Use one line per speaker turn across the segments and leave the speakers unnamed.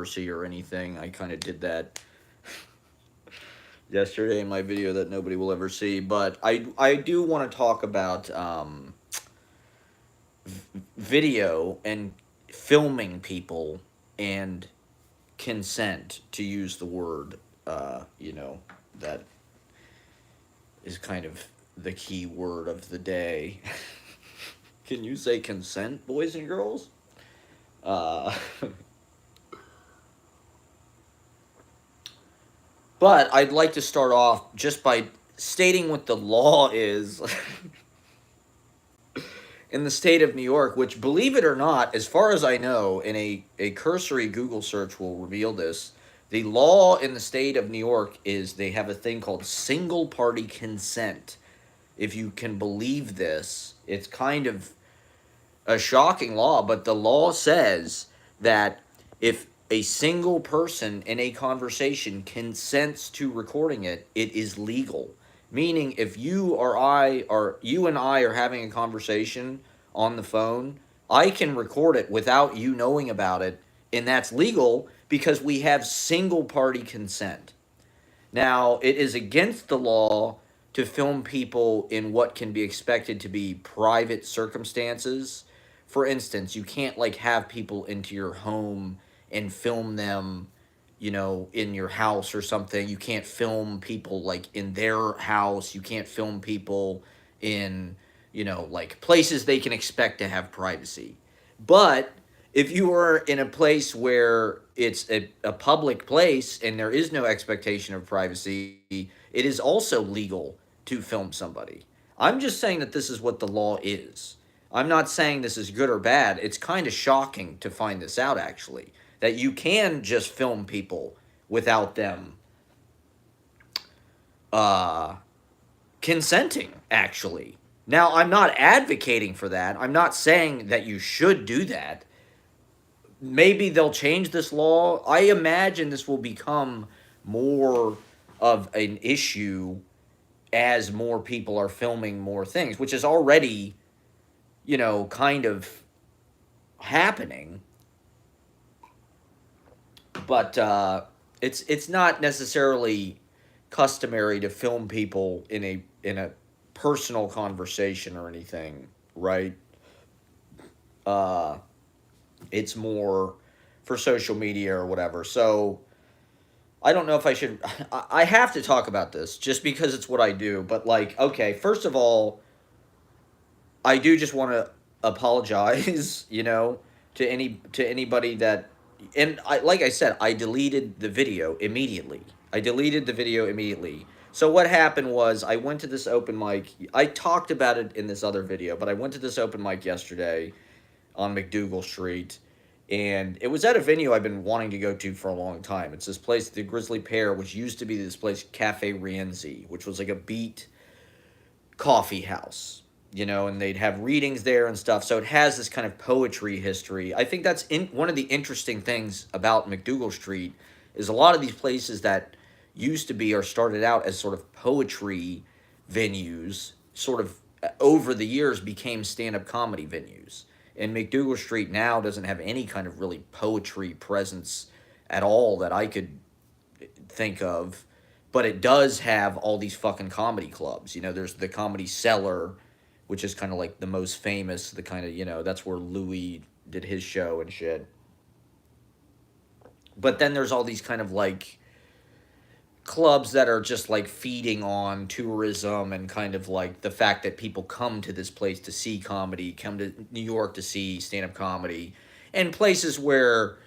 controversy or anything. I kind of did that yesterday in my video that nobody will ever see. But I do want to talk about video and filming people and consent, to use the word, that is kind of the key word of the day. Can you say consent, boys and girls? Uh, but I'd like to start off just by stating what the law is in the state of New York, which, believe it or not, as far as I know, in a cursory Google search will reveal this. The law in the state of New York is they have a thing called single party consent. If you can believe this, it's kind of a shocking law, but the law says that if a single person in a conversation consents to recording it, it is legal. Meaning, if you and I are having a conversation on the phone, I can record it without you knowing about it, and that's legal because we have single party consent. Now, it is against the law to film people in what can be expected to be private circumstances. For instance, you can't like have people into your home and film them, in your house or something. You can't film people like in their house. You can't film people in, like places they can expect to have privacy. But if you are in a place where it's a public place and there is no expectation of privacy, it is also legal to film somebody. I'm just saying that this is what the law is. I'm not saying this is good or bad. It's kind of shocking to find this out, actually, that you can just film people without them uh, consenting, actually. Now, I'm not advocating for that. I'm not saying that you should do that. Maybe they'll change this law. I imagine this will become more of an issue as more people are filming more things, which is already, kind of happening. But it's not necessarily customary to film people in a personal conversation or anything, right? Uh, it's more for social media or whatever. So I don't know if I should. I have to talk about this just because it's what I do. But like, okay, first of all, I do just want to apologize, to anybody that, and like I said, I deleted the video immediately. I deleted the video immediately. So what happened was I went to this open mic. I talked about it in this other video, but I went to this open mic yesterday on McDougal Street, and it was at a venue I've been wanting to go to for a long time. It's this place, the Grizzly Pear, which used to be this place, Cafe Rienzi, which was like a beat coffee house, and they'd have readings there and stuff. So it has this kind of poetry history. I think that's one of the interesting things about McDougal Street is a lot of these places that used to be or started out as sort of poetry venues, sort of over the years became stand-up comedy venues. And McDougal Street now doesn't have any kind of really poetry presence at all that I could think of, but it does have all these fucking comedy clubs. There's the Comedy Cellar, which is kind of like the most famous, the kind of, that's where Louis did his show and shit. But then there's all these kind of like clubs that are just like feeding on tourism and kind of like the fact that people come to this place to see comedy, come to New York to see stand-up comedy, and places where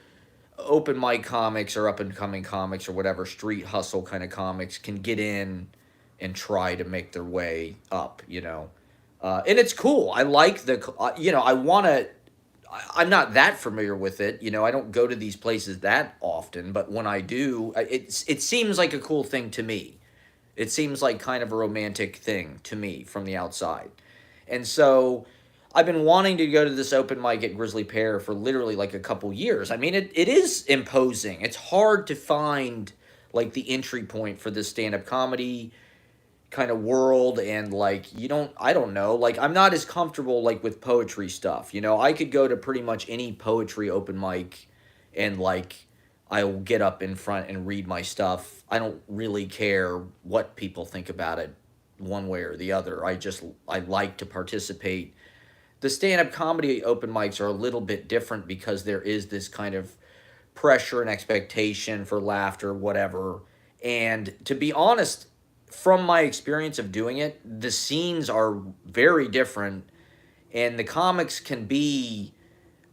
open mic comics or up and coming comics or whatever street hustle kind of comics can get in and try to make their way up. And it's cool. I like I want to. I'm not that familiar with it. I don't go to these places that often, but when I do, it seems like a cool thing to me. It seems like kind of a romantic thing to me from the outside. And so I've been wanting to go to this open mic at Grizzly Pear for literally like a couple years. I mean, it is imposing. It's hard to find like the entry point for this stand-up comedy kind of world, and like I don't know, like I'm not as comfortable like with poetry stuff. I could go to pretty much any poetry open mic and like I will get up in front and read my stuff. I don't really care what people think about it one way or the other. I like to participate. The stand-up comedy open mics are a little bit different because there is this kind of pressure and expectation for laughter, whatever. And to be honest, from my experience of doing it, the scenes are very different, and the comics can be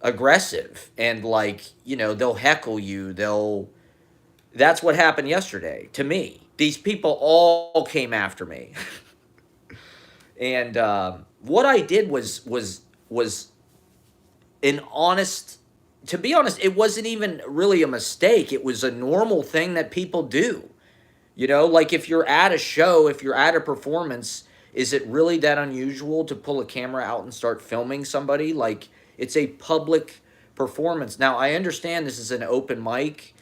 aggressive and, like, they'll heckle you. They'll That's what happened yesterday to me. These people all came after me. And what I did was an honest. To be honest, it wasn't even really a mistake. It was a normal thing that people do. Like, if you're at a show, if you're at a performance, is it really that unusual to pull a camera out and start filming somebody? Like, it's a public performance. Now, I understand this is an open mic.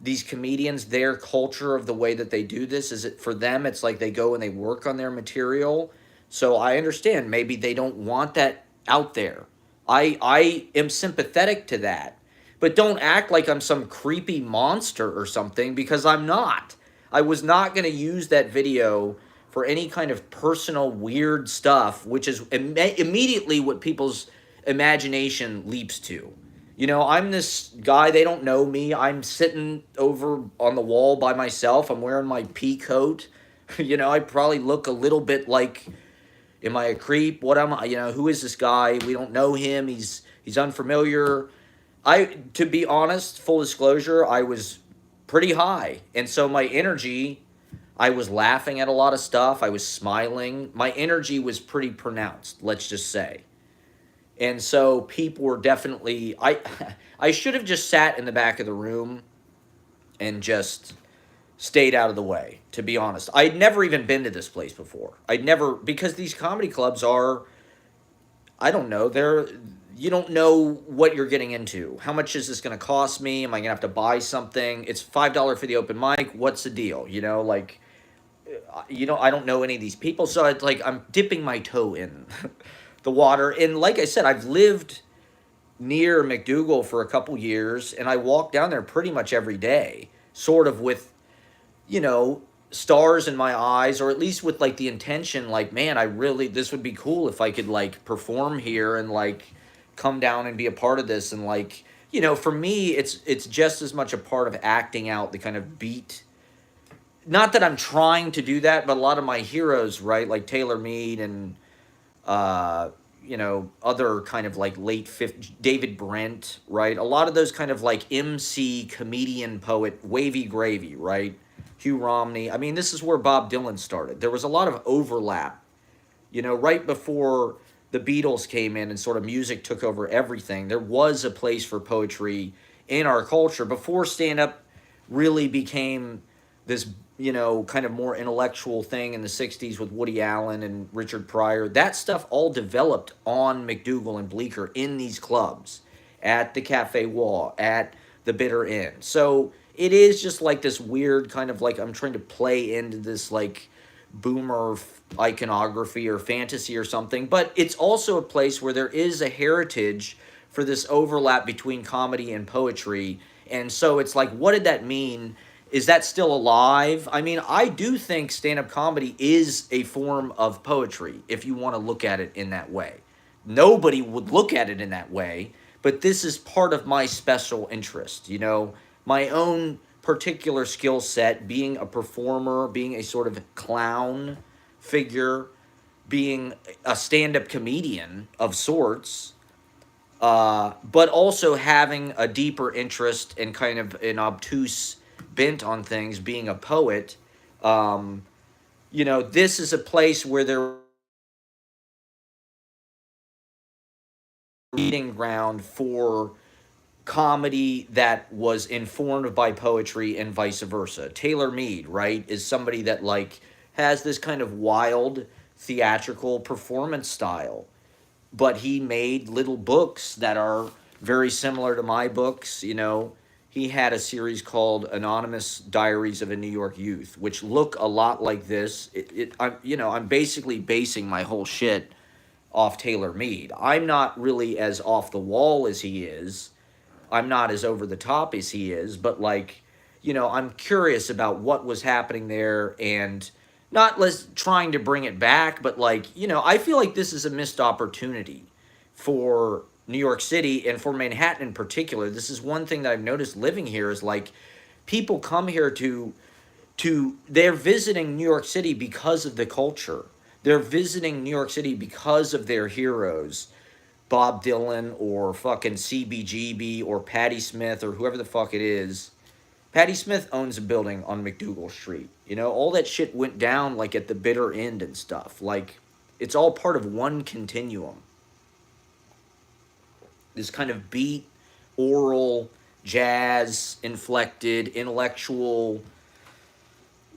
These comedians, their culture of the way that they do this is, it for them, it's like they go and they work on their material. So I understand maybe they don't want that out there. I am sympathetic to that. But don't act like I'm some creepy monster or something, because I'm not. I was not going to use that video for any kind of personal weird stuff, which is immediately what people's imagination leaps to. I'm this guy, they don't know me. I'm sitting over on the wall by myself. I'm wearing my pea coat. I probably look a little bit like, am I a creep? What am I? Who is this guy? We don't know him. He's unfamiliar. To be honest, full disclosure, I was pretty high. And so my energy, I was laughing at a lot of stuff. I was smiling. My energy was pretty pronounced, let's just say. And so people were definitely, I should have just sat in the back of the room and just stayed out of the way, to be honest. I'd never even been to this place before. I'd never, because these comedy clubs are, I don't know, you don't know what you're getting into. How much is this going to cost me? Am I going to have to buy something? It's $5 for the open mic. What's the deal? Like, I don't know any of these people. So it's like I'm dipping my toe in the water. And like I said, I've lived near McDougal for a couple years, and I walk down there pretty much every day, sort of with, you know, stars in my eyes, or at least with like the intention, like, man, this would be cool if I could like perform here and like come down and be a part of this. And like, for me, it's just as much a part of acting out the kind of beat. Not that I'm trying to do that, but a lot of my heroes, right, like Taylor Mead and other kind of like late fifth David Brent, right? A lot of those kind of like MC, comedian, poet, Wavy Gravy, right? Hugh Romney. I mean, this is where Bob Dylan started. There was a lot of overlap, right before the Beatles came in and sort of music took over everything. There was a place for poetry in our culture before stand up really became this, kind of more intellectual thing in the 60s with Woody Allen and Richard Pryor. That stuff all developed on McDougal and Bleecker in these clubs, at the Cafe Wall, at the Bitter End. So it is just like this weird kind of like, I'm trying to play into this like boomer iconography or fantasy or something, but it's also a place where there is a heritage for this overlap between comedy and poetry. And so it's like, what did that mean? Is that still alive? I mean, I do think stand-up comedy is a form of poetry, if you want to look at it in that way. Nobody would look at it in that way, but this is part of my special interest, my own particular skill set, being a performer, being a sort of clown figure, being a stand-up comedian of sorts, but also having a deeper interest and kind of an obtuse bent on things, being a poet. This is a place where they're reading ground for comedy that was informed by poetry and vice versa. Taylor Mead, right, is somebody that like has this kind of wild theatrical performance style, but he made little books that are very similar to my books. He had a series called Anonymous Diaries of a New York Youth, which look a lot like this. I'm basically basing my whole shit off Taylor Mead. I'm not really as off the wall as he is, I'm not as over the top as he is, but like, I'm curious about what was happening there, and not less trying to bring it back, but like, I feel like this is a missed opportunity for New York City and for Manhattan in particular. This is one thing that I've noticed living here is like people come here they're visiting New York City because of the culture. They're visiting New York City because of their heroes, Bob Dylan or fucking CBGB or Patti Smith or whoever the fuck it is. Patti Smith owns a building on McDougal Street. All that shit went down like at the bitter end and stuff. Like, it's all part of one continuum. This kind of beat, oral, jazz, inflected, intellectual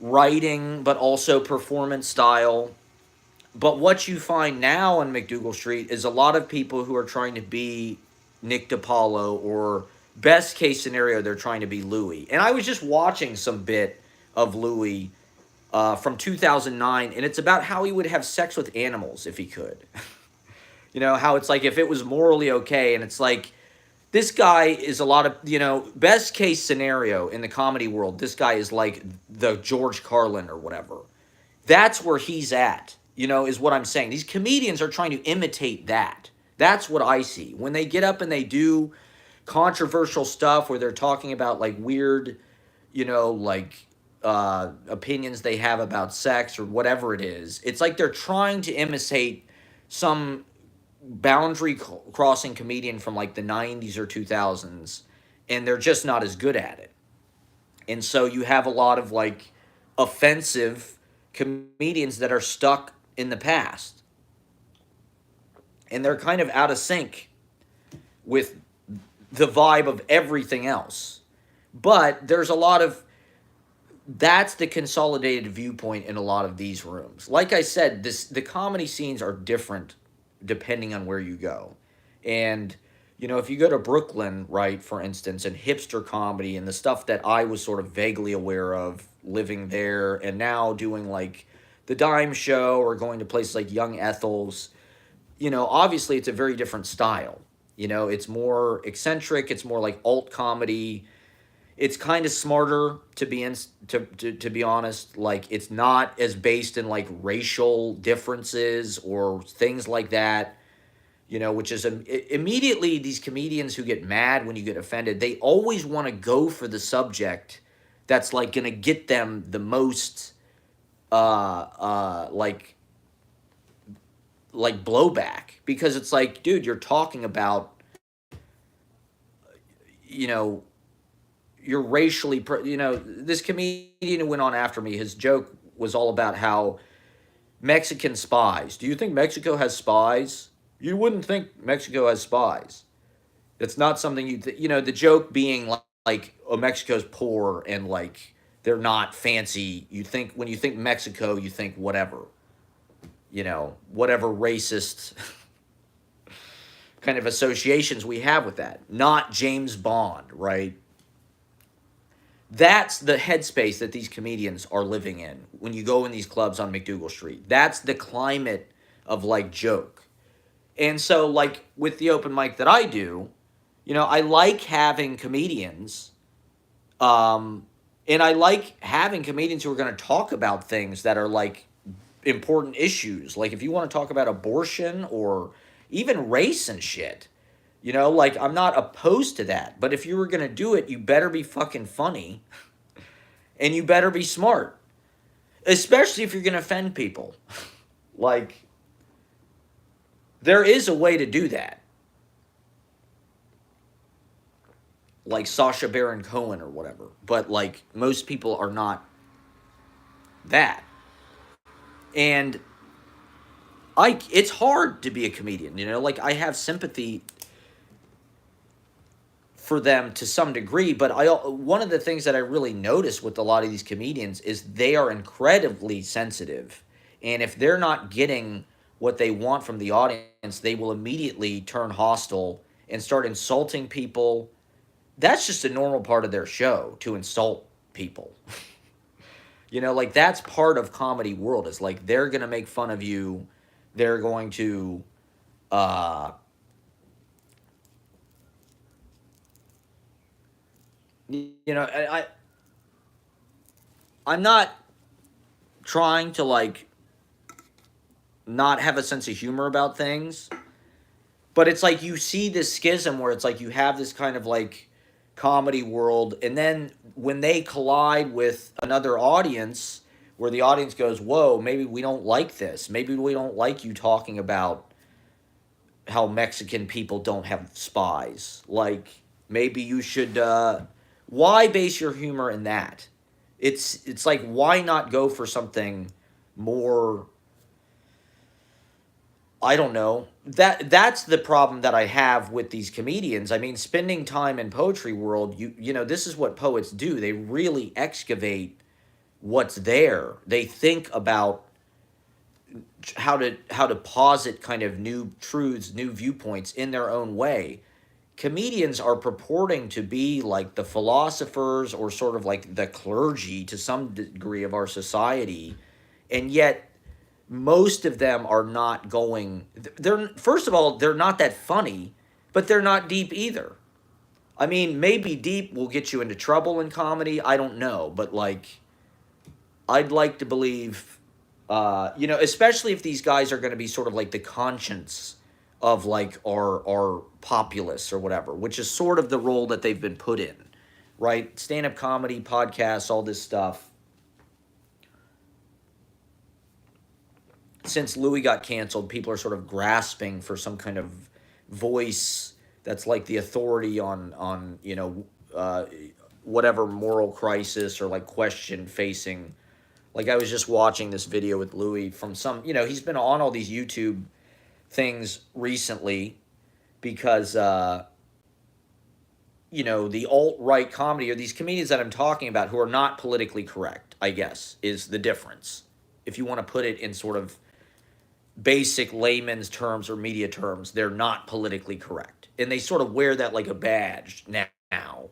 writing, but also performance style. But what you find now on McDougal Street is a lot of people who are trying to be Nick DiPaolo, or best case scenario, they're trying to be Louis. And I was just watching some bit of Louis from 2009, and it's about how he would have sex with animals if he could. How it's like if it was morally okay, and it's like this guy is a lot of, best case scenario in the comedy world, this guy is like the George Carlin or whatever. That's where he's at, is what I'm saying. These comedians are trying to imitate that. That's what I see. When they get up and they do controversial stuff where they're talking about like weird, like opinions they have about sex or whatever it is, it's like they're trying to imitate some boundary crossing comedian from like the 90s or 2000s, and they're just not as good at it. And so you have a lot of like offensive comedians that are stuck in the past, and they're kind of out of sync with the vibe of everything else. But there's a lot of that's the consolidated viewpoint in a lot of these rooms. Like I said, the comedy scenes are different depending on where you go. And if you go to Brooklyn, right, for instance, and hipster comedy and the stuff that I was sort of vaguely aware of living there and now doing like the Dime Show or going to places like Young Ethel's, obviously it's a very different style. It's more eccentric, it's more like alt comedy. It's kind of smarter to be honest. Like, it's not as based in like racial differences or things like that. Which is immediately these comedians who get mad when you get offended, they always want to go for the subject that's like going to get them the most like blowback, because it's like, dude, you're talking about you know you're racially this comedian who went on after me, his joke was all about how Mexican spies. Do you think Mexico has spies? You wouldn't think Mexico has spies. It's not something the joke being like, oh, Mexico's poor and like they're not fancy. You think, when you think Mexico, you think whatever, whatever racist kind of associations we have with that. Not James Bond, right? That's the headspace that these comedians are living in when you go in these clubs on McDougal Street. That's the climate of like joke. And so like with the open mic that I do, I like having comedians, and I like having comedians who are going to talk about things that are like important issues. Like if you want to talk about abortion or even race and shit, like I'm not opposed to that. But if you were going to do it, you better be fucking funny and you better be smart, especially if you're going to offend people. Like, there is a way to do that. Like Sacha Baron Cohen or whatever. But like most people are not that. And it's hard to be a comedian, like I have sympathy for them to some degree, but one of the things that I really notice with a lot of these comedians is they are incredibly sensitive. And if they're not getting what they want from the audience, they will immediately turn hostile and start insulting people. That's just a normal part of their show, to insult people. Like that's part of comedy world, is like they're going to make fun of you. They're going to I'm not trying to like not have a sense of humor about things, but it's like you see this schism where it's like you have this kind of like comedy world, and then when they collide with another audience, where the audience goes, "Whoa, maybe we don't like this. Maybe we don't like you talking about how Mexican people don't have spies. Like maybe you should why base your humor in that? It's like why not go for something more, I don't know. That's the problem that I have with these comedians. I mean, spending time in poetry world, this is what poets do. They really excavate what's there. They think about how to posit kind of new truths, new viewpoints in their own way. Comedians are purporting to be like the philosophers or sort of like the clergy to some degree of our society, and yet most of them are not going, they're, first of all, they're not that funny, but they're not deep either. I mean, maybe deep will get you into trouble in comedy, I don't know, but like I'd like to believe, especially if these guys are going to be sort of like the conscience of like our populace or whatever, which is sort of the role that they've been put in, right? Stand up comedy, podcasts, all this stuff. Since Louis got canceled, people are sort of grasping for some kind of voice that's like the authority on whatever moral crisis or like question facing. Like I was just watching this video with Louis from some, he's been on all these YouTube things recently because the alt-right comedy, or these comedians that I'm talking about who are not politically correct, I guess, is the difference. If you want to put it in sort of basic layman's terms or media terms, they're not politically correct. And they sort of wear that like a badge now.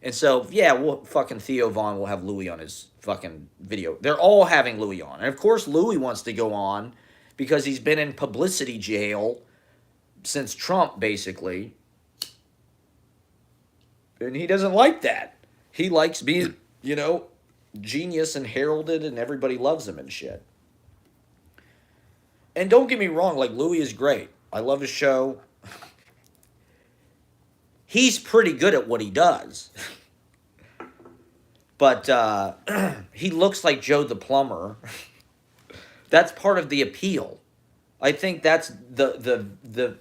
And so, yeah, fucking Theo Vaughn will have Louis on his fucking video. They're all having Louis on. And of course, Louis wants to go on because he's been in publicity jail since Trump, basically. And he doesn't like that. He likes being, genius and heralded, and everybody loves him and shit. And don't get me wrong, like, Louis is great. I love his show. He's pretty good at what he does. But he looks like Joe the plumber. That's part of the appeal. I think that's the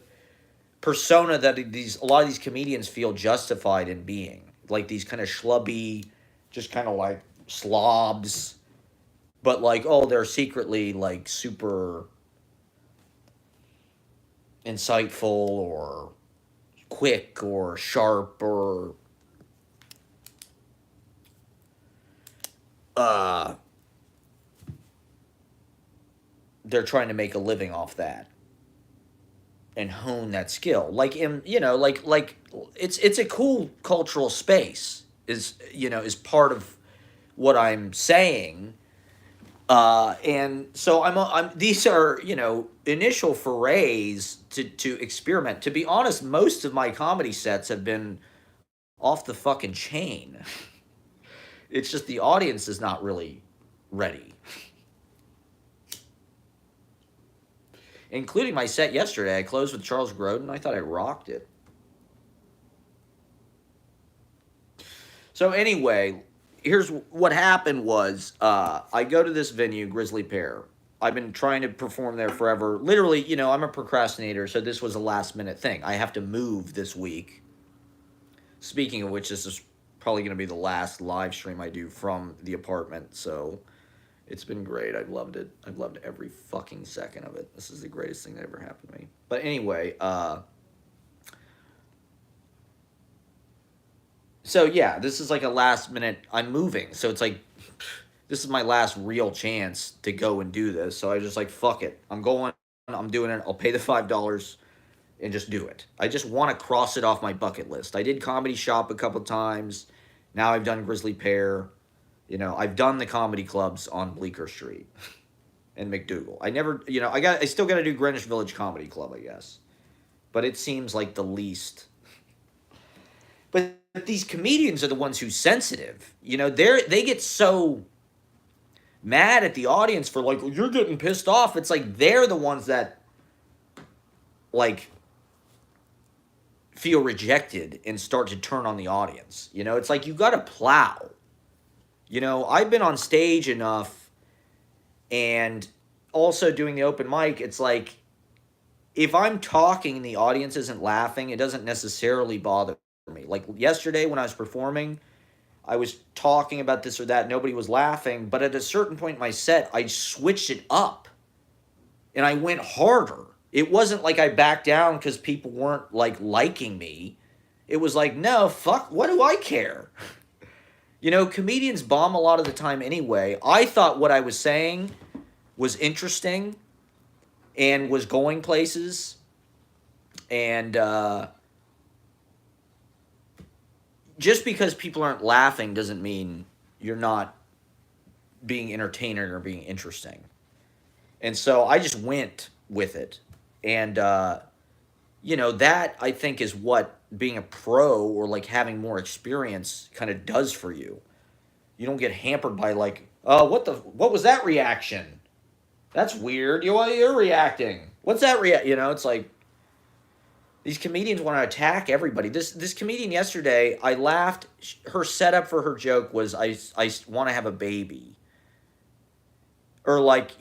persona that a lot of these comedians feel justified in being. Like these kind of schlubby, just kind of like slobs, but like, oh, they're secretly like super insightful or quick or sharp or uh they're trying to make a living off that and hone that skill. Like in, like it's a cool cultural space is part of what I'm saying. And so I'm these are, initial forays to experiment. To be honest, most of my comedy sets have been off the fucking chain. It's just the audience is not really ready. Including my set yesterday. I closed with Charles Grodin. I thought I rocked it. So anyway, here's what happened was I go to this venue, Grizzly Pear. I've been trying to perform there forever. Literally, I'm a procrastinator, so this was a last minute thing. I have to move this week. Speaking of which, this is probably going to be the last live stream I do from the apartment, so it's been great. I've loved it. I've loved every fucking second of it. This is the greatest thing that ever happened to me. But anyway, so yeah, this is like a last minute. I'm moving, so it's like this is my last real chance to go and do this. So I just like fuck it. I'm going. I'm doing it. I'll pay the $5 and just do it. I just want to cross it off my bucket list. I did Comedy Shop a couple times. Now I've done Grizzly Pear. I've done the comedy clubs on Bleecker Street and McDougal. I never, I still got to do Greenwich Village Comedy Club, I guess. But it seems like the least But these comedians are the ones who's sensitive. They get so mad at the audience for like, you're getting pissed off. It's like they're the ones that like feel rejected and start to turn on the audience. It's like you got to plow. I've been on stage enough and also doing the open mic. It's like if I'm talking and the audience isn't laughing, it doesn't necessarily bother me. Like yesterday when I was performing, I was talking about this or that, nobody was laughing, but at a certain point in my set, I switched it up and I went harder. It wasn't like I backed down because people weren't like liking me. It was like, no, fuck, what do I care? Comedians bomb a lot of the time anyway. I thought what I was saying was interesting and was going places. And just because people aren't laughing doesn't mean you're not being entertaining or being interesting. And so I just went with it. And, that I think is what being a pro or like having more experience kind of does for you. You don't get hampered by like, oh, what was that reaction? That's weird. You're reacting. What's that react? It's like these comedians want to attack everybody. This comedian yesterday, I laughed. Her setup for her joke was, I want to have a baby. Or like,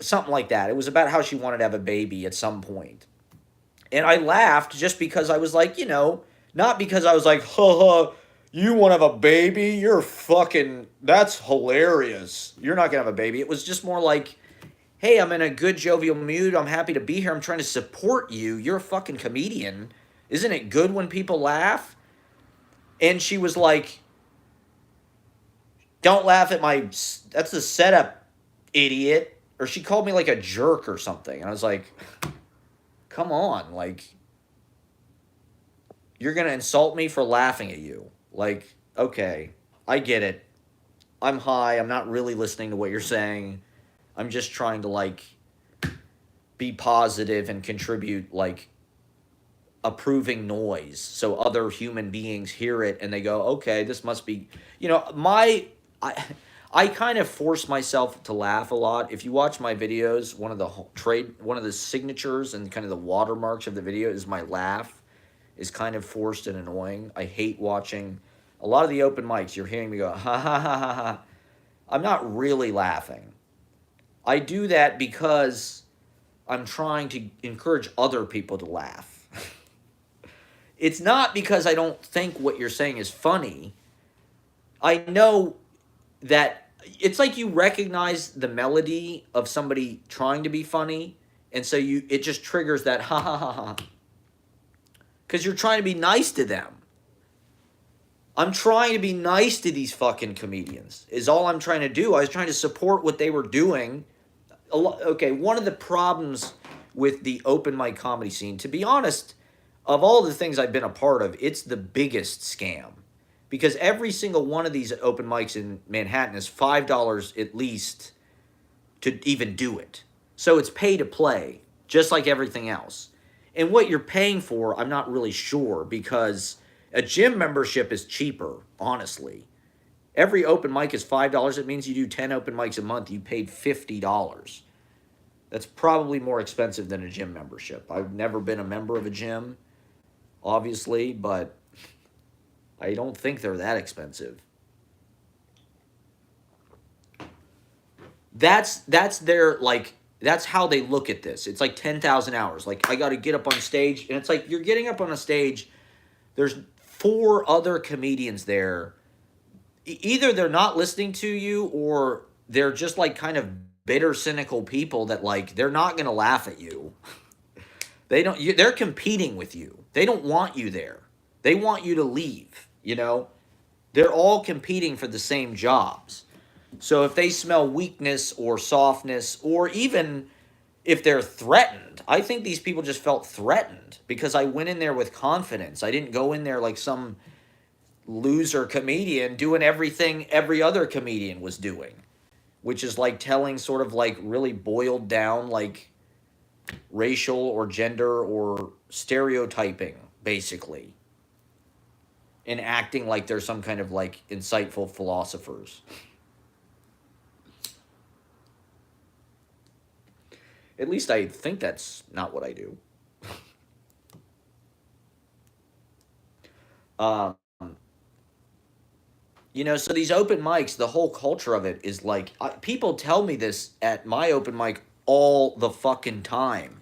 something like that. It was about how she wanted to have a baby at some point. And I laughed just because I was like, not because I was like, ha, you want to have a baby? That's hilarious. You're not going to have a baby. It was just more like, hey, I'm in a good jovial mood. I'm happy to be here. I'm trying to support you. You're a fucking comedian. Isn't it good when people laugh? And she was like, don't laugh at that's the setup, idiot. Or she called me like a jerk or something. And I was like, come on. Like, you're going to insult me for laughing at you. Like, okay, I get it. I'm high. I'm not really listening to what you're saying. I'm just trying to, like, be positive and contribute, like, approving noise so other human beings hear it and they go, okay, this must be, I kind of force myself to laugh a lot. If you watch my videos, one of the signatures and kind of the watermarks of the video is my laugh is kind of forced and annoying. I hate watching a lot of the open mics. You're hearing me go, ha, ha, ha, ha, ha. I'm not really laughing. I do that because I'm trying to encourage other people to laugh. It's not because I don't think what you're saying is funny. I know that it's like you recognize the melody of somebody trying to be funny, and so it just triggers that ha ha ha ha. Because you're trying to be nice to them. I'm trying to be nice to these fucking comedians, is all I'm trying to do. I was trying to support what they were doing. Okay, one of the problems with the open mic comedy scene, to be honest, of all the things I've been a part of, it's the biggest scam. Because every single one of these open mics in Manhattan is $5 at least to even do it. So it's pay to play, just like everything else. And what you're paying for, I'm not really sure, because a gym membership is cheaper, honestly. Every open mic is $5. It means you do 10 open mics a month. You paid $50. That's probably more expensive than a gym membership. I've never been a member of a gym, obviously, but I don't think they're that expensive. That's their, like, that's how they look at this. It's like 10,000 hours. Like, I got to get up on stage, and it's like you're getting up on a stage. There's 4 other comedians there. Either they're not listening to you, or they're just like kind of bitter, cynical people that like they're not going to laugh at you. They're competing with you. They don't want you there. They want you to leave, They're all competing for the same jobs. So if they smell weakness or softness, or even if they're threatened, I think these people just felt threatened because I went in there with confidence. I didn't go in there like some loser comedian doing everything every other comedian was doing, which is like telling sort of like really boiled down like racial or gender or stereotyping, basically. and acting like they're some kind of like insightful philosophers. At least I think that's not what I do. Um, so these open mics, the whole culture of it is like people tell me this at my open mic all the fucking time.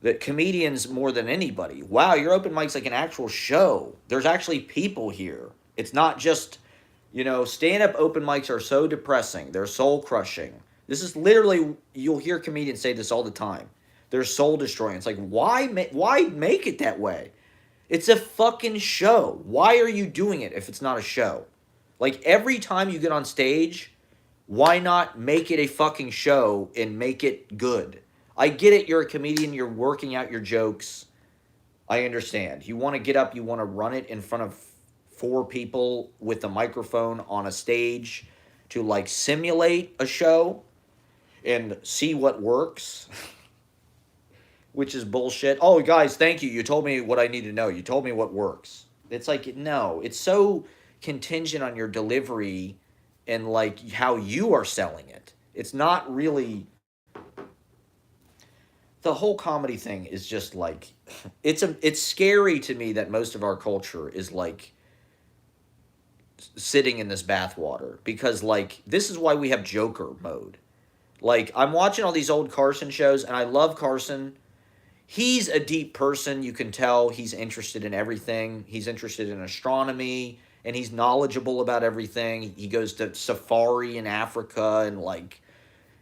That comedians more than anybody. Wow, your open mic's like an actual show. There's actually people here. It's not just, stand-up open mics are so depressing. They're soul crushing. This is literally, you'll hear comedians say this all the time. They're soul destroying. It's like, why make it that way? It's a fucking show. Why are you doing it if it's not a show? Like every time you get on stage, why not make it a fucking show and make it good? I get it, you're a comedian, you're working out your jokes. I understand. You want to get up, you want to run it in front of four people with a microphone on a stage to like simulate a show and see what works, which is bullshit. Oh, guys, thank you. You told me what I need to know. You told me what works. It's like, no, it's so contingent on your delivery and like how you are selling it. It's not really, the whole comedy thing is just like it's scary to me that most of our culture is like sitting in this bathwater because like this is why we have Joker mode. Like I'm watching all these old Carson shows and I love Carson. He's a deep person. You can tell he's interested in everything. He's interested in astronomy and he's knowledgeable about everything. He goes to safari in Africa and like,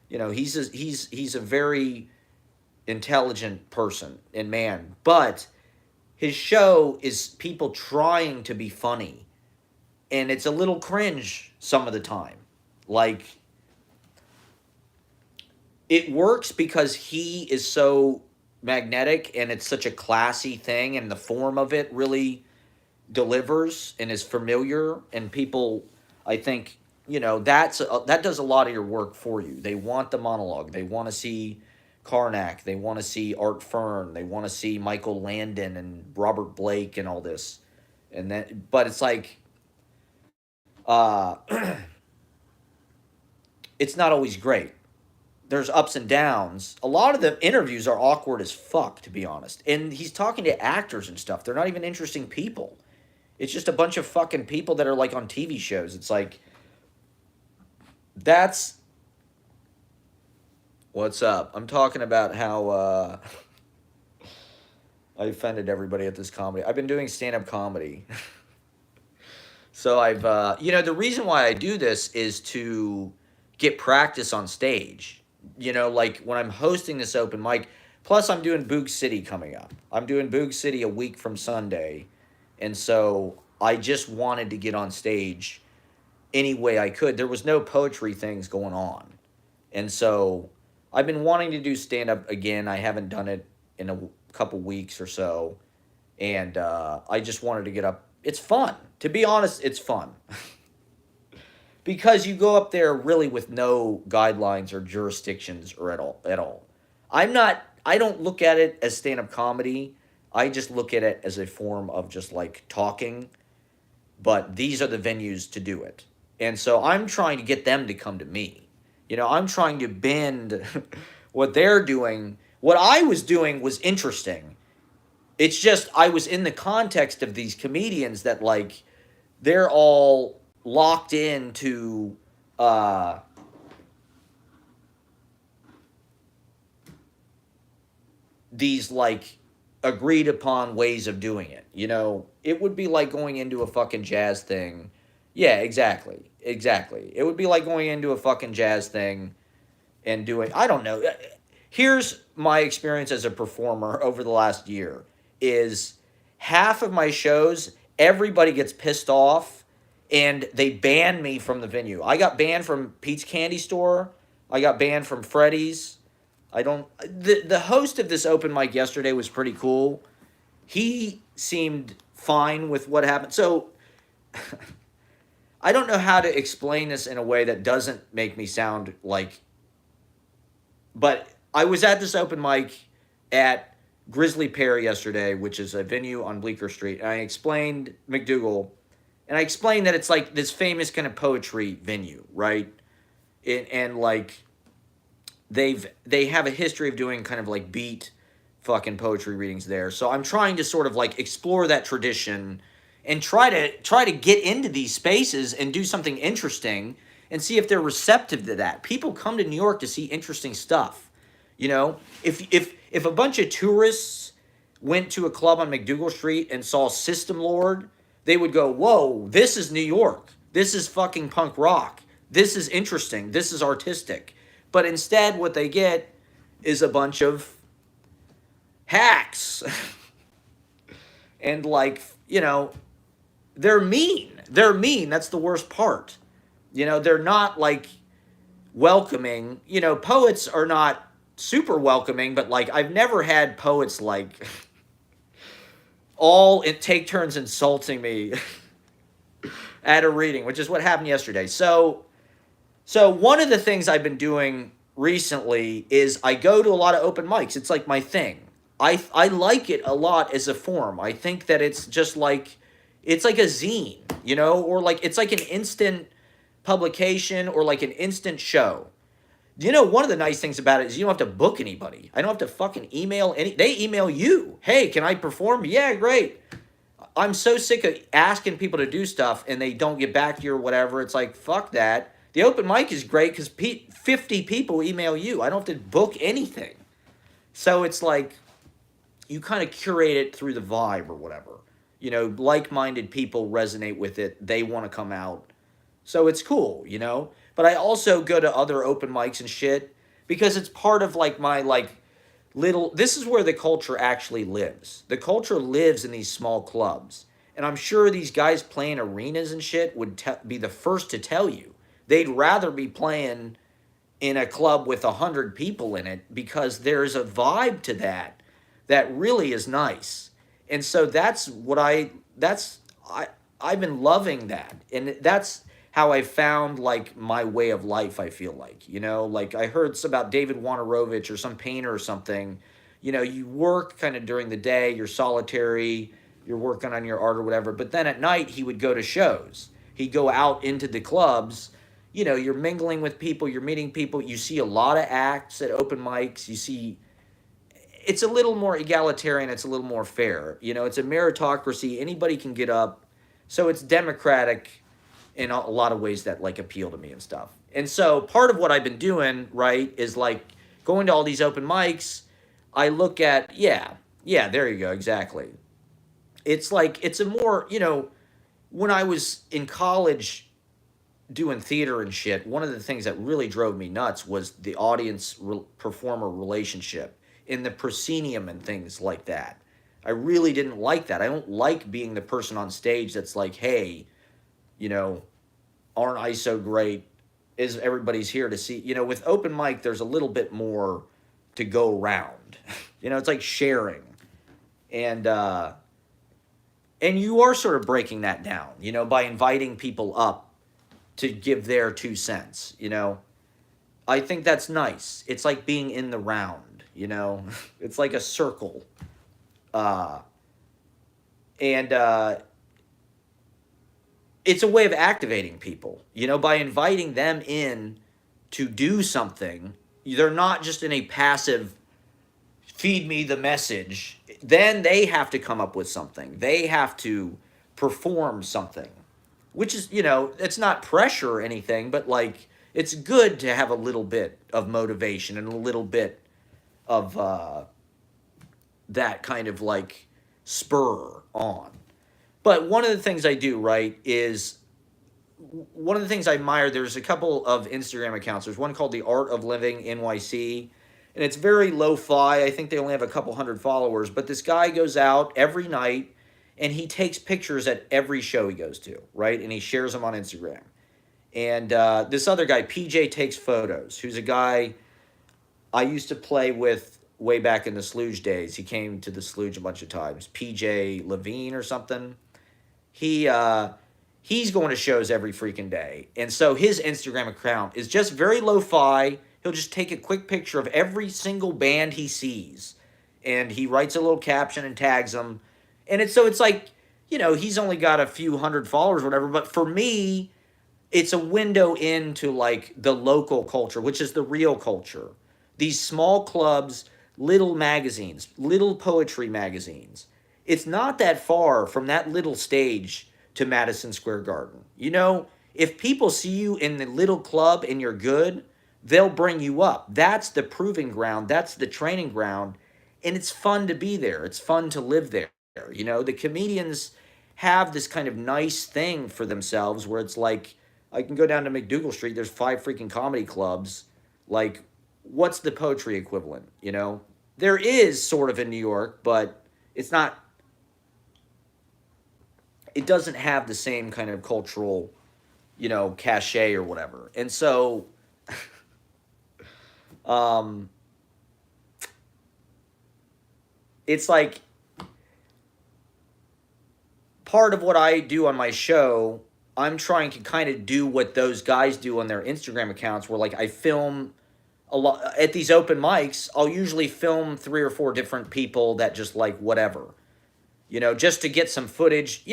he's a very intelligent person and man. But his show is people trying to be funny. And it's a little cringe some of the time. Like, it works because he is so magnetic and it's such a classy thing and the form of it really delivers and is familiar and people, I think, that does a lot of your work for you. They want the monologue. They want to see Karnak. They want to see Art Fern. They want to see Michael Landon and Robert Blake and all this. And then, but it's like, uh, it's not always great. There's ups and downs. A lot of the interviews are awkward as fuck, to be honest. And he's talking to actors and stuff. They're not even interesting people. It's just a bunch of fucking people that are like on TV shows. It's like, that's what's up. I'm talking about how I offended everybody at this comedy. I've been doing stand-up comedy. So I've, the reason why I do this is to get practice on stage. Like when I'm hosting this open mic, plus I'm doing Boog City coming up. I'm doing Boog City a week from Sunday. And so I just wanted to get on stage any way I could. There was no poetry things going on. And so I've been wanting to do stand-up again. I haven't done it in a couple weeks or so. And I just wanted to get up. It's fun. To be honest, it's fun. Because you go up there really with no guidelines or jurisdictions or at all. I don't look at it as stand-up comedy. I just look at it as a form of just like talking, but these are the venues to do it. And so I'm trying to get them to come to me. I'm trying to bend what they're doing. What I was doing was interesting. It's just I was in the context of these comedians that like they're all locked into these like agreed upon ways of doing it. It would be like going into a fucking jazz thing. Yeah, exactly. Exactly. It would be like going into a fucking jazz thing and doing, I don't know. Here's my experience as a performer over the last year is half of my shows, everybody gets pissed off and they ban me from the venue. I got banned from Pete's Candy Store. I got banned from Freddy's. The host of this open mic yesterday was pretty cool. He seemed fine with what happened. So I don't know how to explain this in a way that doesn't make me sound like, but I was at this open mic at Grizzly Pear yesterday, which is a venue on Bleecker Street, and I explained McDougal, and I explained that it's like this famous kind of poetry venue, right? And like they have a history of doing kind of like beat fucking poetry readings there. So I'm trying to sort of like explore that tradition and try to get into these spaces and do something interesting and see if they're receptive to that. People come to New York to see interesting stuff. You know, if a bunch of tourists went to a club on McDougal Street and saw System Lord, they would go, "Whoa, this is New York. This is fucking punk rock. This is interesting. This is artistic." But instead, what they get is a bunch of hacks. And like, they're mean. They're mean. That's the worst part. They're not like welcoming. Poets are not super welcoming, but like I've never had poets like all take turns insulting me at a reading, which is what happened yesterday. So one of the things I've been doing recently is I go to a lot of open mics. It's like my thing. I like it a lot as a form. I think that it's like a zine, or like it's like an instant publication or like an instant show. One of the nice things about it is you don't have to book anybody. I don't have to fucking email they email you. "Hey, can I perform?" "Yeah, great." I'm so sick of asking people to do stuff and they don't get back to you or whatever. It's like, fuck that. The open mic is great because 50 people email you. I don't have to book anything. So it's like you kind of curate it through the vibe or whatever. Like-minded people resonate with it. They want to come out. So it's cool, But I also go to other open mics and shit because it's part of like my like this is where the culture actually lives. The culture lives in these small clubs. And I'm sure these guys playing arenas and shit would be the first to tell you. They'd rather be playing in a club with 100 people in it because there's a vibe to that really is nice. And so I've been loving that. And that's how I found like my way of life, I feel like. Like I heard about David Wojnarowicz or some painter or something. You work kind of during the day, you're solitary, you're working on your art or whatever, but then at night he would go to shows. He'd go out into the clubs. You're mingling with people, you're meeting people, you see a lot of acts at open mics, you see it's a little more egalitarian, it's a little more fair. It's a meritocracy, anybody can get up. So it's democratic in a lot of ways that like appeal to me and stuff. And so part of what I've been doing, right, is like going to all these open mics. I look at, yeah, there you go, exactly. It's like, it's a more, when I was in college doing theater and shit, one of the things that really drove me nuts was the audience performer relationship in the proscenium and things like that. I really didn't like that. I don't like being the person on stage that's like, "Hey, aren't I so great? Is everybody's here to see?" With open mic, there's a little bit more to go around. It's like sharing. And you are sort of breaking that down, by inviting people up to give their 2 cents, I think that's nice. It's like being in the round, It's like a circle. And it's a way of activating people, by inviting them in to do something. They're not just in a passive feed me the message. Then they have to come up with something. They have to perform something, which is, it's not pressure or anything, but like it's good to have a little bit of motivation and a little bit of that kind of like spur on. But one of the things I do, right, is one of the things I admire, there's a couple of Instagram accounts. There's one called The Art of Living NYC, and it's very lo-fi. I think they only have a couple hundred followers, but this guy goes out every night and he takes pictures at every show he goes to, right? And he shares them on Instagram. And this other guy, PJ Takes Photos, who's a guy I used to play with way back in the Slooge days. He came to the Slooge a bunch of times. PJ Levine or something. He's going to shows every freaking day. And so his Instagram account is just very lo-fi. He'll just take a quick picture of every single band he sees and he writes a little caption and tags them. And it's like, he's only got a few hundred followers or whatever, but for me, it's a window into like the local culture, which is the real culture. These small clubs, little magazines, little poetry magazines. It's not that far from that little stage to Madison Square Garden. If people see you in the little club and you're good, they'll bring you up. That's the proving ground, that's the training ground, and it's fun to be there. It's fun to live there. The comedians have this kind of nice thing for themselves where it's like, I can go down to McDougal Street. There's 5 freaking comedy clubs. Like, what's the poetry equivalent? There is sort of in New York, but it's not. It doesn't have the same kind of cultural, cachet or whatever. And so, um, it's like part of what I do on my show. I'm trying to kind of do what those guys do on their Instagram accounts, where like I film a lot at these open mics. I'll usually film 3 or 4 different people that just like whatever, just to get some footage.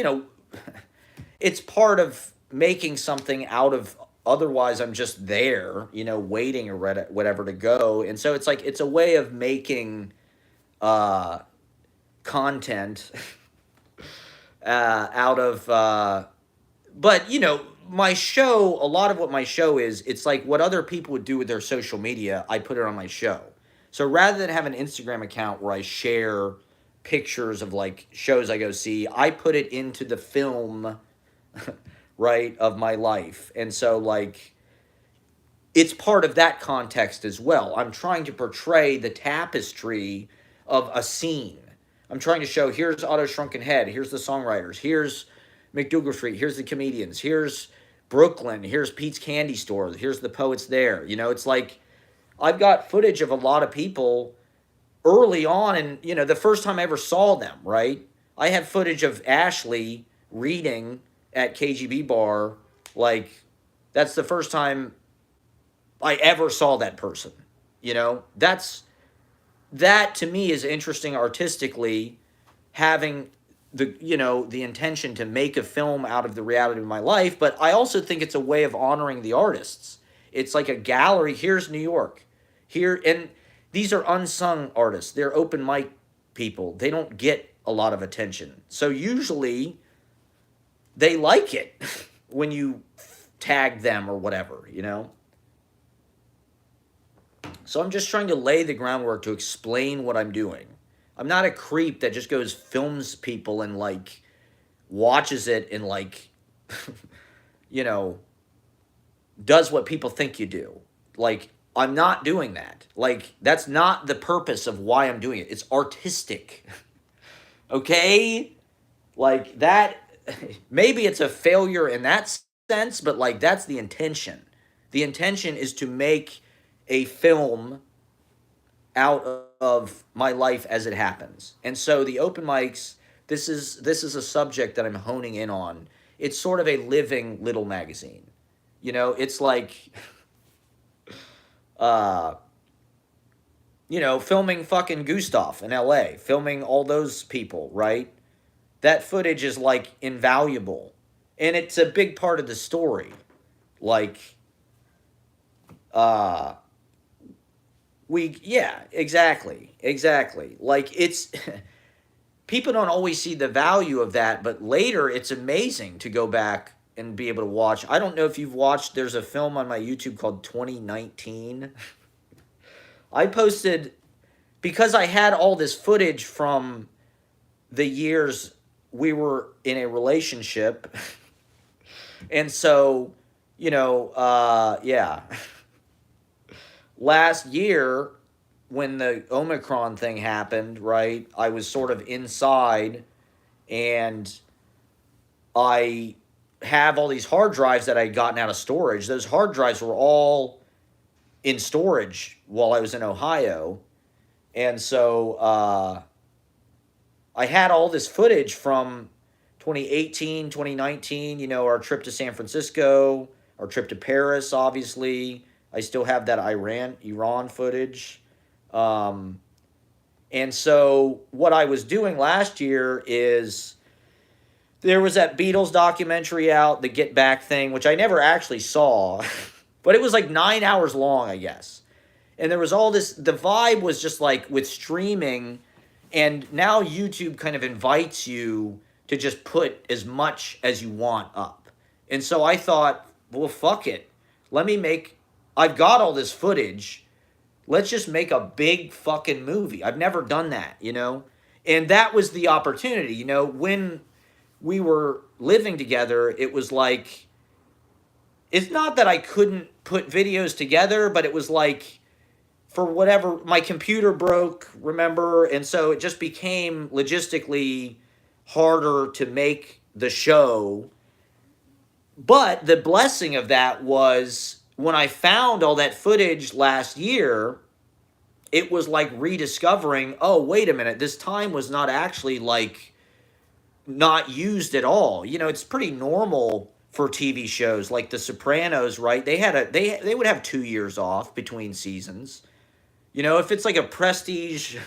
It's part of making something out of. Otherwise, I'm just there, waiting or whatever to go. And so it's like it's a way of making uh, content out of. But my show, a lot of what my show is, it's like what other people would do with their social media, I put it on my show. So rather than have an Instagram account where I share pictures of like shows I go see, I put it into the film, right, of my life. And so like it's part of that context as well. I'm trying to portray the tapestry of a scene. I'm trying to show, here's Otto Shrunken Head, here's the songwriters, here's McDougal Street, here's the comedians, here's Brooklyn, here's Pete's Candy Store, here's the poets there. It's like I've got footage of a lot of people early on, and the first time I ever saw them, right? I have footage of Ashley reading at KGB Bar. Like, that's the first time I ever saw that person. That to me is interesting artistically, having the intention to make a film out of the reality of my life. But I also think it's a way of honoring the artists. It's like a gallery. Here's New York here, and these are unsung artists. They're open mic people. They don't get a lot of attention, so usually they like it when you tag them or whatever. So I'm just trying to lay the groundwork to explain what I'm doing. I'm not a creep that just goes films people and like watches it and like does what people think you do. Like, I'm not doing that. Like, that's not the purpose of why I'm doing it. It's artistic. Okay? Like, that maybe it's a failure in that sense, but like that's the intention. The intention is to make a film out of my life as it happens. And so the open mics, this is a subject that I'm honing in on. It's sort of a living little magazine. It's like filming fucking Gustav in LA, filming all those people, right? That footage is like invaluable. And it's a big part of the story. Like exactly. Like, it's people don't always see the value of that, but later it's amazing to go back and be able to watch. I don't know if you've watched, there's a film on my YouTube called 2019. I posted, because I had all this footage from the years we were in a relationship. And so, yeah. Last year, when the Omicron thing happened, right, I was sort of inside, and I have all these hard drives that I had gotten out of storage. Those hard drives were all in storage while I was in Ohio. And so I had all this footage from 2018, 2019, our trip to San Francisco, our trip to Paris, obviously. I still have that Iran footage. And And so what I was doing last year is there was that Beatles documentary out, the Get Back thing, which I never actually saw, but it was like 9 hours long, I guess. And there was all this, the vibe was just like with streaming, and now YouTube kind of invites you to just put as much as you want up. And so I thought, well, fuck it. Let me make, I've got all this footage. Let's just make a big fucking movie. I've never done that, you know? And that was the opportunity, you know? When we were living together, it was like, it's not that I couldn't put videos together, but it was like, for whatever, my computer broke, remember? And so it just became logistically harder to make the show. But the blessing of that was when I found all that footage last year, it was like rediscovering, oh, wait a minute, this time was not actually like not used at all. You know, it's pretty normal for TV shows like The Sopranos, right? They would have 2 years off between seasons. You know, if it's like a prestige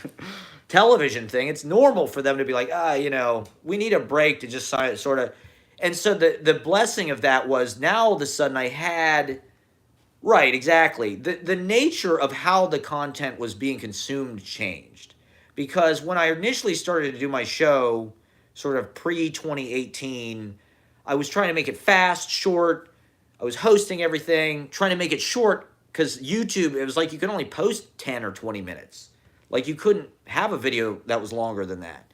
television thing, it's normal for them to be like, you know, we need a break to just sort of. And so the blessing of that was now all of a sudden I had, right, exactly. The nature of how the content was being consumed changed. Because when I initially started to do my show, sort of pre 2018, I was trying to make it fast, short. I was hosting everything, trying to make it short because YouTube, it was like you could only post 10 or 20 minutes. Like you couldn't have a video that was longer than that.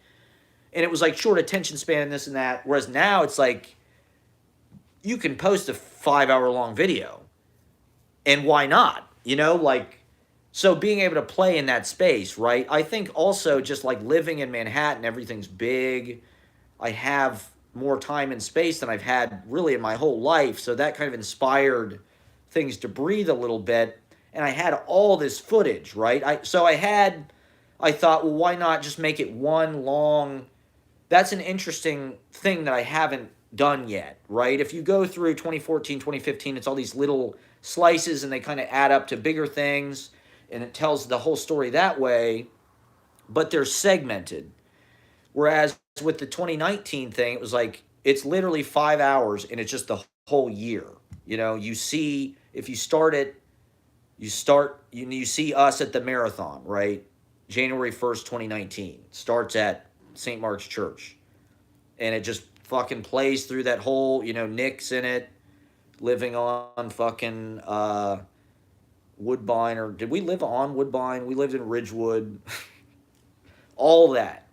And it was like short attention span and this and that. Whereas now it's like you can post a 5 hour long video. And why not? You know, like, so being able to play in that space, right? I think also just like living in Manhattan, everything's big. I have more time and space than I've had really in my whole life. So that kind of inspired things to breathe a little bit. And I had all this footage, right? I thought, well, why not just make it one long, that's an interesting thing that I haven't done yet, right? If you go through 2014, 2015, it's all these little slices and they kind of add up to bigger things and it tells the whole story that way, but they're segmented. Whereas with the 2019 thing, it was like, it's literally 5 hours and it's just the whole year. You know, you see, if you start it, you see us at the marathon, right? January 1st, 2019. Starts at St. Mark's Church. And it just fucking plays through that whole, you know, Nick's in it, living on fucking Woodbine, or did we live on Woodbine? We lived in Ridgewood. All that.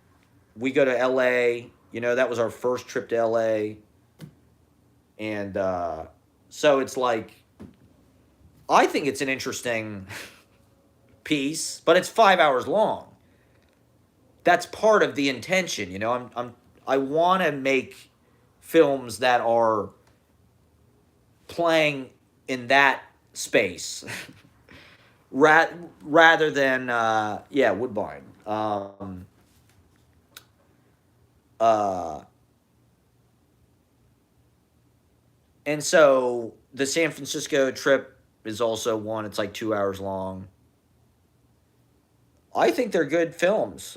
We go to LA, you know, that was our first trip to LA. And so it's like, I think it's an interesting piece, but it's 5 hours long. That's part of the intention, you know. I want to make films that are playing in that space rather than Woodbine. And so the San Francisco trip is also one. It's like 2 hours long. I think they're good films.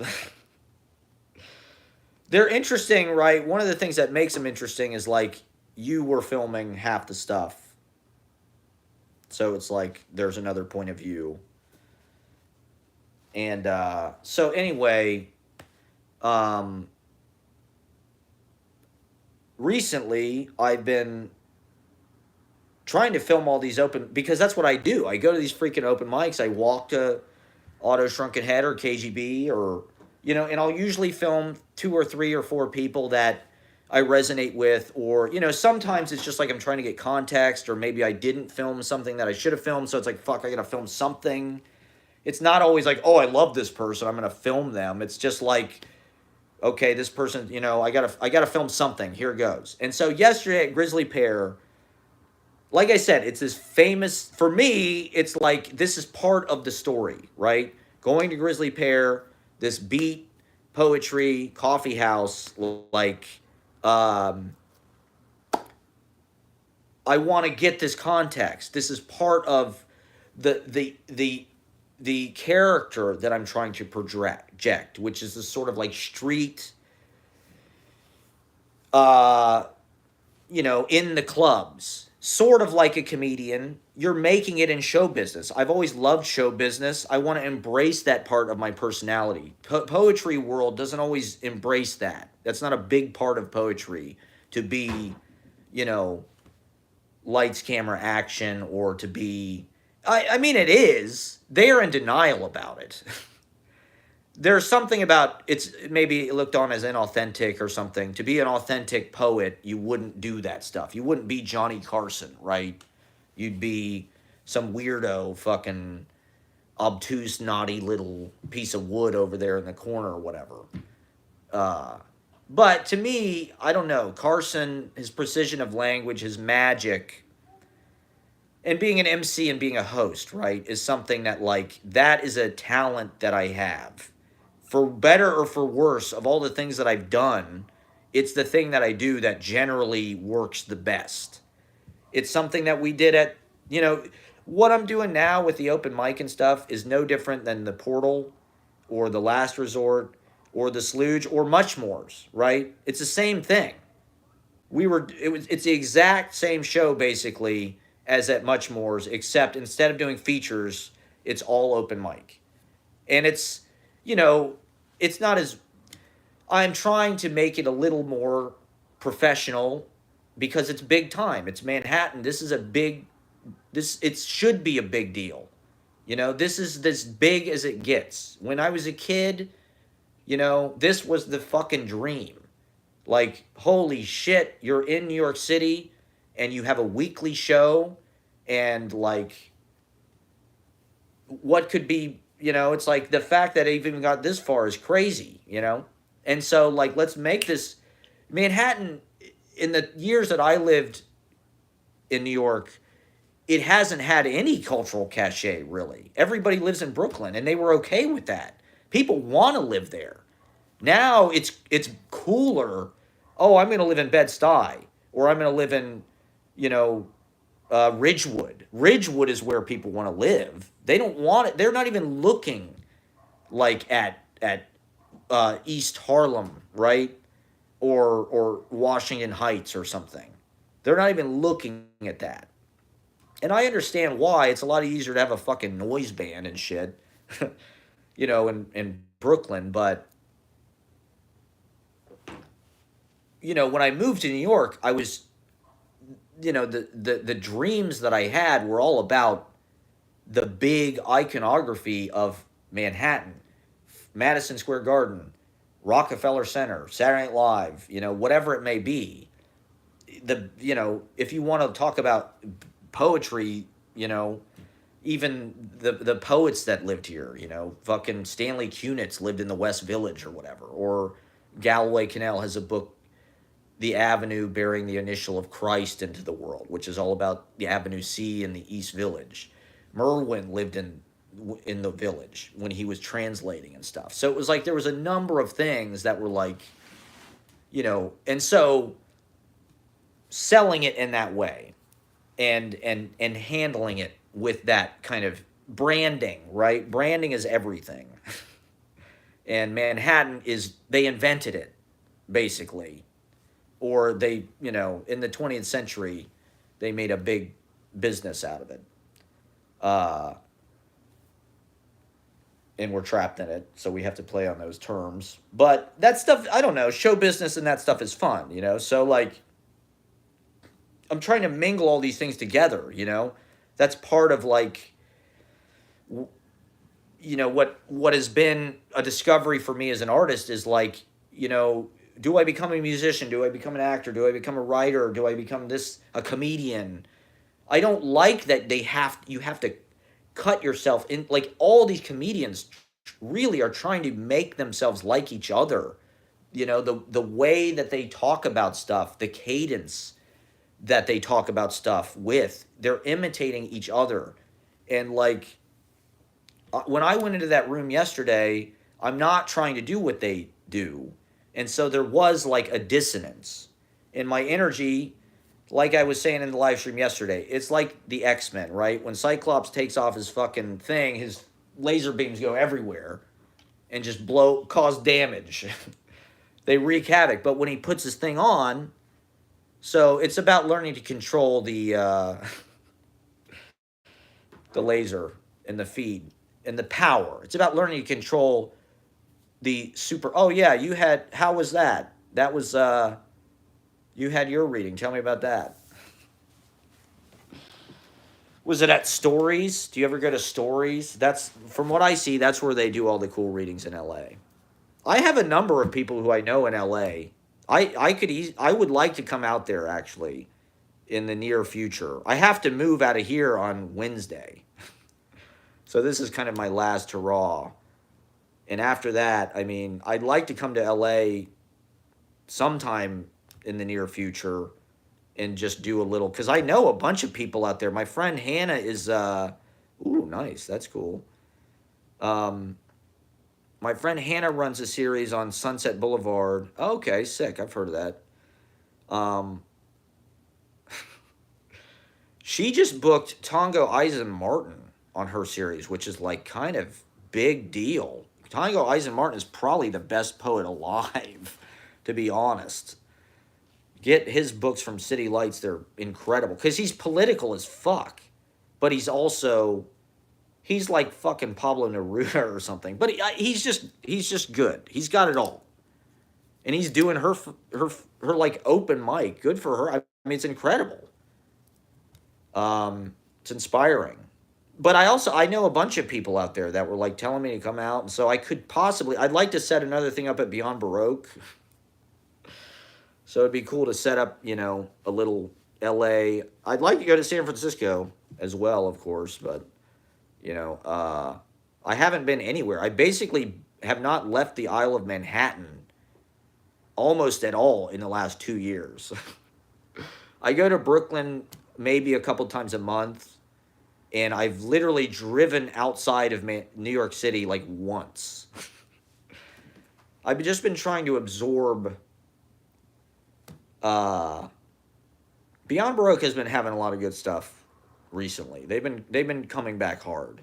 They're interesting, right? One of the things that makes them interesting is like you were filming half the stuff. So it's like there's another point of view. And so anyway, recently I've been trying to film all these open, because that's what I do. I go to these freaking open mics. I walk to Auto Shrunken Head or KGB or, you know, and I'll usually film 2 or 3 or 4 people that I resonate with, or, you know, sometimes it's just like I'm trying to get context, or maybe I didn't film something that I should have filmed, so it's like, fuck, I gotta film something. It's not always like, oh, I love this person, I'm gonna film them. It's just like, okay, this person, you know, I gotta film something, here it goes. And so yesterday at Grizzly Pear, like I said, it's this famous, for me, it's like, this is part of the story, right? Going to Grizzly Pear, this beat, poetry, coffee house, like, I want to get this context. This is part of the the character that I'm trying to project, which is this sort of like street, uh, in the clubs, sort of like a comedian. You're making it in show business. I've always loved show business. I want to embrace that part of my personality. Poetry world doesn't always embrace that. That's not a big part of poetry to be, you know, lights, camera, action, or to be. I mean, it is. They're in denial about it. There's something about it's maybe looked on as inauthentic or something. To be an authentic poet, you wouldn't do that stuff. You wouldn't be Johnny Carson, right? You'd be some weirdo fucking obtuse, naughty little piece of wood over there in the corner or whatever. Uh, but to me, I don't know. Carson, his precision of language, his magic, and being an MC and being a host, right, is something that, like, that is a talent that I have. For better or for worse, of all the things that I've done, it's the thing that I do that generally works the best. It's something that we did at, you know, what I'm doing now with the open mic and stuff is no different than the Portal or the Last Resort or the Slooge or Much More's, right? It's the same thing. It's the exact same show basically as at Much More's, except instead of doing features, it's all open mic. And you know, it's not as I'm trying to make it a little more professional because it's big time. It's Manhattan. This it should be a big deal. This is as big as it gets. When I was a kid, this was the fucking dream. Like, holy shit, you're in New York City and you have a weekly show and like what could be, it's like the fact that I've even got this far is crazy. And so like let's make this Manhattan in the years that I lived in New York, it hasn't had any cultural cachet really. Everybody lives in Brooklyn and they were okay with that. People want to live there. Now it's cooler. Oh, I'm going to live in Bed-Stuy, or I'm going to live in, you know, Ridgewood. Ridgewood is where people want to live. They don't want it. They're not even looking like at East Harlem, right, or Washington Heights or something. They're not even looking at that. And I understand why. It's a lot easier to have a fucking noise band and shit, in Brooklyn. But when I moved to New York, I was, the dreams that I had were all about the big iconography of Manhattan, Madison Square Garden, Rockefeller Center, Saturday Night Live, whatever it may be. If you want to talk about poetry, even the poets that lived here, fucking Stanley Kunitz lived in the West Village or whatever, or Galloway Canal has a book, The Avenue Bearing the Initial of Christ into the World, which is all about the Avenue C in the East Village. Merwin lived in the village when he was translating and stuff. So it was like there was a number of things that were like, and so selling it in that way and handling it with that kind of branding, right? Branding is everything. And Manhattan they invented it, basically. Or they, in the 20th century, they made a big business out of it. And we're trapped in it, so we have to play on those terms. But that stuff, I don't know, show business and that stuff is fun, So, like, I'm trying to mingle all these things together, That's part of, like, what has been a discovery for me as an artist is, like, do I become a musician? Do I become an actor? Do I become a writer? Do I become a comedian? I don't like that you have to cut yourself in. Like, all these comedians really are trying to make themselves like each other. The way that they talk about stuff, the cadence that they talk about stuff with, they're imitating each other. And like, when I went into that room yesterday, I'm not trying to do what they do. And so there was like a dissonance in my energy. Like I was saying in the live stream yesterday, it's like the X-Men, right? When Cyclops takes off his fucking thing, his laser beams go everywhere and just blow, cause damage. They wreak havoc. But when he puts his thing on, so it's about learning to control the laser and the feed and the power. It's about learning to control the super. Oh yeah, you had. How was that? That was you had your reading. Tell me about that. Was it at Stories? Do you ever go to Stories? That's from what I see. That's where they do all the cool readings in LA. I have a number of people who I know in LA. I would like to come out there actually in the near future. I have to move out of here on Wednesday. So this is kind of my last hurrah. And after that, I mean, I'd like to come to LA sometime in the near future and just do a little, because I know a bunch of people out there. My friend Hannah is ooh, nice. That's cool. Um my friend Hannah runs a series on Sunset Boulevard. Okay, sick. I've heard of that. Um she just booked Tongo Eisen Martin on her series, which is like kind of big deal. Tongo Eisen Martin is probably the best poet alive, to be honest. Get his books from City Lights; they're incredible because he's political as fuck, but he's like fucking Pablo Neruda or something. But he's just good. He's got it all, and he's doing her her like open mic. Good for her. I mean, it's incredible. It's inspiring. But I know a bunch of people out there that were like telling me to come out, and so I could possibly I'd like to set another thing up at Beyond Baroque. So it'd be cool to set up, a little LA. I'd like to go to San Francisco as well, of course, but I haven't been anywhere. I basically have not left the Isle of Manhattan almost at all in the last 2 years. I go to Brooklyn maybe a couple times a month, and I've literally driven outside of New York City like once. I've just been trying to absorb. Beyond Baroque has been having a lot of good stuff recently. They've been coming back hard.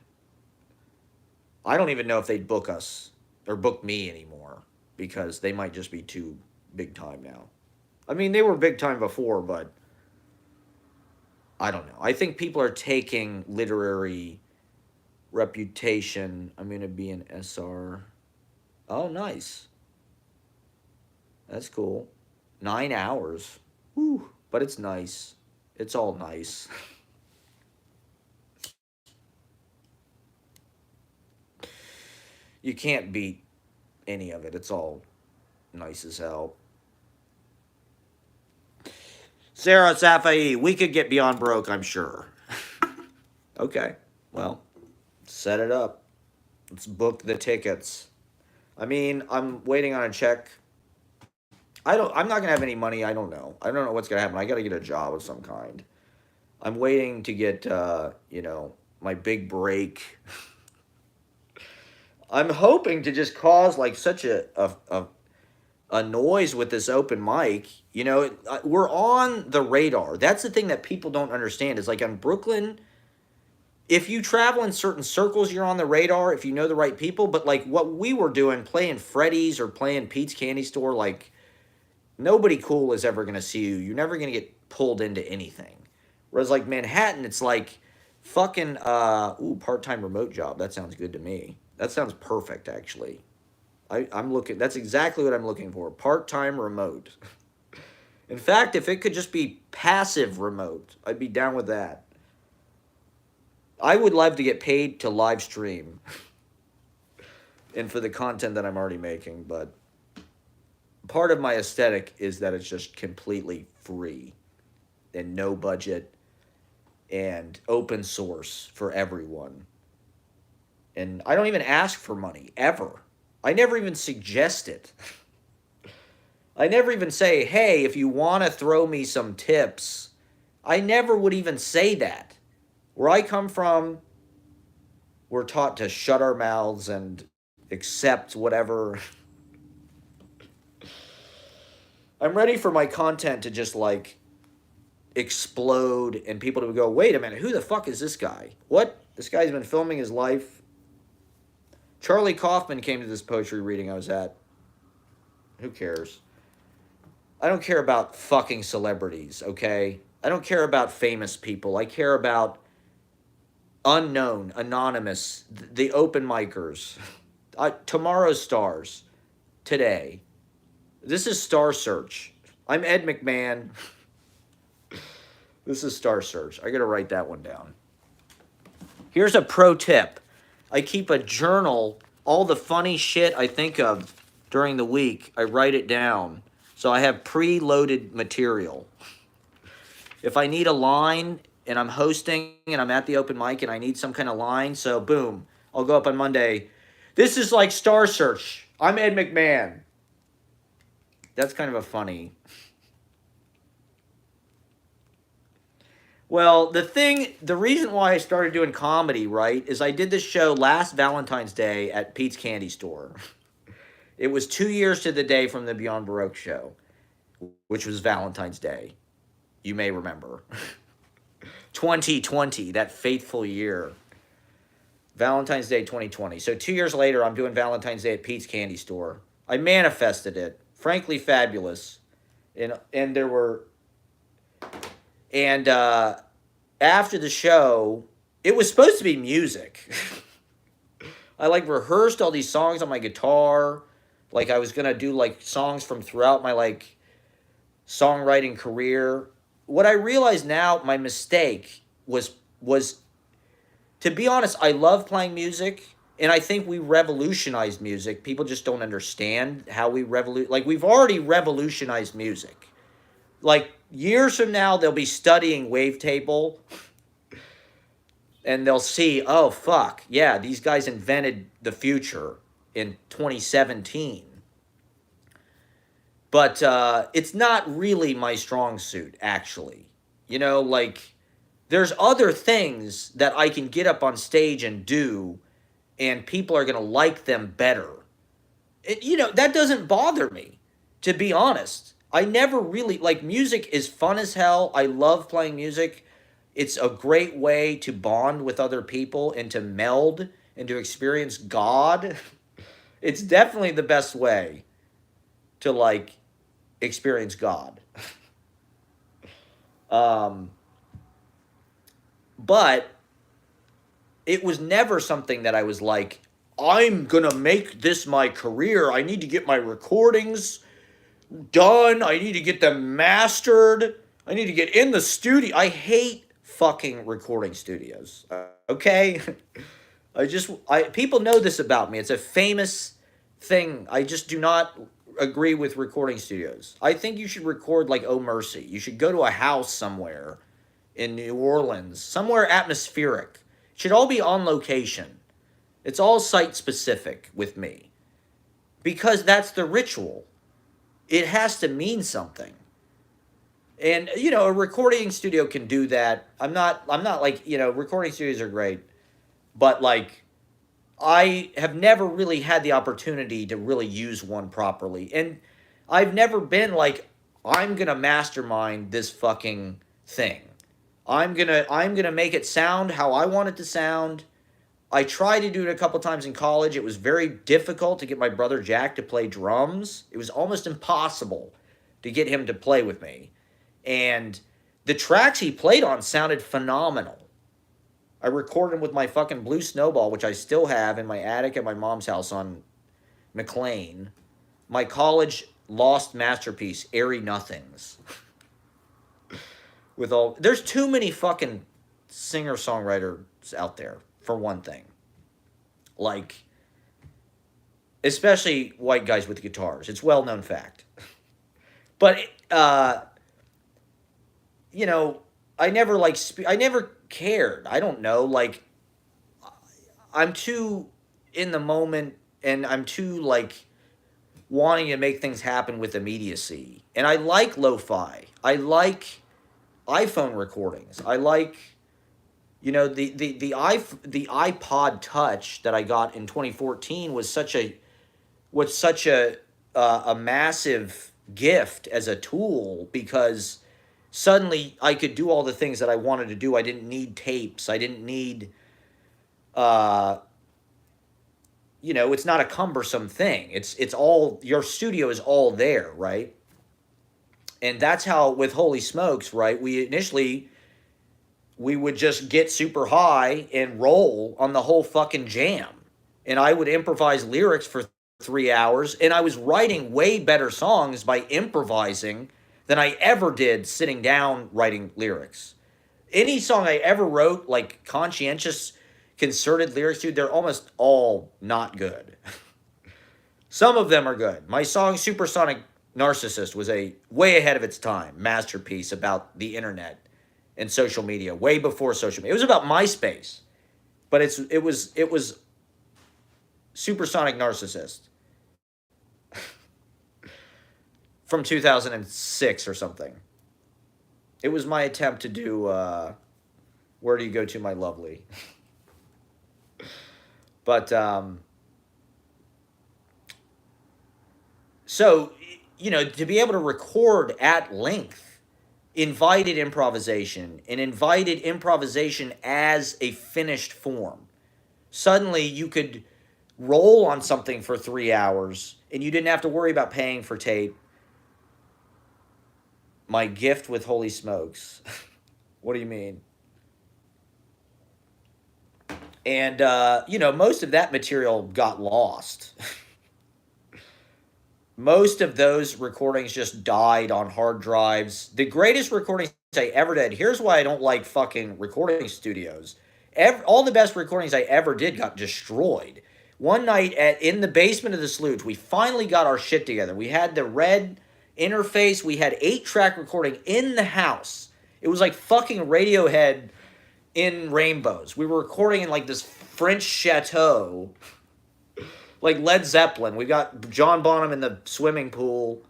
I don't even know if they'd book us or book me anymore because they might just be too big time now. I mean, they were big time before, but I don't know. I think people are taking literary reputation. I'm going to be an SR. Oh, nice. That's cool. 9 hours. Whew. But it's nice. It's all nice. You can't beat any of it. It's all nice as hell. Sarah Safai, we could get Beyond Broke, I'm sure. Okay. Well, set it up. Let's book the tickets. I mean, I'm waiting on a check. I'm not gonna have any money. I don't know. I don't know what's gonna happen. I gotta get a job of some kind. I'm waiting to get my big break. I'm hoping to just cause like such a noise with this open mic. We're on the radar. That's the thing that people don't understand is like in Brooklyn, if you travel in certain circles, you're on the radar if you know the right people. But like what we were doing, playing Freddy's or playing Pete's Candy Store, like nobody cool is ever going to see you. You're never going to get pulled into anything. Whereas like Manhattan, it's like fucking, part-time remote job. That sounds good to me. That sounds perfect, actually. I'm looking, that's exactly what I'm looking for. Part-time remote. In fact, if it could just be passive remote, I'd be down with that. I would love to get paid to live stream and for the content that I'm already making, but part of my aesthetic is that it's just completely free and no budget and open source for everyone. And I don't even ask for money, ever. I never even suggest it. I never even say, hey, if you want to throw me some tips, I never would even say that. Where I come from, we're taught to shut our mouths and accept whatever. I'm ready for my content to just like explode and people to go, wait a minute, who the fuck is this guy? What? This guy's been filming his life Charlie Kaufman came to this poetry reading I was at. Who cares? I don't care about fucking celebrities, okay? I don't care about famous people. I care about unknown, anonymous, the open micers. Tomorrow's stars. Today. This is Star Search. I'm Ed McMahon. This is Star Search. I gotta write that one down. Here's a pro tip. I keep a journal. All the funny shit I think of during the week, I write it down. So I have pre-loaded material. If I need a line and I'm hosting and I'm at the open mic and I need some kind of line, so boom, I'll go up on Monday. This is like Star Search. I'm Ed McMahon. That's kind of a funny. Well, the reason why I started doing comedy, right, is I did this show last Valentine's Day at Pete's Candy Store. It was 2 years to the day from the Beyond Baroque show, which was Valentine's Day. You may remember. 2020, that fateful year. Valentine's Day 2020. So 2 years later, I'm doing Valentine's Day at Pete's Candy Store. I manifested it. Frankly fabulous. And there were... And after the show, it was supposed to be music. I like rehearsed all these songs on my guitar. Like I was gonna do like songs from throughout my like songwriting career. What I realize now, my mistake was to be honest, I love playing music, and I think we revolutionized music. People just don't understand how we like we've already revolutionized music. Like years from now, they'll be studying wavetable, and they'll see, oh fuck, yeah, these guys invented the future in 2017. But it's not really my strong suit, actually. You know, like, there's other things that I can get up on stage and do, and people are going to like them better. That doesn't bother me, to be honest. I never really, like, music is fun as hell. I love playing music. It's a great way to bond with other people and to meld and to experience God. It's definitely the best way to, like, experience God. But it was never something that I was like, I'm going to make this my career. I need to get my recordings done. I need to get them mastered. I need to get in the studio. I hate fucking recording studios. Okay? People know this about me. It's a famous thing. I just do not agree with recording studios. I think you should record like Oh Mercy. You should go to a house somewhere in New Orleans, somewhere atmospheric. It should all be on location. It's all site specific with me. Because that's the ritual. It has to mean something. And a recording studio can do that. I'm not like, recording studios are great, but like I have never really had the opportunity to really use one properly. And I've never been like, I'm going to mastermind this fucking thing. I'm going to make it sound how I want it to sound. I tried to do it a couple times in college. It was very difficult to get my brother Jack to play drums. It was almost impossible to get him to play with me. And the tracks he played on sounded phenomenal. I recorded them with my fucking Blue Snowball, which I still have in my attic at my mom's house on McLean. My college lost masterpiece, Airy Nothings. There's too many fucking singer-songwriters out there, for one thing. Like, especially white guys with guitars. It's well-known fact. But, I never cared. I don't know, like, I'm too in the moment, and I'm too, like, wanting to make things happen with immediacy. And I like lo-fi. I like iPhone recordings. I like, the iPod Touch that I got in 2014 was such a massive gift as a tool, because suddenly I could do all the things that I wanted to do. I didn't need tapes. I didn't need it's not a cumbersome thing. It's all, your studio is all there, right? And that's how with Holy Smokes, right? We would just get super high and roll on the whole fucking jam. And I would improvise lyrics for 3 hours. And I was writing way better songs by improvising than I ever did sitting down writing lyrics. Any song I ever wrote, like conscientious, concerted lyrics to, they're almost all not good. Some of them are good. My song Supersonic Narcissist was a way ahead of its time masterpiece about the internet and social media, way before social media. It was about MySpace, but it was Supersonic Narcissist from 2006 or something. It was my attempt to do Where Do You Go To My Lovely. But so, to be able to record at length invited improvisation and invited improvisation as a finished form. Suddenly you could roll on something for 3 hours and you didn't have to worry about paying for tape. My gift with Holy Smokes. What do you mean? And, most of that material got lost. Most of those recordings just died on hard drives. The greatest recordings I ever did, here's why I don't like fucking recording studios. All the best recordings I ever did got destroyed. One night in the basement of the Slooge, we finally got our shit together. We had the red interface. We had 8-track recording in the house. It was like fucking Radiohead in rainbows. We were recording in like this French chateau, like Led Zeppelin. We got John Bonham in the swimming pool.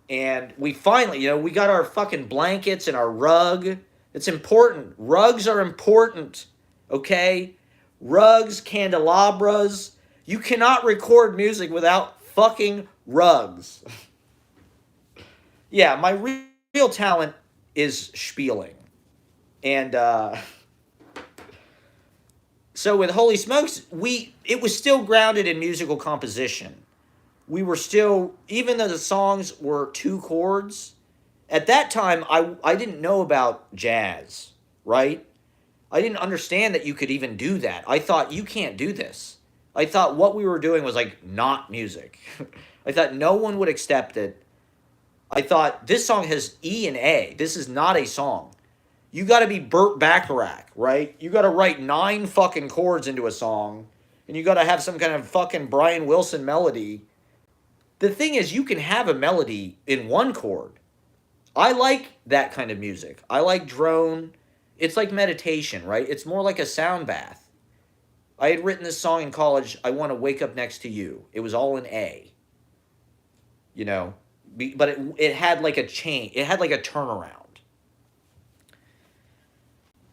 And we finally, we got our fucking blankets and our rug. It's important. Rugs are important. Okay? Rugs, candelabras. You cannot record music without fucking rugs. Yeah, my real talent is spieling. And so with Holy Smokes, it was still grounded in musical composition. We were still, even though the songs were 2 chords, at that time I didn't know about jazz, right? I didn't understand that you could even do that. I thought, you can't do this. I thought what we were doing was like not music. I thought no one would accept it. I thought this song has E and A. This is not a song. You got to be Burt Bacharach, right? You got to write 9 fucking chords into a song, and you got to have some kind of fucking Brian Wilson melody. The thing is, you can have a melody in 1 chord. I like that kind of music. I like drone. It's like meditation, right? It's more like a sound bath. I had written this song in college, I Want to Wake Up Next to You. It was all in A. But it had like a change. It had like a turnaround.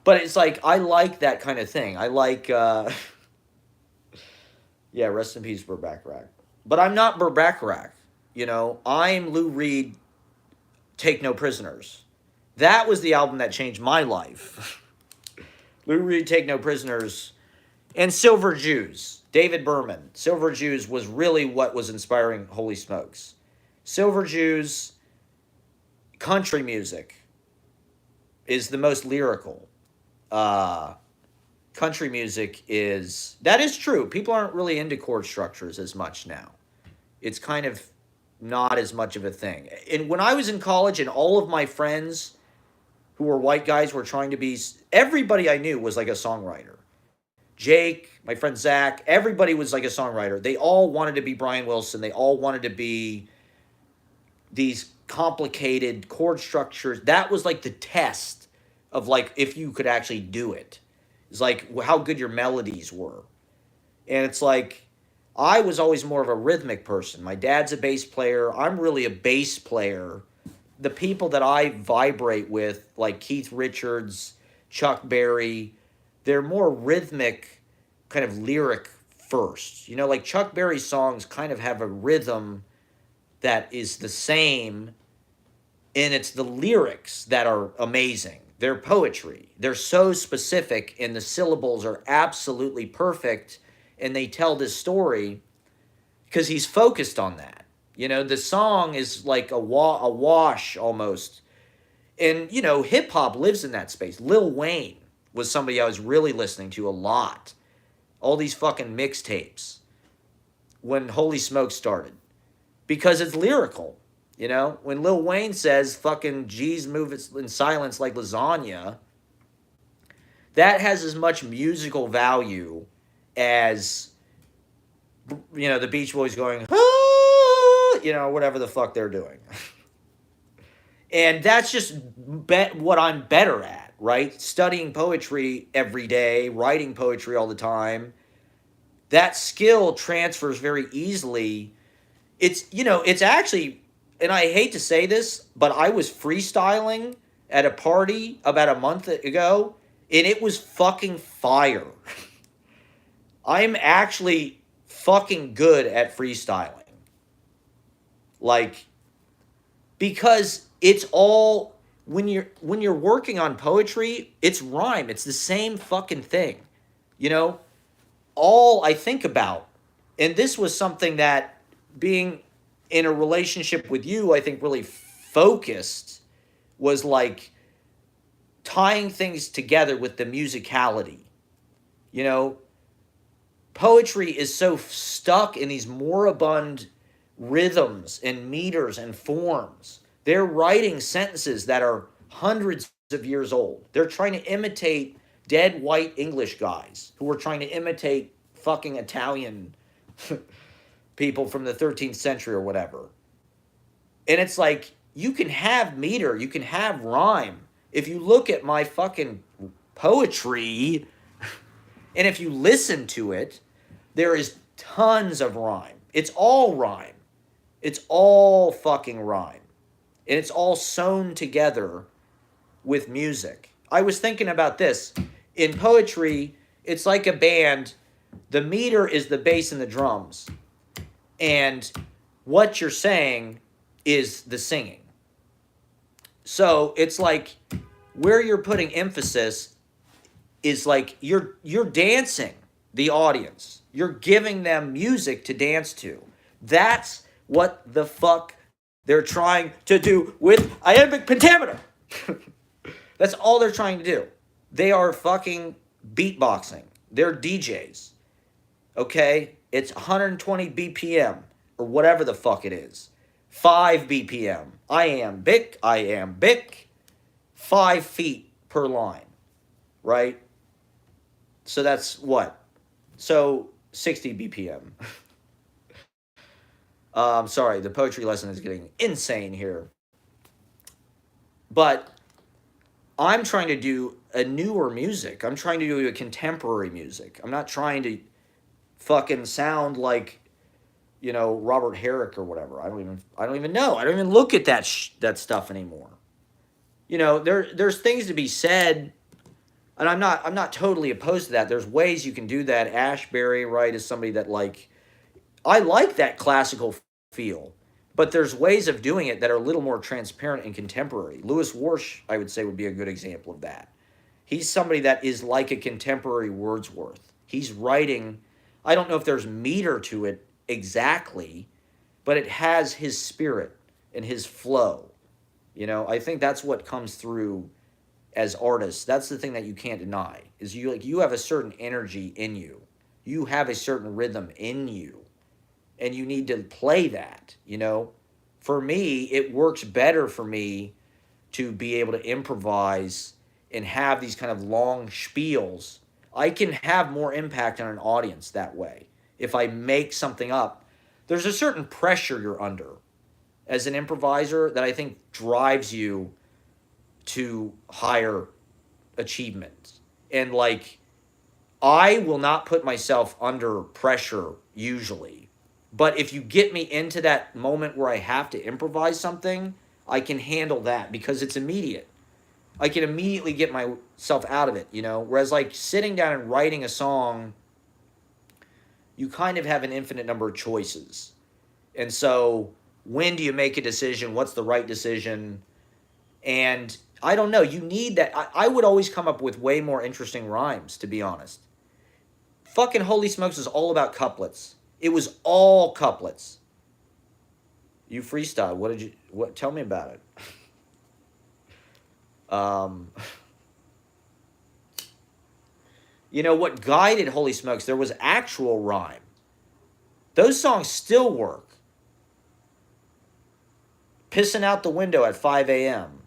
But it's like, I like that kind of thing. I like, yeah, rest in peace, Burt Bacharach. But I'm not Burt Bacharach. I'm Lou Reed, Take No Prisoners. That was the album that changed my life. Lou Reed, Take No Prisoners, and Silver Jews. David Berman. Silver Jews was really what was inspiring Holy Smokes. Silver Jews, country music is the most lyrical. Country music that is true. People aren't really into chord structures as much now. It's kind of not as much of a thing. And when I was in college and all of my friends who were white guys were trying to be, everybody I knew was like a songwriter. Jake, my friend Zach, everybody was like a songwriter. They all wanted to be Brian Wilson. They all wanted to be these complicated chord structures. That was like the test of like if you could actually do it. It's like how good your melodies were. And it's like, I was always more of a rhythmic person. My dad's a bass player. I'm really a bass player. The people that I vibrate with, like Keith Richards, Chuck Berry, they're more rhythmic, kind of lyric first. Like Chuck Berry's songs kind of have a rhythm that is the same, and it's the lyrics that are amazing. They're poetry. They're so specific, and the syllables are absolutely perfect, and they tell this story because he's focused on that. You know, the song is like a wash almost. And, you know, hip hop lives in that space. Lil Wayne was somebody I was really listening to a lot. All these fucking mixtapes when Holy Smoke started because it's lyrical. You know, when Lil Wayne says fucking G's move in silence like lasagna, that has as much musical value as, you know, the Beach Boys going, ah, you know, whatever the fuck they're doing. And that's just what I'm better at, right? Studying poetry every day, writing poetry all the time. That skill transfers very easily. It's, you know, it's actually, and I hate to say this, but I was freestyling at a party about a month ago, and it was fucking fire. I'm actually fucking good at freestyling. Like, because it's all when you're working on poetry, it's rhyme. It's the same fucking thing. You know, all I think about, and this was something that being in a relationship with you, I think really focused was like tying things together with the musicality. You know, poetry is so stuck in these moribund rhythms and meters and forms. They're writing sentences that are hundreds of years old. They're trying to imitate dead white English guys who were trying to imitate fucking Italian people from the 13th century or whatever. And it's like, you can have meter, you can have rhyme. If you look at my fucking poetry, and if you listen to it, there is tons of rhyme. It's all rhyme. It's all fucking rhyme. And it's all sewn together with music. I was thinking about this. In poetry, it's like a band. The meter is the bass and the drums. And what you're saying is the singing. So it's like where you're putting emphasis is like you're dancing the audience. You're giving them music to dance to. That's what the fuck they're trying to do with iambic pentameter. That's all they're trying to do. They are fucking beatboxing. They're DJs. Okay? It's 120 BPM or whatever the fuck it is. 5 BPM. Iambic, 5 feet per line. Right? So that's what? So 60 BPM. Sorry, the poetry lesson is getting insane here. But I'm trying to do a newer music. I'm trying to do a contemporary music. I'm not trying to fucking sound like, you know, Robert Herrick or whatever. I don't even know. I don't even look at that stuff anymore. You know, there's things to be said, and I'm not totally opposed to that. There's ways you can do that. Ashbery, right, is somebody that like, I like that classical feel, but there's ways of doing it that are a little more transparent and contemporary. Louis Warsh, I would say, would be a good example of that. He's somebody that is like a contemporary Wordsworth. He's writing, I don't know if there's meter to it exactly, but it has his spirit and his flow. You know, I think that's what comes through as artists. That's the thing that you can't deny, is you have a certain energy in you. You have a certain rhythm in you. And you need to play that, you know. For me, it works better for me to be able to improvise and have these kind of long spiels. I can have more impact on an audience that way. If I make something up, there's a certain pressure you're under as an improviser that I think drives you to higher achievements. And like, I will not put myself under pressure usually. But if you get me into that moment where I have to improvise something, I can handle that because it's immediate. I can immediately get myself out of it, you know? Whereas like sitting down and writing a song, you kind of have an infinite number of choices. And so when do you make a decision? What's the right decision? And I don't know. You need that. I would always come up with way more interesting rhymes, to be honest. Fucking Holy Smokes is all about couplets. It was all couplets. You freestyle. What did you? What? Tell me about it. Um, you know what guided Holy Smokes? There was actual rhyme. Those songs still work. Pissing out the window at 5 a.m.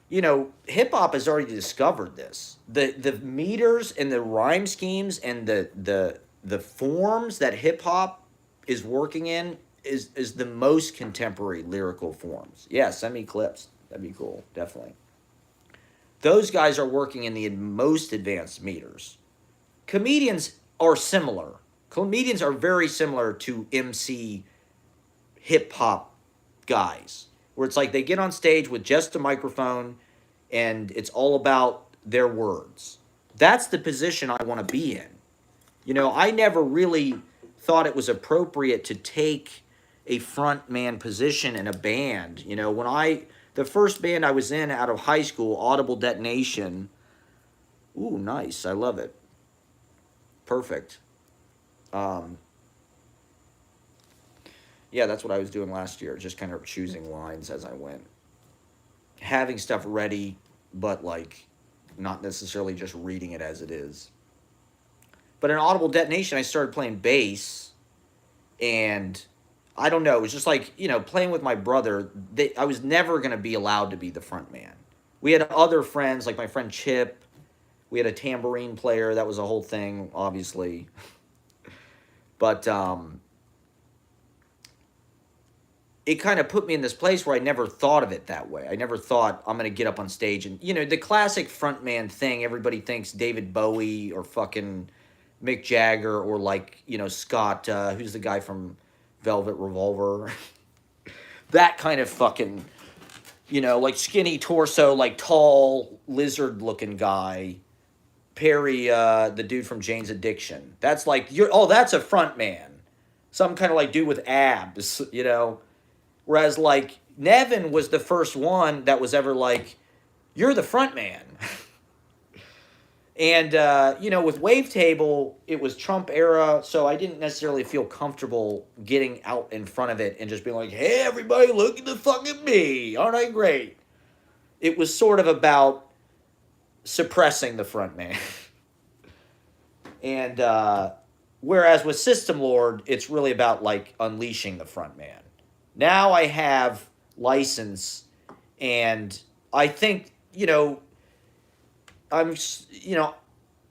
You know, hip hop has already discovered this. The meters and the rhyme schemes and the forms that hip hop is working in is the most contemporary lyrical forms. Yeah, send me clips. That'd be cool, definitely. Those guys are working in the most advanced meters. Comedians are similar. Comedians are very similar to MC hip hop guys, where it's like they get on stage with just a microphone and it's all about their words. That's the position I want to be in. You know, I never really thought it was appropriate to take a front man position in a band. You know, the first band I was in out of high school, Audible Detonation. Ooh, nice. I love it. Perfect. Um, yeah, that's what I was doing last year, just kind of choosing lines as I went. Having stuff ready, but like not necessarily just reading it as it is. But in Audible Detonation, I started playing bass, and I don't know, it was just like, you know, playing with my brother. I was never going to be allowed to be the front man. We had other friends, like my friend Chip. We had a tambourine player. That was a whole thing, obviously. But it kind of put me in this place where I never thought of it that way. I never thought I'm going to get up on stage and, you know, the classic frontman thing, everybody thinks David Bowie or fucking Mick Jagger or like, you know, Scott, who's the guy from Velvet Revolver? That kind of fucking, you know, like skinny torso, like tall, lizard looking guy. Perry, the dude from Jane's Addiction. That's like, that's a front man. Some kind of like dude with abs, you know. Whereas like Nevin was the first one that was ever like, you're the front man. And, you know, with Wavetable, it was Trump era, so I didn't necessarily feel comfortable getting out in front of it and just being like, hey, everybody, look at the fucking me. Aren't I great? It was sort of about suppressing the front man. And whereas with System Lord, it's really about, like, unleashing the front man. Now I have license, and I think, you know,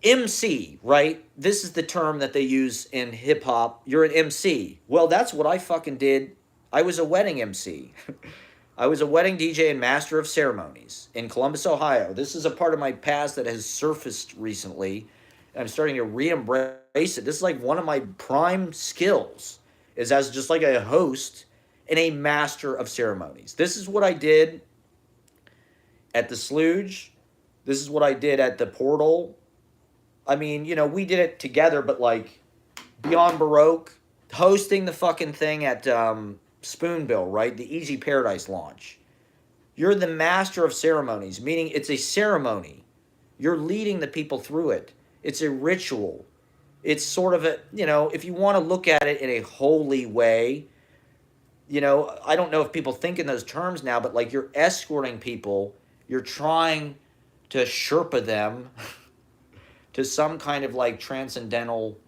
MC, right? This is the term that they use in hip hop. You're an MC. Well, that's what I fucking did. I was a wedding MC. I was a wedding DJ and master of ceremonies in Columbus, Ohio. This is a part of my past that has surfaced recently. I'm starting to re-embrace it. This is like one of my prime skills, is as just like a host and a master of ceremonies. This is what I did at the Slooge. This is what I did at the Portal. I mean, you know, we did it together, but like Beyond Baroque, hosting the fucking thing at Spoonbill, right? The Easy Paradise launch. You're the master of ceremonies, meaning it's a ceremony. You're leading the people through it. It's a ritual. It's sort of a, you know, if you want to look at it in a holy way, you know, I don't know if people think in those terms now, but like you're escorting people, you're trying to Sherpa them to some kind of like transcendental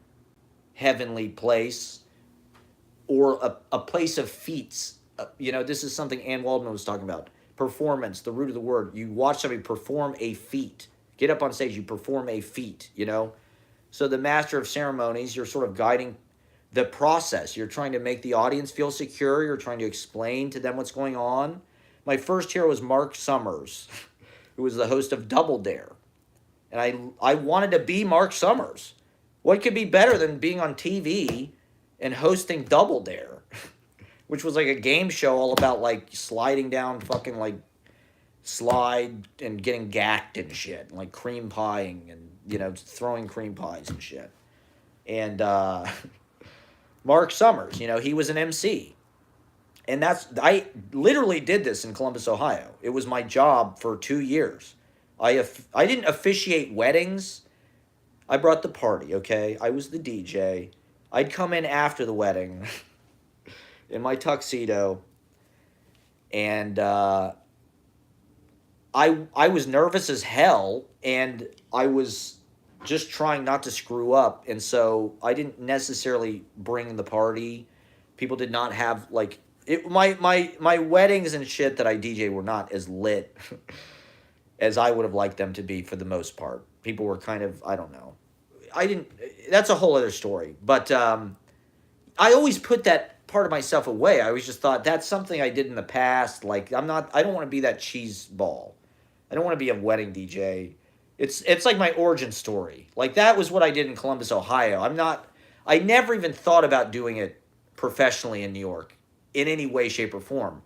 heavenly place or a place of feats. You know, this is something Ann Waldman was talking about. Performance, the root of the word. You watch somebody perform a feat. Get up on stage, you perform a feat, you know? So the master of ceremonies, you're sort of guiding the process. You're trying to make the audience feel secure. You're trying to explain to them what's going on. My first hero was Mark Summers, who was the host of Double Dare. And I wanted to be Mark Summers. What could be better than being on TV and hosting Double Dare, which was like a game show all about like sliding down fucking like slide and getting gacked and shit, and like cream pieing and, you know, throwing cream pies and shit. And Mark Summers, you know, he was an MC. And I literally did this in Columbus, Ohio. It was my job for 2 years. I didn't officiate weddings. I brought the party. Okay, I was the DJ. I'd come in after the wedding in my tuxedo, and I was nervous as hell, and I was just trying not to screw up, and so I didn't necessarily bring the party. People did not have like it. My weddings and shit that I DJ were not as lit as I would have liked them to be for the most part. People were kind of, I don't know. I didn't. That's a whole other story. But I always put that part of myself away. I always just thought that's something I did in the past. Like I'm not. I don't want to be that cheese ball. I don't want to be a wedding DJ. It's like my origin story. Like that was what I did in Columbus, Ohio. I'm not. I never even thought about doing it professionally in New York in any way, shape, or form.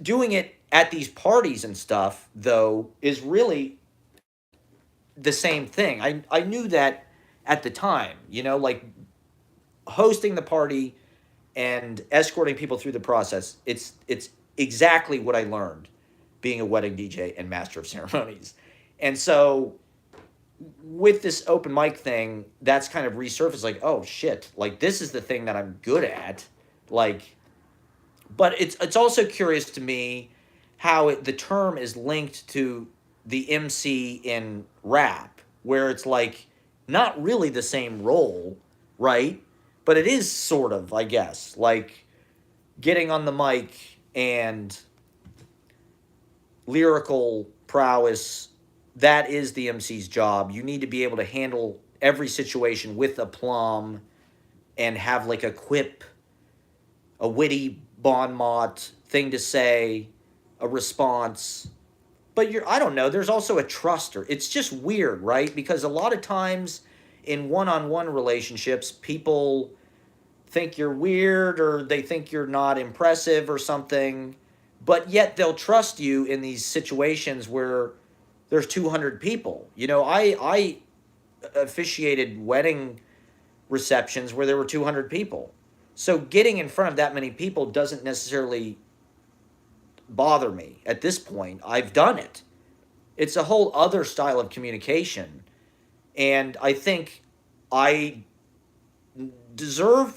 Doing it at these parties and stuff, though, is really the same thing. I knew that at the time, like hosting the party and escorting people through the process. It's exactly what I learned being a wedding DJ and master of ceremonies. And so with this open mic thing, that's kind of resurfaced like, oh shit, like this is the thing that I'm good at. Like but it's also curious to me how the term is linked to the MC in rap, where it's like not really the same role, right? But it is sort of, I guess, like getting on the mic and lyrical prowess. That is the MC's job. You need to be able to handle every situation with aplomb and have like a quip, a witty bon mot thing to say, a response. But I don't know, there's also a truster. It's just weird, right? Because a lot of times in one-on-one relationships, people think you're weird or they think you're not impressive or something, but yet they'll trust you in these situations where there's 200 people. I officiated wedding receptions where there were 200 people. So getting in front of that many people doesn't necessarily bother me at this point. I've done it. It's a whole other style of communication. And I think I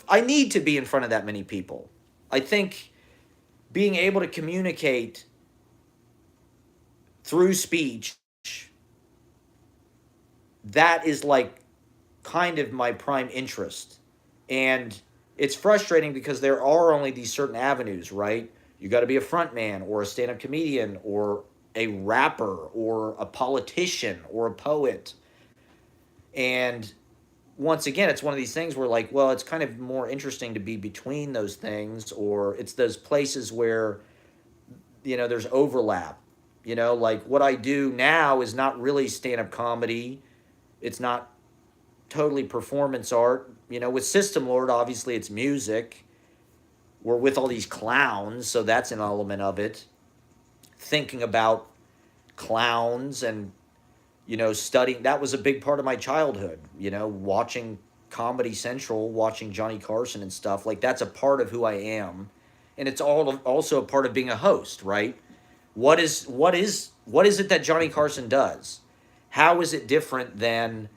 I need to be in front of that many people. I think being able to communicate through speech, that is like kind of my prime interest. And it's frustrating because there are only these certain avenues, right? You got to be a front man or a stand-up comedian or a rapper or a politician or a poet. And once again, it's one of these things where like, well, it's kind of more interesting to be between those things, or it's those places where there's overlap. Like what I do now is not really stand-up comedy. It's not totally performance art. With System Lord, obviously it's music. We're with all these clowns, so that's an element of it. Thinking about clowns and, studying, that was a big part of my childhood, watching Comedy Central, watching Johnny Carson and stuff. Like that's a part of who I am. And it's also a part of being a host, right? What is it that Johnny Carson does? How is it different than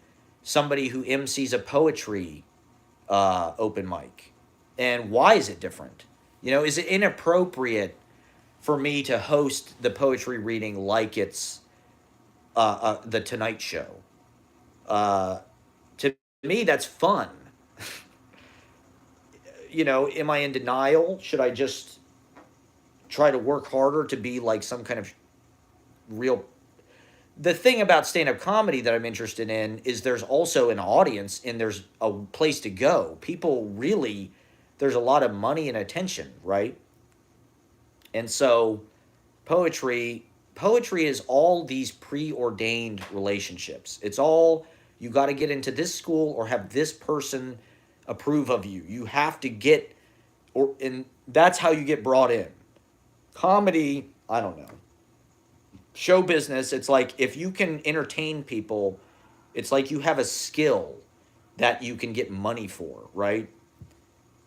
somebody who MCs a poetry open mic? And why is it different? Is it inappropriate for me to host the poetry reading like it's the Tonight Show? To me, that's fun. Am I in denial? Should I just try to work harder to be like some kind of real. The thing about stand-up comedy that I'm interested in is there's also an audience and there's a place to go. People really, there's a lot of money and attention, right? And so poetry is all these preordained relationships. It's all, you got to get into this school or have this person approve of you. You have to get, and that's how you get brought in. Comedy, I don't know. Show business, it's like if you can entertain people, it's like you have a skill that you can get money for, right?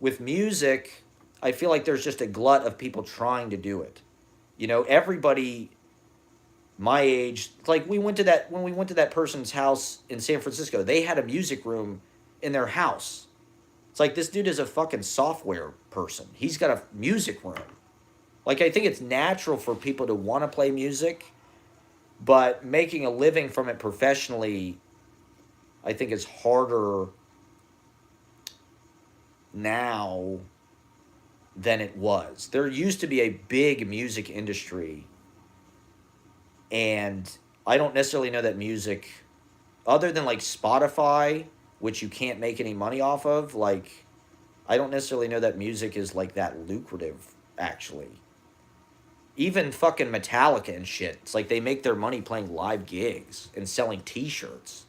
With music, I feel like there's just a glut of people trying to do it. You know, everybody my age, like we went to that when we went to that person's house in San Francisco, they had a music room in their house. It's like this dude is a fucking software person. He's got a music room. Like I think it's natural for people to want to play music, but making a living from it professionally, I think is harder now than it was. There used to be a big music industry, and I don't necessarily know that music, other than like Spotify, which you can't make any money off of, like, I don't necessarily know that music is like that lucrative, actually. Even fucking Metallica and shit. It's like they make their money playing live gigs and selling t shirts.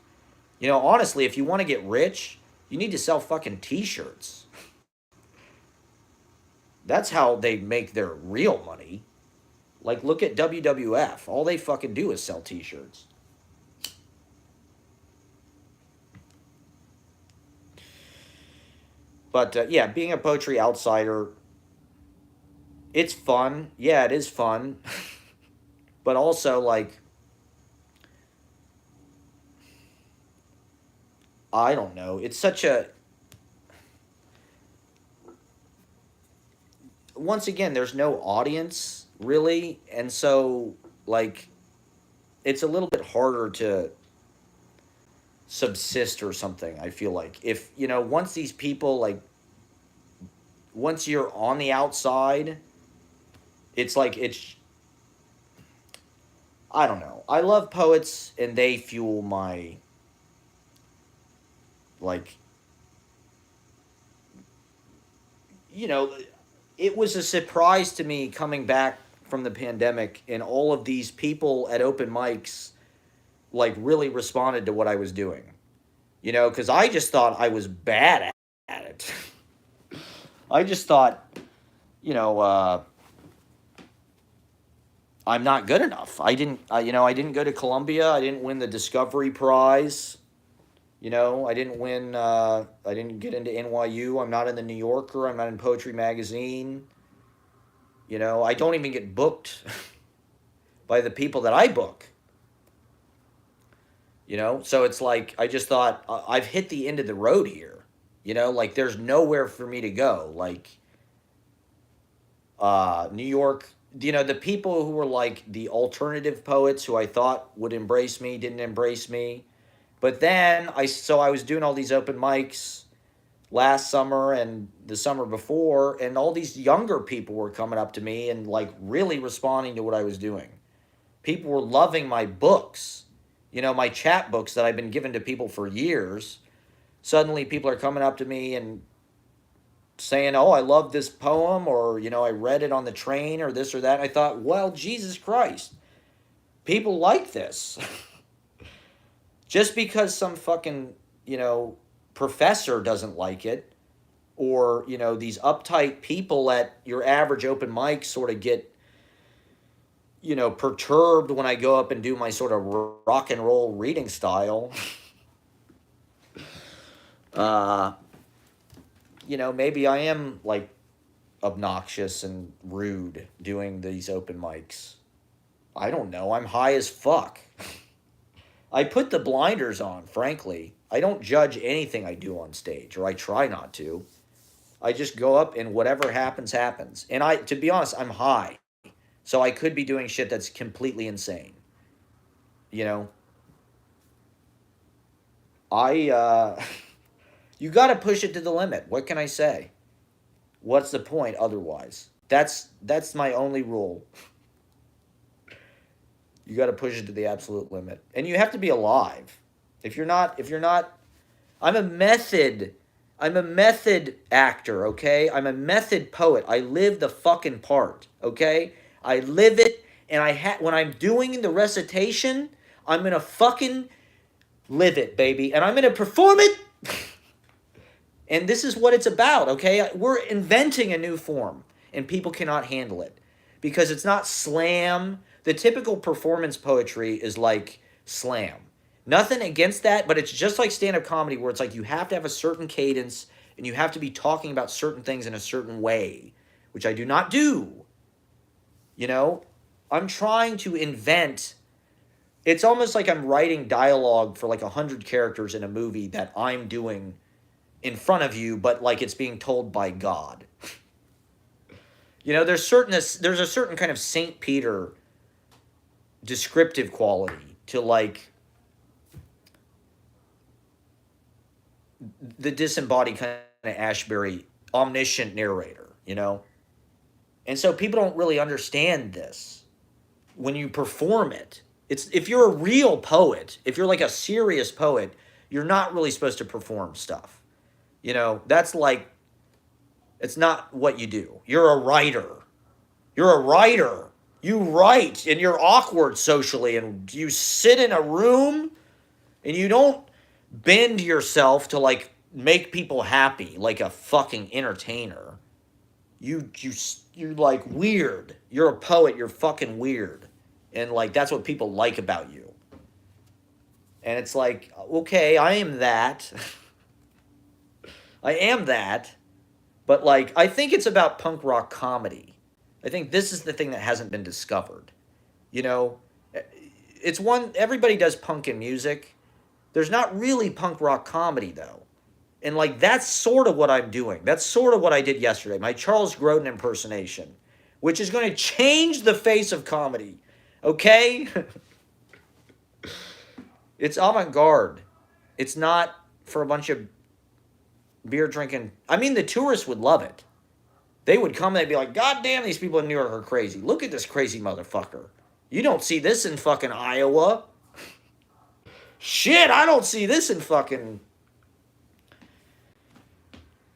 You know, honestly, if you want to get rich, you need to sell fucking t shirts. That's how they make their real money. Like, look at WWF. All they fucking do is sell t shirts. But yeah, being a poetry outsider, it's fun. Yeah, it is fun. But also, like, I don't know. It's such a. Once again, there's no audience, really. And so, like, it's a little bit harder to subsist or something, I feel like. If, you know, once these people, like, once you're on the outside, it's like, it's. I don't know. I love poets, and they fuel my, like, you know, it was a surprise to me coming back from the pandemic and all of these people at open mics like really responded to what I was doing. You know, because I just thought I was bad at it. I just thought, you know, I'm not good enough. I didn't go to Columbia. I didn't win the Discovery Prize. You know, I didn't get into NYU. I'm not in the New Yorker. I'm not in Poetry Magazine. You know, I don't even get booked by the people that I book. You know, so it's like, I just thought, I've hit the end of the road here. You know, like, there's nowhere for me to go. Like, New York, you know, the people who were like the alternative poets who I thought would embrace me didn't embrace me. But then I was doing all these open mics last summer and the summer before, and all these younger people were coming up to me and like really responding to what I was doing. People were loving my books, you know, my chat books that I've been giving to people for years. Suddenly people are coming up to me and saying, "Oh, I love this poem," or, you know, "I read it on the train," or this or that. And I thought, well, Jesus Christ, people like this. Just because some fucking, you know, professor doesn't like it, or, you know, these uptight people at your average open mic sort of get, you know, perturbed when I go up and do my sort of rock and roll reading style. uh, you know, maybe I am like obnoxious and rude doing these open mics. I don't know. I'm high as fuck. I put the blinders on, frankly. I don't judge anything I do on stage, or I try not to. I just go up and whatever happens, happens. And to be honest, I'm high. So I could be doing shit that's completely insane. You know? You gotta push it to the limit. What can I say? What's the point otherwise? That's my only rule. You got to push it to the absolute limit. And you have to be alive. If you're not I'm a method I'm a method actor, okay? I'm a method poet. I live the fucking part, okay? I live it, and when I'm doing the recitation, I'm going to fucking live it, baby. And I'm going to perform it. And this is what it's about, okay? We're inventing a new form, and people cannot handle it because it's not slam. The typical performance poetry is like slam. Nothing against that, but it's just like stand-up comedy where it's like you have to have a certain cadence and you have to be talking about certain things in a certain way. which I do not do. You know, I'm trying to invent. It's almost like I'm writing dialogue for like 100 characters in a movie that I'm doing in front of you, but like it's being told by God. You know, there's a certain kind of Saint Peter descriptive quality to like the disembodied kind of Ashbury omniscient narrator, you know? And so people don't really understand this when you perform it. It's if you're a real poet, if you're like a serious poet, you're not really supposed to perform stuff. You know, that's like it's not what you do. You're a writer. You're a writer. You write and you're awkward socially and you sit in a room and you don't bend yourself to like make people happy like a fucking entertainer. You're like weird. You're a poet, you're fucking weird. And like that's what people like about you. And it's like, okay, I am that. I am that. But like I think it's about punk rock comedy. I think this is the thing that hasn't been discovered. You know, it's one everybody does punk in music. There's not really punk rock comedy though. And like that's sort of what I'm doing. That's sort of what I did yesterday. My Charles Grodin impersonation, which is going to change the face of comedy. Okay? It's avant-garde. It's not for a bunch of beer drinking. I mean, the tourists would love it. They would come and they'd be like, God damn, these people in New York are crazy. Look at this crazy motherfucker. You don't see this in fucking Iowa. Shit, I don't see this in fucking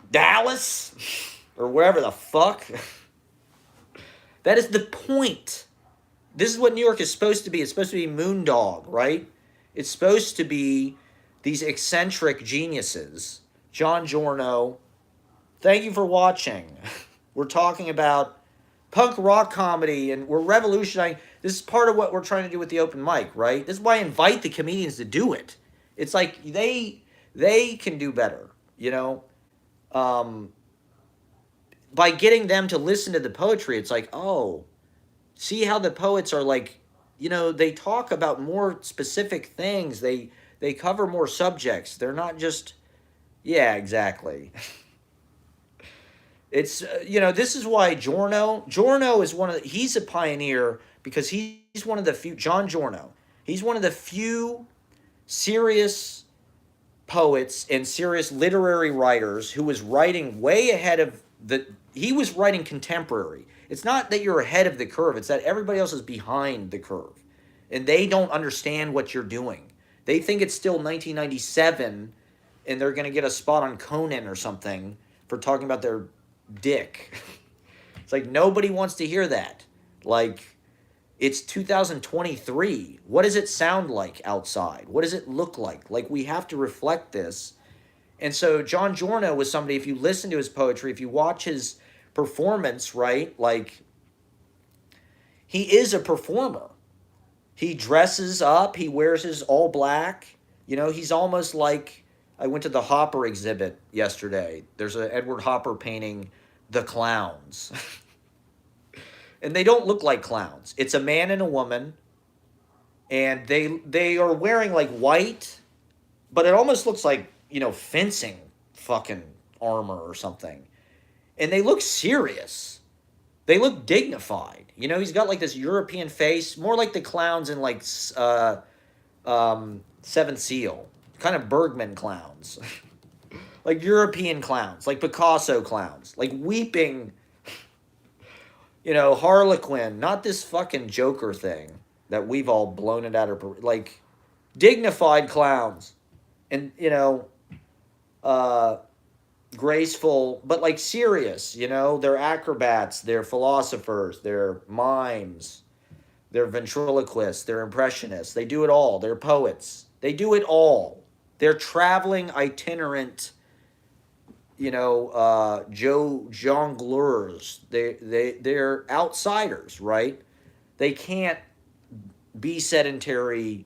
Dallas or wherever the fuck. That is the point. This is what New York is supposed to be. It's supposed to be Moondog, right? It's supposed to be these eccentric geniuses. John Giorno, thank you for watching. We're talking about punk rock comedy and we're revolutionizing. This is part of what we're trying to do with the open mic, right? This is why I invite the comedians to do it. It's like they can do better, you know? By getting them to listen to the poetry, it's like, oh, see how the poets are like, you know, they talk about more specific things. They cover more subjects. They're not just, yeah, exactly. It's, you know, this is why Giorno is he's a pioneer because he's one of the few, John Giorno, he's one of the few serious poets and serious literary writers who was writing way ahead of he was writing contemporary. It's not that you're ahead of the curve, it's that everybody else is behind the curve. And they don't understand what you're doing. They think it's still 1997 and they're going to get a spot on Conan or something for talking about their dick. It's like nobody wants to hear that. Like it's 2023. What does it sound like outside? What does it look like? Like we have to reflect this. And so John Giorno was somebody, if you listen to his poetry, if you watch his performance, right? Like he is a performer. He dresses up, he wears his all black. You know, he's almost like I went to the Hopper exhibit yesterday. There's an Edward Hopper painting, The Clowns. And they don't look like clowns. It's a man and a woman, and they are wearing like white, but it almost looks like, you know, fencing fucking armor or something. And they look serious. They look dignified. You know, he's got like this European face, more like the clowns in like Seventh Seal, kind of Bergman clowns. Like European clowns, like Picasso clowns, like weeping, you know, Harlequin, not this fucking Joker thing that we've all blown it out of, like dignified clowns. And, you know, graceful, but like serious, you know, they're acrobats, they're philosophers, they're mimes, they're ventriloquists, they're impressionists, they do it all, they're poets, they do it all. They're traveling itinerant, you know, jongleurs. They're outsiders, right? They can't be sedentary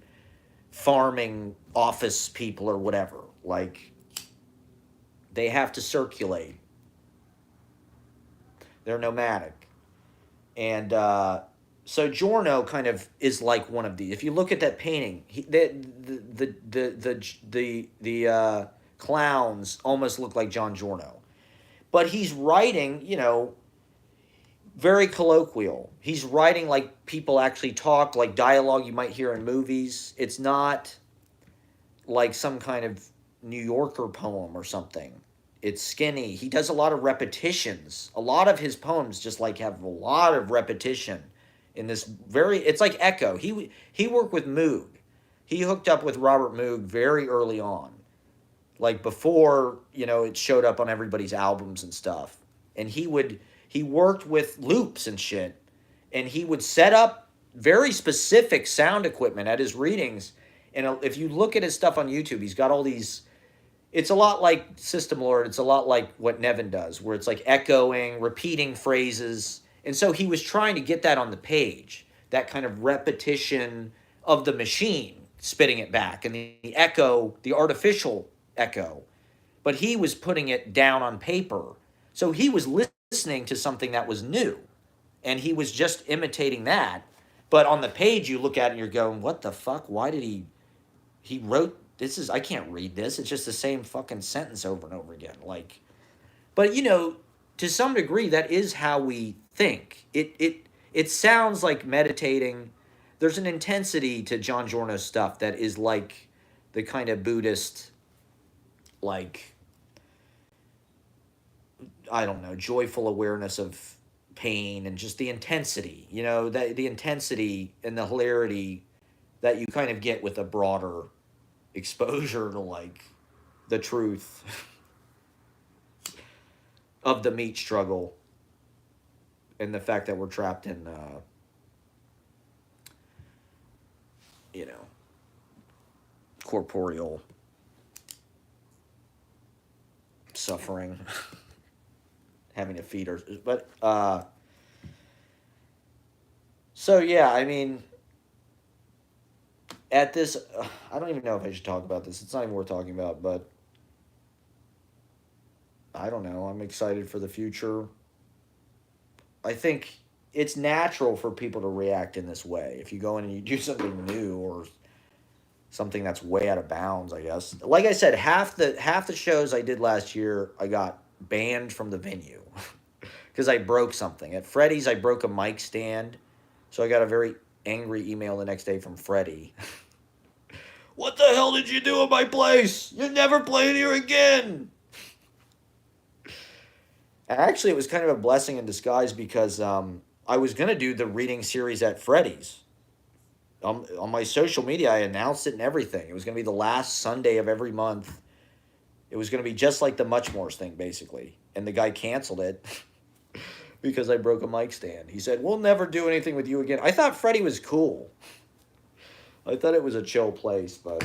farming office people or whatever. Like, they have to circulate. They're nomadic. And so Giorno kind of is like one of these. If you look at that painting, the clowns almost look like John Giorno. But he's writing, very colloquial. He's writing like people actually talk, like dialogue you might hear in movies. It's not like some kind of New Yorker poem or something. It's skinny. He does a lot of repetitions. A lot of his poems just like have a lot of repetition in this very it's like echo. He worked with Moog. He hooked up with Robert Moog very early on. Like before, it showed up on everybody's albums and stuff. And he worked with loops and shit. And he would set up very specific sound equipment at his readings. And if you look at his stuff on YouTube, he's got all these. It's a lot like System Lord. It's a lot like what Nevin does, where it's like echoing, repeating phrases. And so he was trying to get that on the page, that kind of repetition of the machine spitting it back, and the echo, the artificial echo. But he was putting it down on paper. So he was listening to something that was new, and he was just imitating that. But on the page, you look at it and you're going, what the fuck? Why did he wrote this is I can't read this. It's just the same fucking sentence over and over again. Like, but to some degree, that is how we think. It sounds like meditating. There's an intensity to John Giorno's stuff that is like the kind of Buddhist, like, I don't know, joyful awareness of pain and just the intensity. That the intensity and the hilarity that you kind of get with a broader exposure to like the truth of the meat struggle and the fact that we're trapped in corporeal suffering having to feed her. But so yeah, I mean, at this, I don't even know if I should talk about this. It's not even worth talking about, but I don't know. I'm excited for the future. I think it's natural for people to react in this way. If you go in and you do something new or something that's way out of bounds, I guess. Like I said, half the shows I did last year, I got banned from the venue because I broke something. At Freddy's, I broke a mic stand, so I got a very angry email the next day from Freddie. What the hell did you do at my place? You're never playing here again. Actually, it was kind of a blessing in disguise because I was going to do the reading series at Freddy's. On my social media, I announced it and everything. It was going to be the last Sunday of every month. It was going to be just like the Muchmore's thing, basically. And the guy canceled it because I broke a mic stand. He said, we'll never do anything with you again. I thought Freddy was cool. I thought it was a chill place, but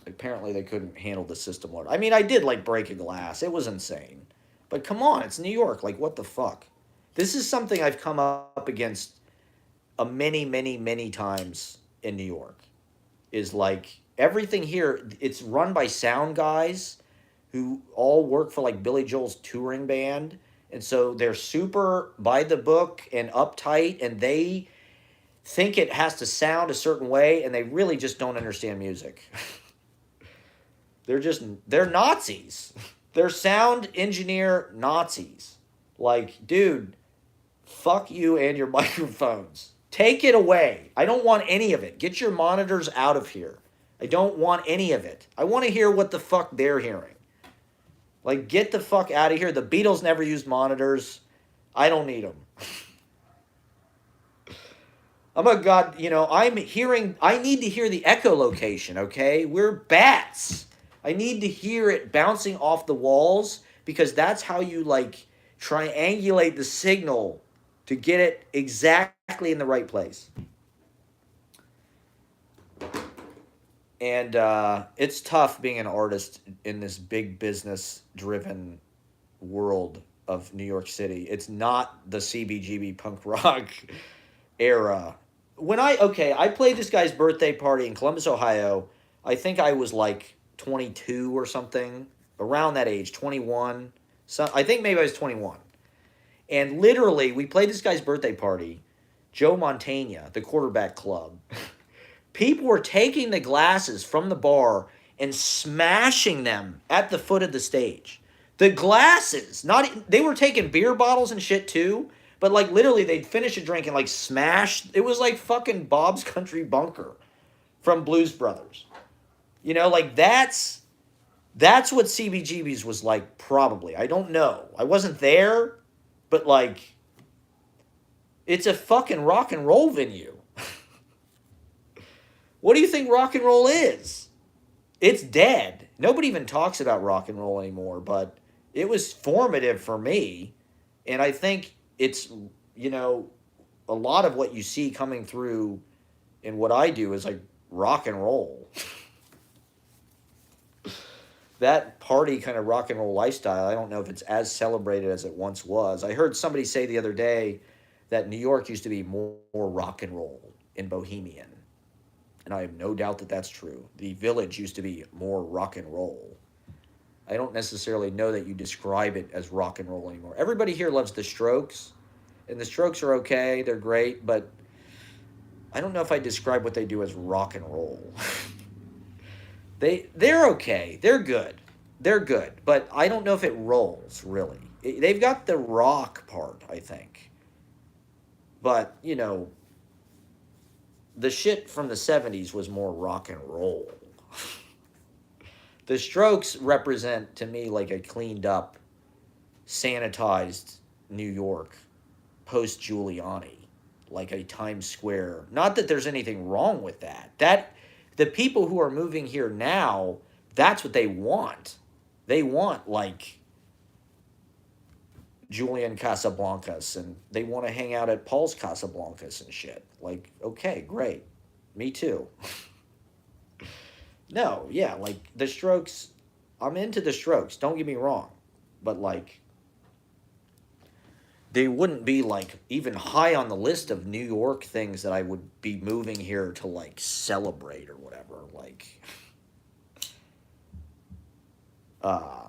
apparently they couldn't handle the system load. I mean, I did, like, break a glass. It was insane. But come on, it's New York. Like, what the fuck? This is something I've come up against many, many, many times in New York. Is, like, everything here, it's run by sound guys who all work for, like, Billy Joel's touring band. And so they're super by the book and uptight, and they think it has to sound a certain way, and they really just don't understand music. They're Nazis. They're sound engineer Nazis. Like, dude, fuck you and your microphones. Take it away. I don't want any of it. Get your monitors out of here. I don't want any of it. I want to hear what the fuck they're hearing. Like, get the fuck out of here. The Beatles never used monitors. I don't need them. Oh my God, I need to hear the echolocation, okay? We're bats. I need to hear it bouncing off the walls because that's how you, like, triangulate the signal to get it exactly in the right place. And it's tough being an artist in this big business-driven world of New York City. It's not the CBGB punk rock era. I played this guy's birthday party in Columbus, Ohio. I think I was like 22 or something, around that age, 21. So I think maybe I was 21. And literally, we played this guy's birthday party, Joe Montana, the quarterback club. People were taking the glasses from the bar and smashing them at the foot of the stage. The glasses, not they were taking beer bottles and shit too, but like literally they'd finish a drink and like smash. It was like fucking Bob's Country Bunker from Blues Brothers. You know, like that's what CBGB's was like probably. I don't know. I wasn't there, but like it's a fucking rock and roll venue. What do you think rock and roll is? It's dead. Nobody even talks about rock and roll anymore, but it was formative for me. And I think it's, you know, a lot of what you see coming through in what I do is like rock and roll. That party kind of rock and roll lifestyle, I don't know if it's as celebrated as it once was. I heard somebody say the other day that New York used to be more rock and roll and bohemian. And I have no doubt that that's true. The Village used to be more rock and roll. I don't necessarily know that you describe it as rock and roll anymore. Everybody here loves the Strokes, and the Strokes are okay, they're great, but I don't know if I describe what they do as rock and roll. They're okay. They're good. They're good, but I don't know if it rolls really. They've got the rock part, I think. But, you know, the shit from the 70s was more rock and roll. The Strokes represent to me like a cleaned up, sanitized New York post Giuliani, like a Times Square. Not that there's anything wrong with that. That the people who are moving here now, that's what they want. They want like Julian Casablancas and they want to hang out at Paul's Casablancas and shit. Like, okay, great. Me too. No, yeah, like the Strokes, I'm into the Strokes, don't get me wrong. But like they wouldn't be like even high on the list of New York things that I would be moving here to like celebrate or whatever. Like uh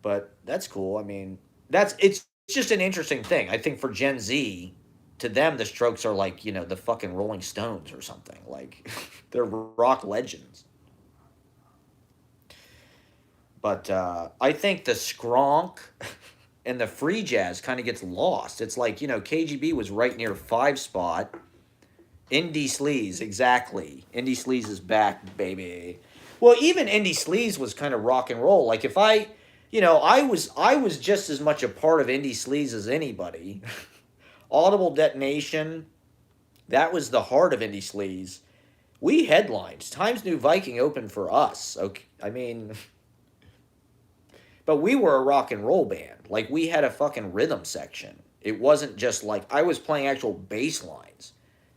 but that's cool. I mean, that's it's just an interesting thing. I think for Gen Z, to them the Strokes are like, you know, the fucking Rolling Stones or something. Like they're rock legends. But I think the skronk and the free jazz kind of gets lost. It's like, you know, KGB was right near five spot. Indie Sleaze, exactly. Indie Sleaze is back, baby. Well, even Indie Sleaze was kind of rock and roll. Like if I, you know, I was just as much a part of Indie Sleaze as anybody. Audible Detonation, that was the heart of Indie Sleaze. We headlined. Times New Viking opened for us. Okay, I mean, but we were a rock and roll band. Like we had a fucking rhythm section. It wasn't just like I was playing actual bass lines.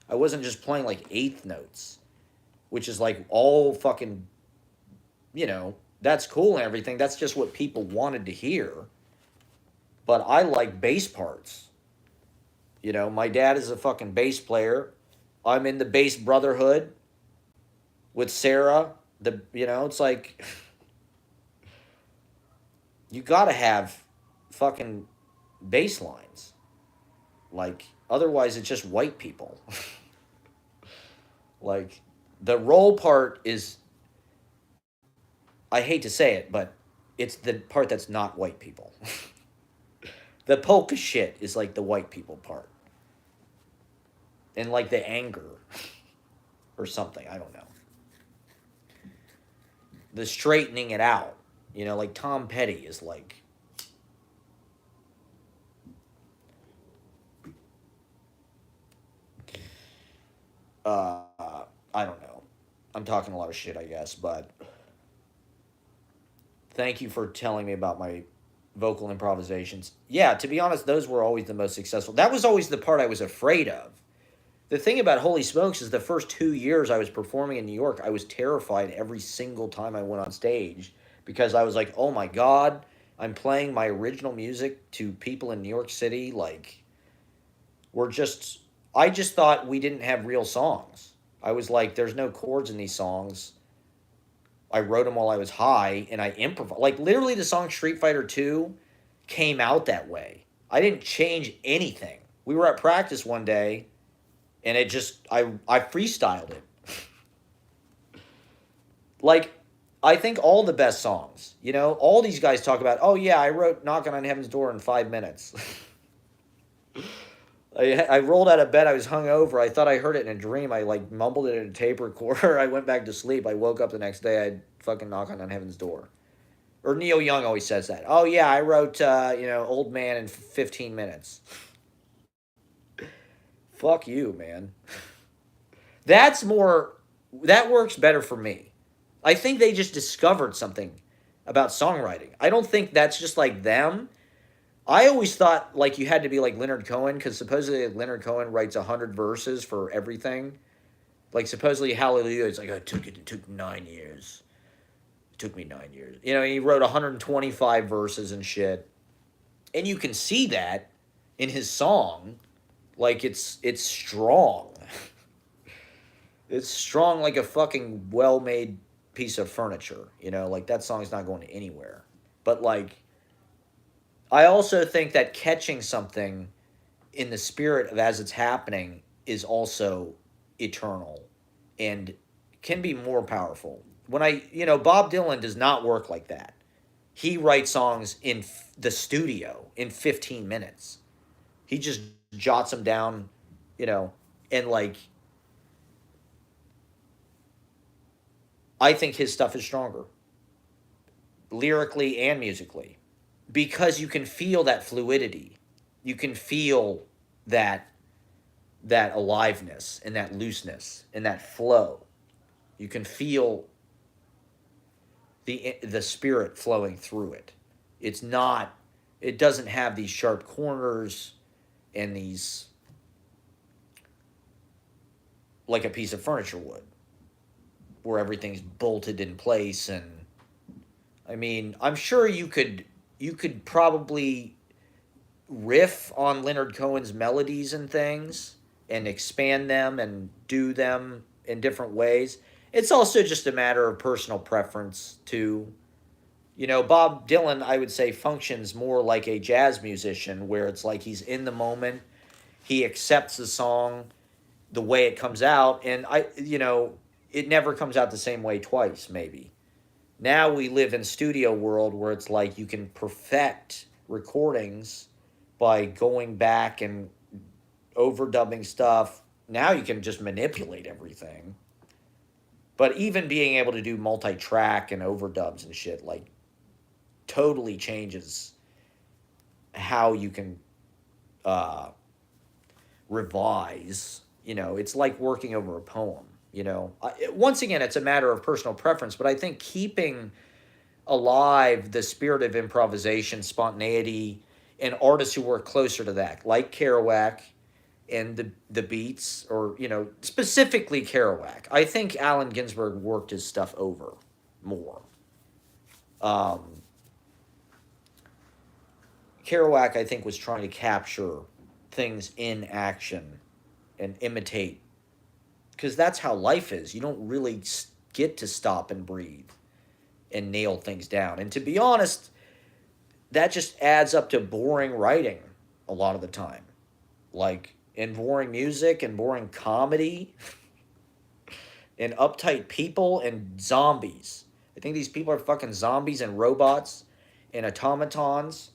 I wasn't just playing like eighth notes, which is like all fucking, you know, that's cool and everything. That's just what people wanted to hear. But I like bass parts. You know, my dad is a fucking bass player. I'm in the bass brotherhood with Sarah. The you know, it's like you gotta have fucking bass lines. Like otherwise it's just white people. Like the roll part is I hate to say it, but it's the part that's not white people. The polka shit is like the white people part. And like the anger or something, I don't know. The straightening it out. You know, like Tom Petty is like uh I don't know. I'm talking a lot of shit, I guess, but thank you for telling me about my vocal improvisations. Yeah, to be honest, those were always the most successful. That was always the part I was afraid of. The thing about Holy Smokes is the first 2 years I was performing in New York, I was terrified every single time I went on stage because I was like, oh my God, I'm playing my original music to people in New York City. Like, we're just, I just thought we didn't have real songs. I was like, there's no chords in these songs. I wrote them while I was high, and I improvised. Like literally, the song Street Fighter Two came out that way. I didn't change anything. We were at practice one day, and it just I freestyled it. Like, I think all the best songs, all these guys talk about, oh yeah, I wrote Knocking on Heaven's Door in 5 minutes. I rolled out of bed. I was hungover. I thought I heard it in a dream. I like mumbled it in a tape recorder. I went back to sleep. I woke up the next day. I'd fucking knocking on heaven's door. Or Neil Young always says that. Oh yeah, I wrote Old Man in 15 minutes. Fuck you, man. That's more. That works better for me. I think they just discovered something about songwriting. I don't think that's just like them. I always thought like you had to be like Leonard Cohen because supposedly Leonard Cohen writes 100 verses for everything. Like supposedly Hallelujah, it's like it took 9 years. It took me 9 years. He wrote 125 verses and shit, and you can see that in his song. Like it's strong. It's strong like a fucking well-made piece of furniture. Like that song's not going anywhere. But like I also think that catching something in the spirit of as it's happening is also eternal and can be more powerful. Bob Dylan does not work like that. He writes songs in the studio in 15 minutes. He just jots them down, and like, I think his stuff is stronger, lyrically and musically, because you can feel that fluidity. You can feel that aliveness and that looseness and that flow. You can feel the spirit flowing through it. It's not. It doesn't have these sharp corners and these like a piece of furniture would, where everything's bolted in place. And I mean, I'm sure you could probably riff on Leonard Cohen's melodies and things and expand them and do them in different ways. It's also just a matter of personal preference too. Bob Dylan, I would say, functions more like a jazz musician where it's like he's in the moment, he accepts the song the way it comes out, and it never comes out the same way twice, maybe. Now we live in studio world where it's like you can perfect recordings by going back and overdubbing stuff. Now you can just manipulate everything. But even being able to do multi-track and overdubs and shit like totally changes how you can revise. It's like working over a poem. Once again, it's a matter of personal preference, but I think keeping alive the spirit of improvisation, spontaneity, and artists who work closer to that, like Kerouac and the Beats, or specifically Kerouac. I think Allen Ginsberg worked his stuff over more. Um, Kerouac, I think, was trying to capture things in action and imitate, because that's how life is. You don't really get to stop and breathe and nail things down. And to be honest, that just adds up to boring writing a lot of the time. Like, in boring music and boring comedy and uptight people and zombies. I think these people are fucking zombies and robots and automatons,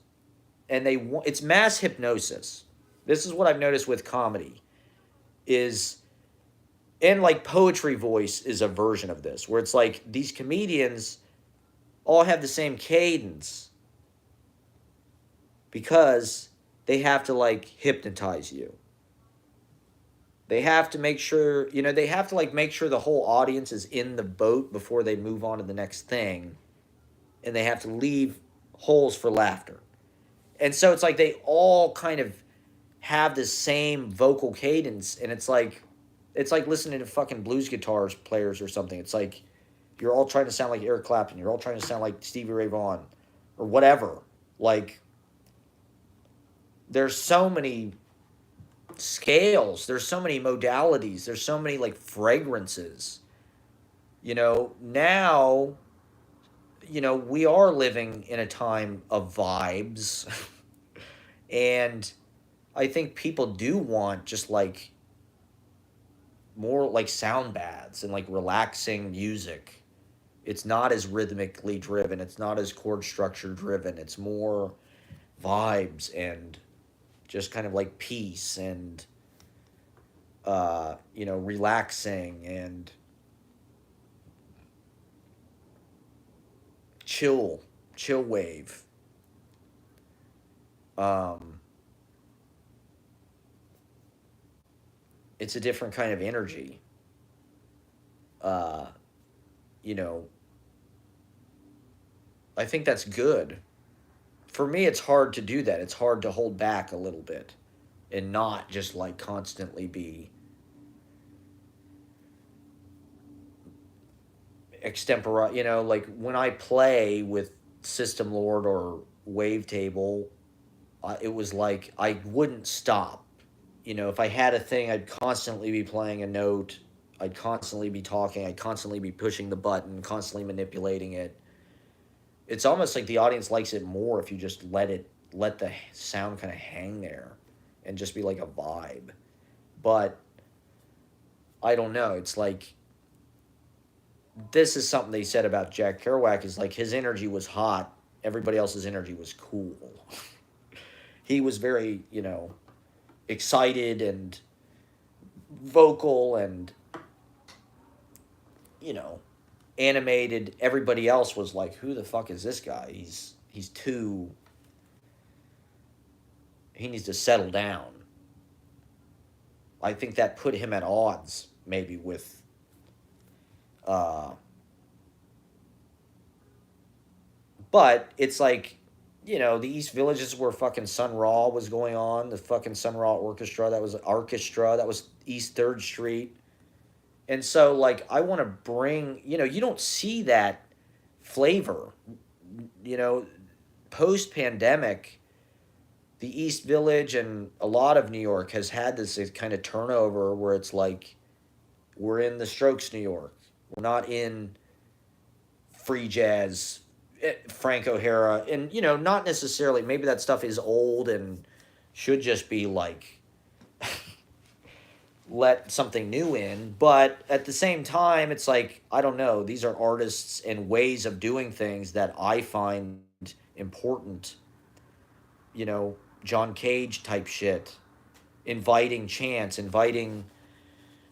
and it's mass hypnosis. This is what I've noticed with comedy is, and like poetry voice is a version of this, where it's like these comedians all have the same cadence because they have to like hypnotize you. They have to make sure, they have to like make sure the whole audience is in the boat before they move on to the next thing. And they have to leave holes for laughter. And so it's like they all kind of have the same vocal cadence, and it's like listening to fucking blues guitars players or something. It's like you're all trying to sound like Eric Clapton, you're all trying to sound like Stevie Ray Vaughan or whatever. Like, there's so many scales, there's so many modalities, there's so many like fragrances. Now we are living in a time of vibes, and I think people do want just like more like sound baths and like relaxing music. It's not as rhythmically driven, it's not as chord structure driven. It's more vibes and just kind of like peace and relaxing and chill, chill wave. Um, it's a different kind of energy. Uh, you know, I think that's good. For me, it's hard to do that. It's hard to hold back a little bit and not just like constantly be extempore. Like when I play with System Lord or Wavetable, it was like I wouldn't stop. If I had a thing, I'd constantly be playing a note. I'd constantly be talking. I'd constantly be pushing the button, constantly manipulating it. It's almost like the audience likes it more if you just let the sound kind of hang there and just be like a vibe. But I don't know. It's like this is something they said about Jack Kerouac is like his energy was hot, everybody else's energy was cool. He was very, excited and vocal and, you know, animated. Everybody else was like, who the fuck is this guy? He's too he needs to settle down. I think that put him at odds maybe with uh but it's like, the East Villages where fucking Sun Ra was going on, the fucking Sun Ra Orchestra, that was East 3rd Street. And so like I want to bring, you don't see that flavor, you know, post pandemic. The East Village and a lot of New York has had this kind of turnover where it's like we're in the Strokes, New York. We're not in free jazz, Frank O'Hara, and not necessarily. Maybe that stuff is old and should just be like let something new in. But at the same time, it's like I don't know. These are artists and ways of doing things that I find important. John Cage type shit, inviting chance, inviting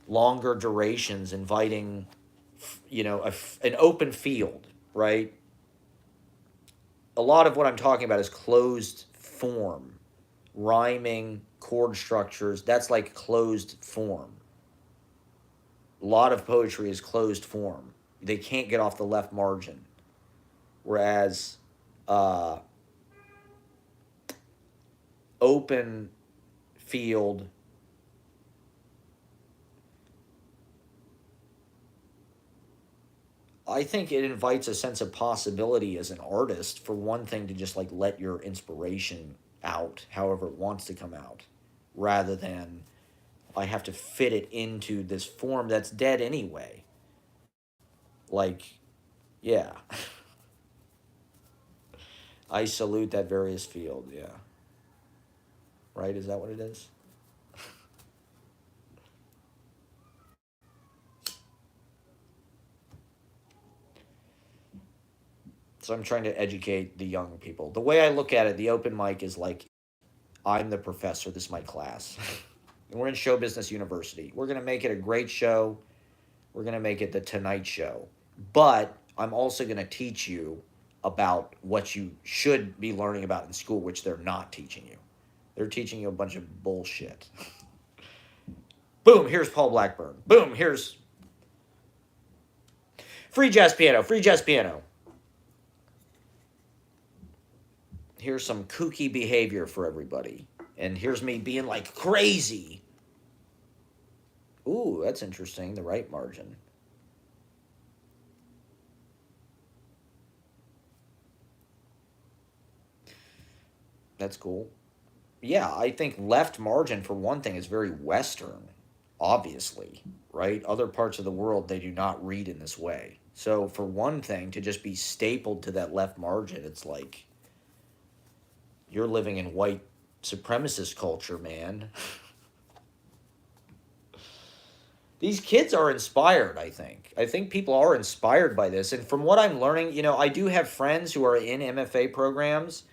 longer durations, inviting an open field, right? A lot of what I'm talking about is closed form, rhyming, chord structures. That's like closed form. A lot of poetry is closed form. They can't get off the left margin. Whereas open field, I think it invites a sense of possibility as an artist, for one thing, to just like let your inspiration out however it wants to come out, rather than I have to fit it into this form that's dead anyway. Like, yeah. I salute that various field, yeah. Right? Is that what it is? So I'm trying to educate the young people. The way I look at it, the open mic is like I'm the professor, this is my class. And we're in show business university. We're going to make it a great show. We're going to make it the Tonight Show. But I'm also going to teach you about what you should be learning about in school, which they're not teaching you. They're teaching you a bunch of bullshit. Boom, here's Paul Blackburn. Boom, here's free jazz piano, free jazz piano. Here's some kooky behavior for everybody. And here's me being like crazy. Ooh, that's interesting. The right margin. That's cool. Yeah, I think left margin, for one thing, is very Western, obviously, right? Other parts of the world, they do not read in this way. So for one thing, to just be stapled to that left margin, it's like you're living in white supremacist culture, man. These kids are inspired, I think. I think people are inspired by this. And from what I'm learning, I do have friends who are in MFA programs.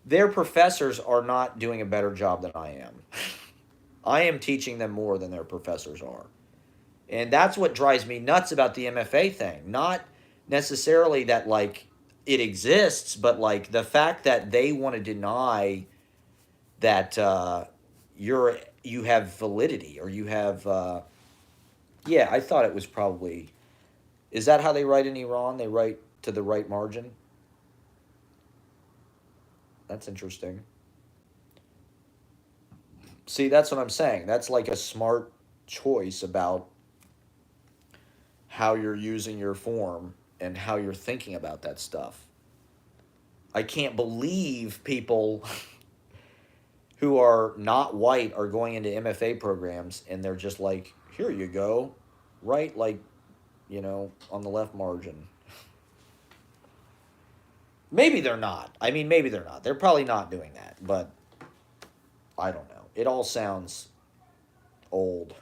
Their professors are not doing a better job than I am. I am teaching them more than their professors are. And that's what drives me nuts about the MFA thing. Not necessarily that, like, it exists, but, like, the fact that they want to deny that you have validity, or you have yeah, I thought it was probably, is that how they write in Iran? They write to the right margin? That's interesting. See, that's what I'm saying. That's like a smart choice about how you're using your form and how you're thinking about that stuff. I can't believe people who are not white are going into MFA programs and they're just like, here you go, right? Like, on the left margin. Maybe they're not. I mean, maybe they're not. They're probably not doing that, but I don't know. It all sounds old.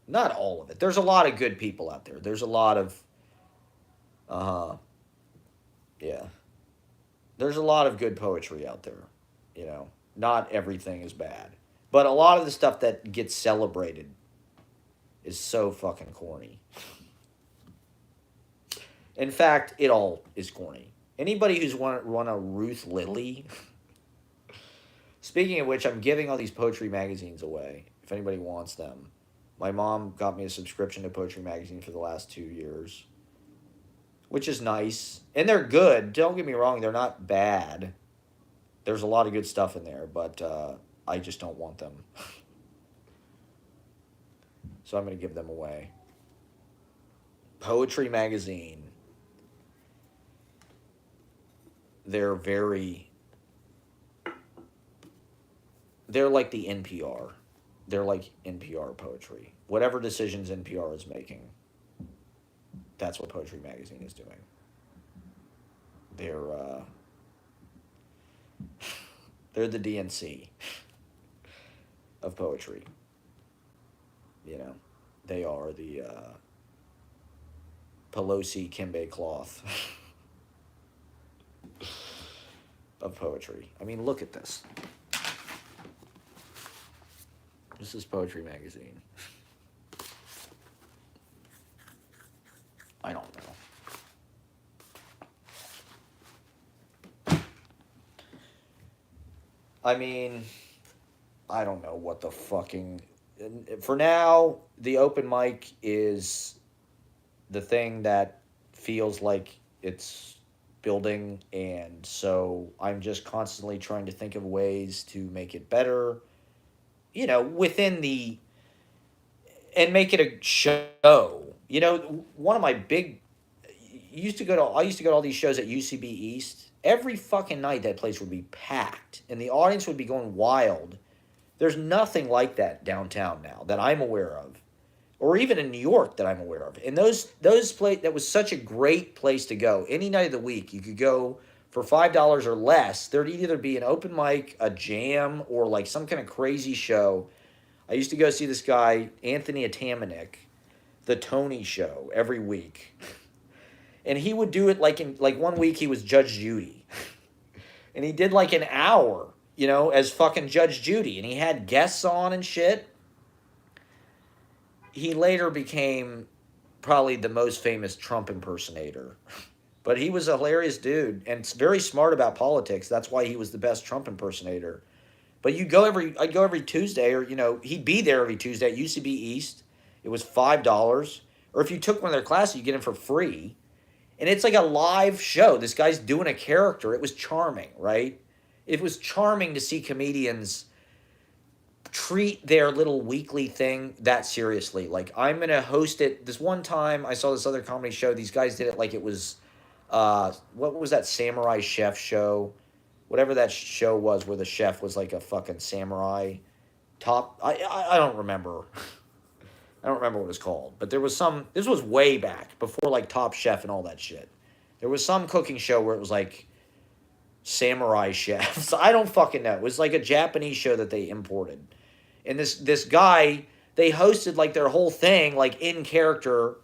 Not all of it. There's a lot of good people out there. There's a lot of, uh, yeah. There's a lot of good poetry out there. Not everything is bad. But a lot of the stuff that gets celebrated is so fucking corny. In fact, it all is corny. Anybody who's run a Ruth Lilly. Speaking of which, I'm giving all these poetry magazines away if anybody wants them. My mom got me a subscription to Poetry Magazine for the last 2 years, which is nice. And they're good. Don't get me wrong, they're not bad. There's a lot of good stuff in there, but I just don't want them. So I'm going to give them away. Poetry Magazine. They're like the NPR. They're like NPR poetry. Whatever decisions NPR is making, that's what Poetry Magazine is doing. They're the DNC of poetry. They are the Pelosi Kimbe cloth of poetry. I mean, look at this. This is Poetry Magazine. I don't know. I mean, I don't know what the fucking... For now, the open mic is the thing that feels like it's building, and so I'm just constantly trying to think of ways to make it better, within the... and make it a show. One of my big... I used to go to all these shows at UCB East. Every fucking night that place would be packed, and the audience would be going wild. There's nothing like that downtown now that I'm aware of, or even in New York that I'm aware of. And that was such a great place to go. Any night of the week, you could go for $5 or less. There'd either be an open mic, a jam, or like some kind of crazy show. I used to go see this guy, Anthony Atamanik, the Tony Show, every week. And he would do it like 1 week he was Judge Judy. And he did like an hour, as fucking Judge Judy. And he had guests on and shit. He later became probably the most famous Trump impersonator. But he was a hilarious dude and very smart about politics. That's why he was the best Trump impersonator. But I'd go every Tuesday, or, he'd be there every Tuesday at UCB East. It was $5. Or if you took one of their classes, you get him for free. And it's like a live show. This guy's doing a character. It was charming, right? It was charming to see comedians treat their little weekly thing that seriously. Like, I'm going to host it. This one time, I saw this other comedy show. These guys did it like it was, what was that samurai chef show? Whatever that show was where the chef was like a fucking samurai. I don't remember. I don't remember what it was called, but there was some. This was way back before like Top Chef and all that shit. There was some cooking show where it was like samurai chefs. I don't fucking know. It was like a Japanese show that they imported, and this guy, they hosted like their whole thing like in character,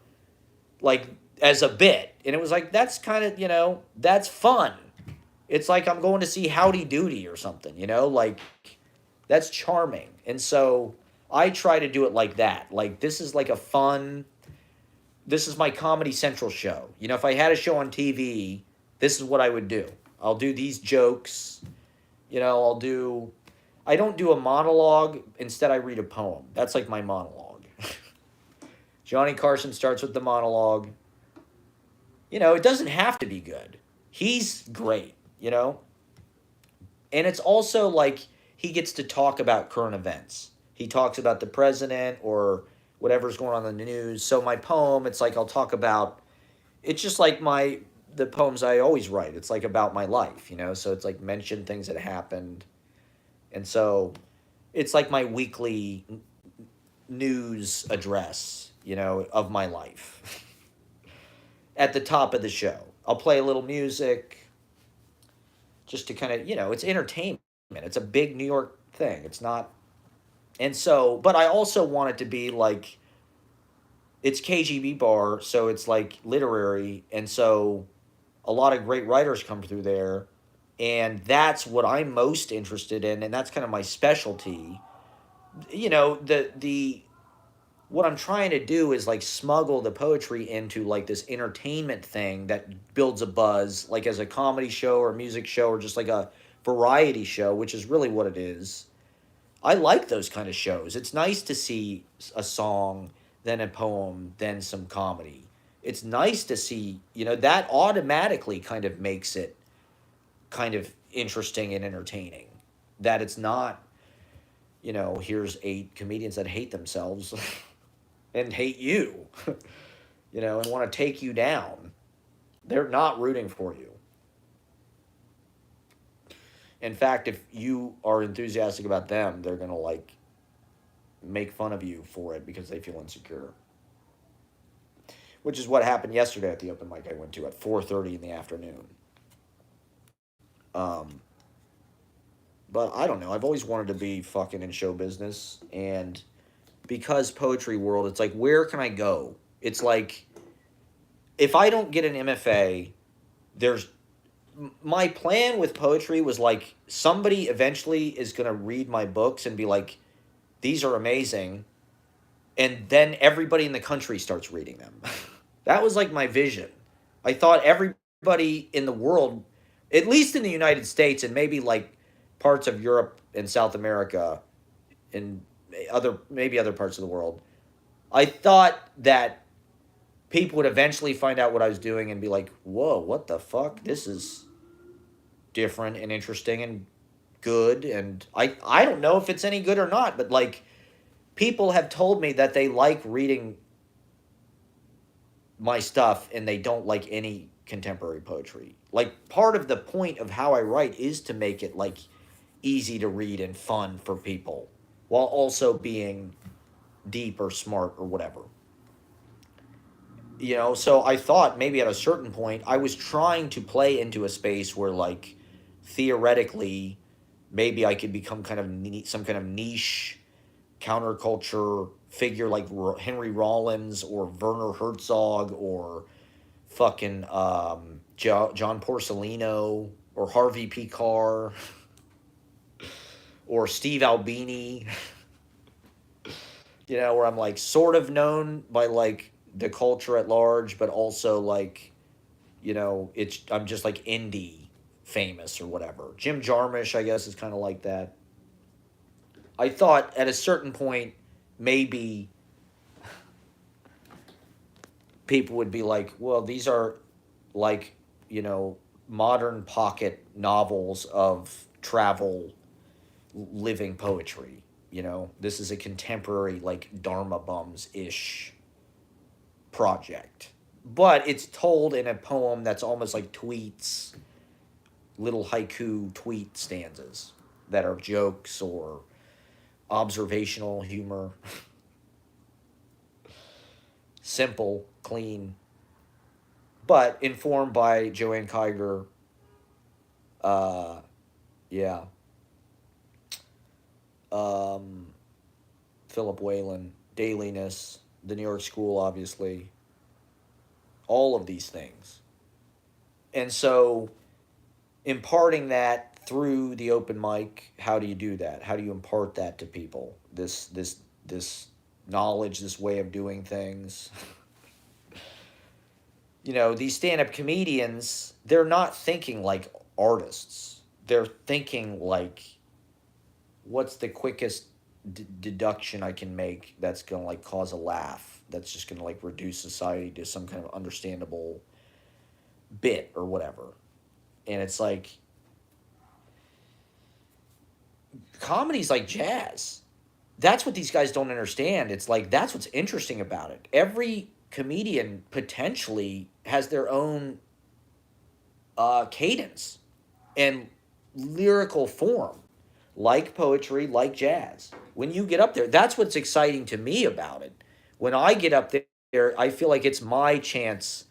like as a bit, and it was like that's kind of that's fun. It's like I'm going to see Howdy Doody or something, like that's charming. And so I try to do it like that. Like this is like a fun. This is my Comedy Central show. If I had a show on TV, this is what I would do. I'll do these jokes. I'll do. I don't do a monologue. Instead, I read a poem. That's like my monologue. Johnny Carson starts with the monologue. It doesn't have to be good. He's great, And it's also like he gets to talk about current events. He talks about the president or whatever's going on in the news. So my poem, it's like I'll talk about. It's just like the poems I always write. It's like about my life, So it's like mention things that happened, and so it's like my weekly news address, of my life. At the top of the show, I'll play a little music, just to kind of it's entertainment. It's a big New York thing. It's not, and so, but I also want it to be like it's KGB bar, so it's like literary, and so a lot of great writers come through there, and that's what I'm most interested in, and that's kind of my specialty. The what I'm trying to do is like smuggle the poetry into like this entertainment thing that builds a buzz, like as a comedy show or a music show or just like a variety show, which is really what it is. I like those kind of shows. It's nice to see a song, then a poem, then some comedy. It's nice to see, that automatically kind of makes it kind of interesting and entertaining. That it's not, here's 8 comedians that hate themselves and hate you, and want to take you down. They're not rooting for you. In fact, if you are enthusiastic about them, they're going to like make fun of you for it because they feel insecure. Which is what happened yesterday at the open mic I went to at 4:30 in the afternoon. Um, but I don't know. I've always wanted to be fucking in show business, and because poetry world, it's like where can I go? It's like if I don't get an MFA, there's my plan with poetry was like somebody eventually is going to read my books and be like these are amazing, and then everybody in the country starts reading them. That was like my vision. I thought everybody in the world, at least in the United States and maybe like parts of Europe and South America and maybe other parts of the world, I thought that people would eventually find out what I was doing and be like, "Whoa, what the fuck? This is different and interesting and good." And I don't know if it's any good or not, but like people have told me that they like reading my stuff and they don't like any contemporary poetry. Like part of the point of how I write is to make it like easy to read and fun for people while also being deep or smart or whatever. So I thought maybe at a certain point I was trying to play into a space where like theoretically maybe I could become kind of some kind of niche counterculture figure like Henry Rollins or Werner Herzog or fucking John Porcellino or Harvey P. Carr or Steve Albini, where I'm like sort of known by like the culture at large, but also like, I'm just like indie famous or whatever. Jim Jarmusch, I guess, is kind of like that. I thought at a certain point, maybe people would be like, well, these are like, modern pocket novels of travel, living poetry. This is a contemporary, like, Dharma Bums-ish project. But it's told in a poem that's almost like tweets, little haiku tweet stanzas that are jokes or observational humor. simple, clean, but informed by Joanne Kiger. Uh, yeah, um, Philip Whalen, Dailiness, the New York School, obviously, all of these things. And so imparting that through the open mic, how do you do that? How do you impart that to people? This knowledge, this way of doing things. These stand-up comedians, they're not thinking like artists. They're thinking like, what's the quickest deduction I can make that's going to like cause a laugh, that's just going to like reduce society to some kind of understandable bit or whatever. And it's like, comedy's like jazz. That's what these guys don't understand. It's like, that's what's interesting about it. Every comedian potentially has their own cadence and lyrical form, like poetry, like jazz. When you get up there, that's what's exciting to me about it. When I get up there, I feel like it's my chance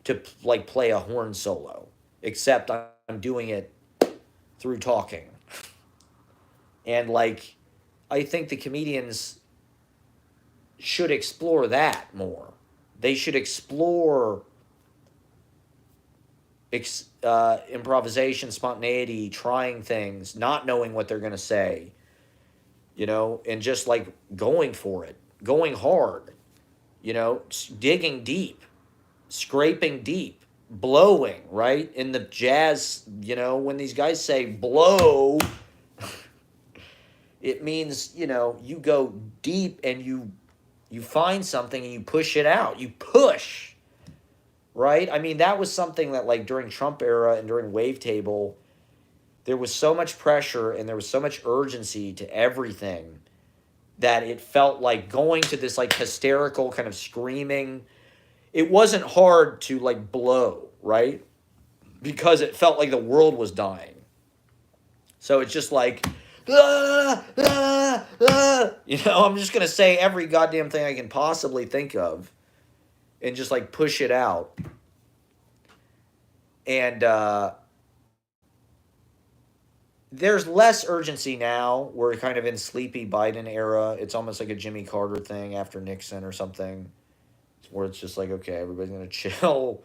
to like play a horn solo, except I'm doing it through talking. And like, I think the comedians should explore that more. They should explore improvisation, spontaneity, trying things, not knowing what they're going to say, and just like going for it, going hard, digging deep, scraping deep, blowing, right? In the jazz, when these guys say blow, it means, you go deep and you find something and you push it out. You push, right? I mean, that was something that like during Trump era and during Wavetable, there was so much pressure and there was so much urgency to everything that it felt like going to this like hysterical kind of screaming. It wasn't hard to like blow, right? Because it felt like the world was dying. So it's just like, I'm just going to say every goddamn thing I can possibly think of and just like push it out. And there's less urgency now. We're kind of in sleepy Biden era. It's almost like a Jimmy Carter thing after Nixon or something, where it's just like, okay, everybody's going to chill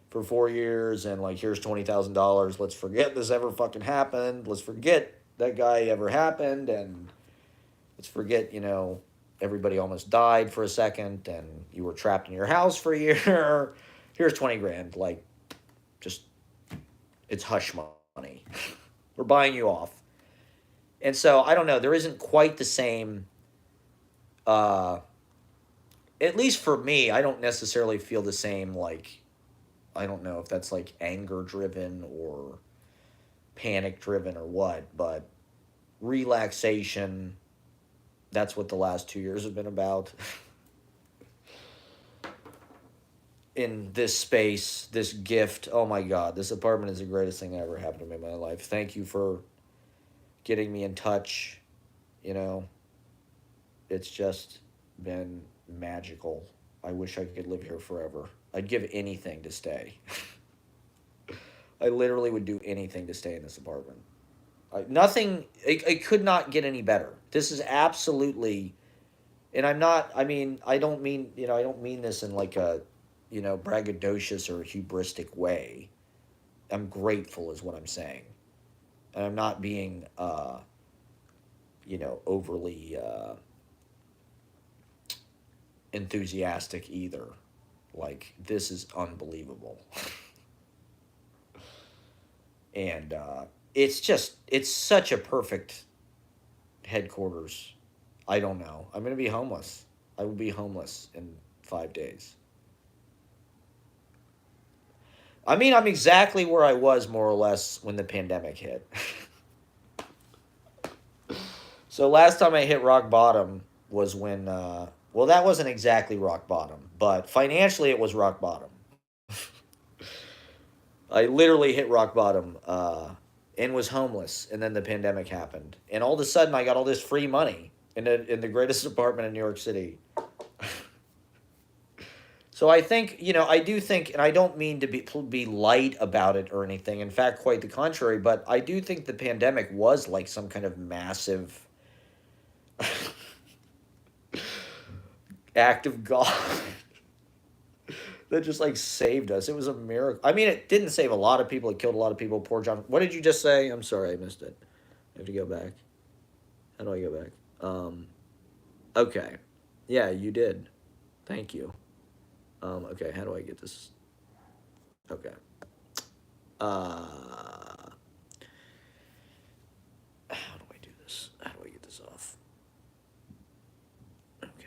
for 4 years and like, here's $20,000. Let's forget this ever fucking happened. Let's forget that guy ever happened. And let's forget, everybody almost died for a second and you were trapped in your house for a year. Here's 20 grand. Like, just, it's hush money. We're buying you off. And so, I don't know. There isn't quite the same, at least for me, I don't necessarily feel the same, like, I don't know if that's like anger driven or panic driven or what, but relaxation, that's what the last 2 years have been about. In this space, this gift, oh my God, this apartment is the greatest thing that ever happened to me in my life. Thank you for getting me in touch. It's just been magical. I wish I could live here forever. I'd give anything to stay. I literally would do anything to stay in this apartment. It could not get any better. This is absolutely, and I don't mean this in like a, braggadocious or hubristic way. I'm grateful is what I'm saying. And I'm not being, overly enthusiastic either. Like, this is unbelievable. And it's such a perfect headquarters. I don't know. I'm going to be homeless. I will be homeless in 5 days. I mean, I'm exactly where I was more or less when the pandemic hit. So last time I hit rock bottom was when, well, that wasn't exactly rock bottom, but financially it was rock bottom. I literally hit rock bottom and was homeless, and then the pandemic happened. And all of a sudden, I got all this free money in the greatest apartment in New York City. So I think, I do think, and I don't mean to be light about it or anything. In fact, quite the contrary. But I do think the pandemic was like some kind of massive act of God that just like saved us. It was a miracle. I mean, it didn't save a lot of people. It killed a lot of people. Poor John. What did you just say? I'm sorry, I missed it. I have to go back. How do I go back? Okay. Yeah, you did. Thank you. Okay, how do I get this? Okay. How do I do this? How do I get this off? Okay.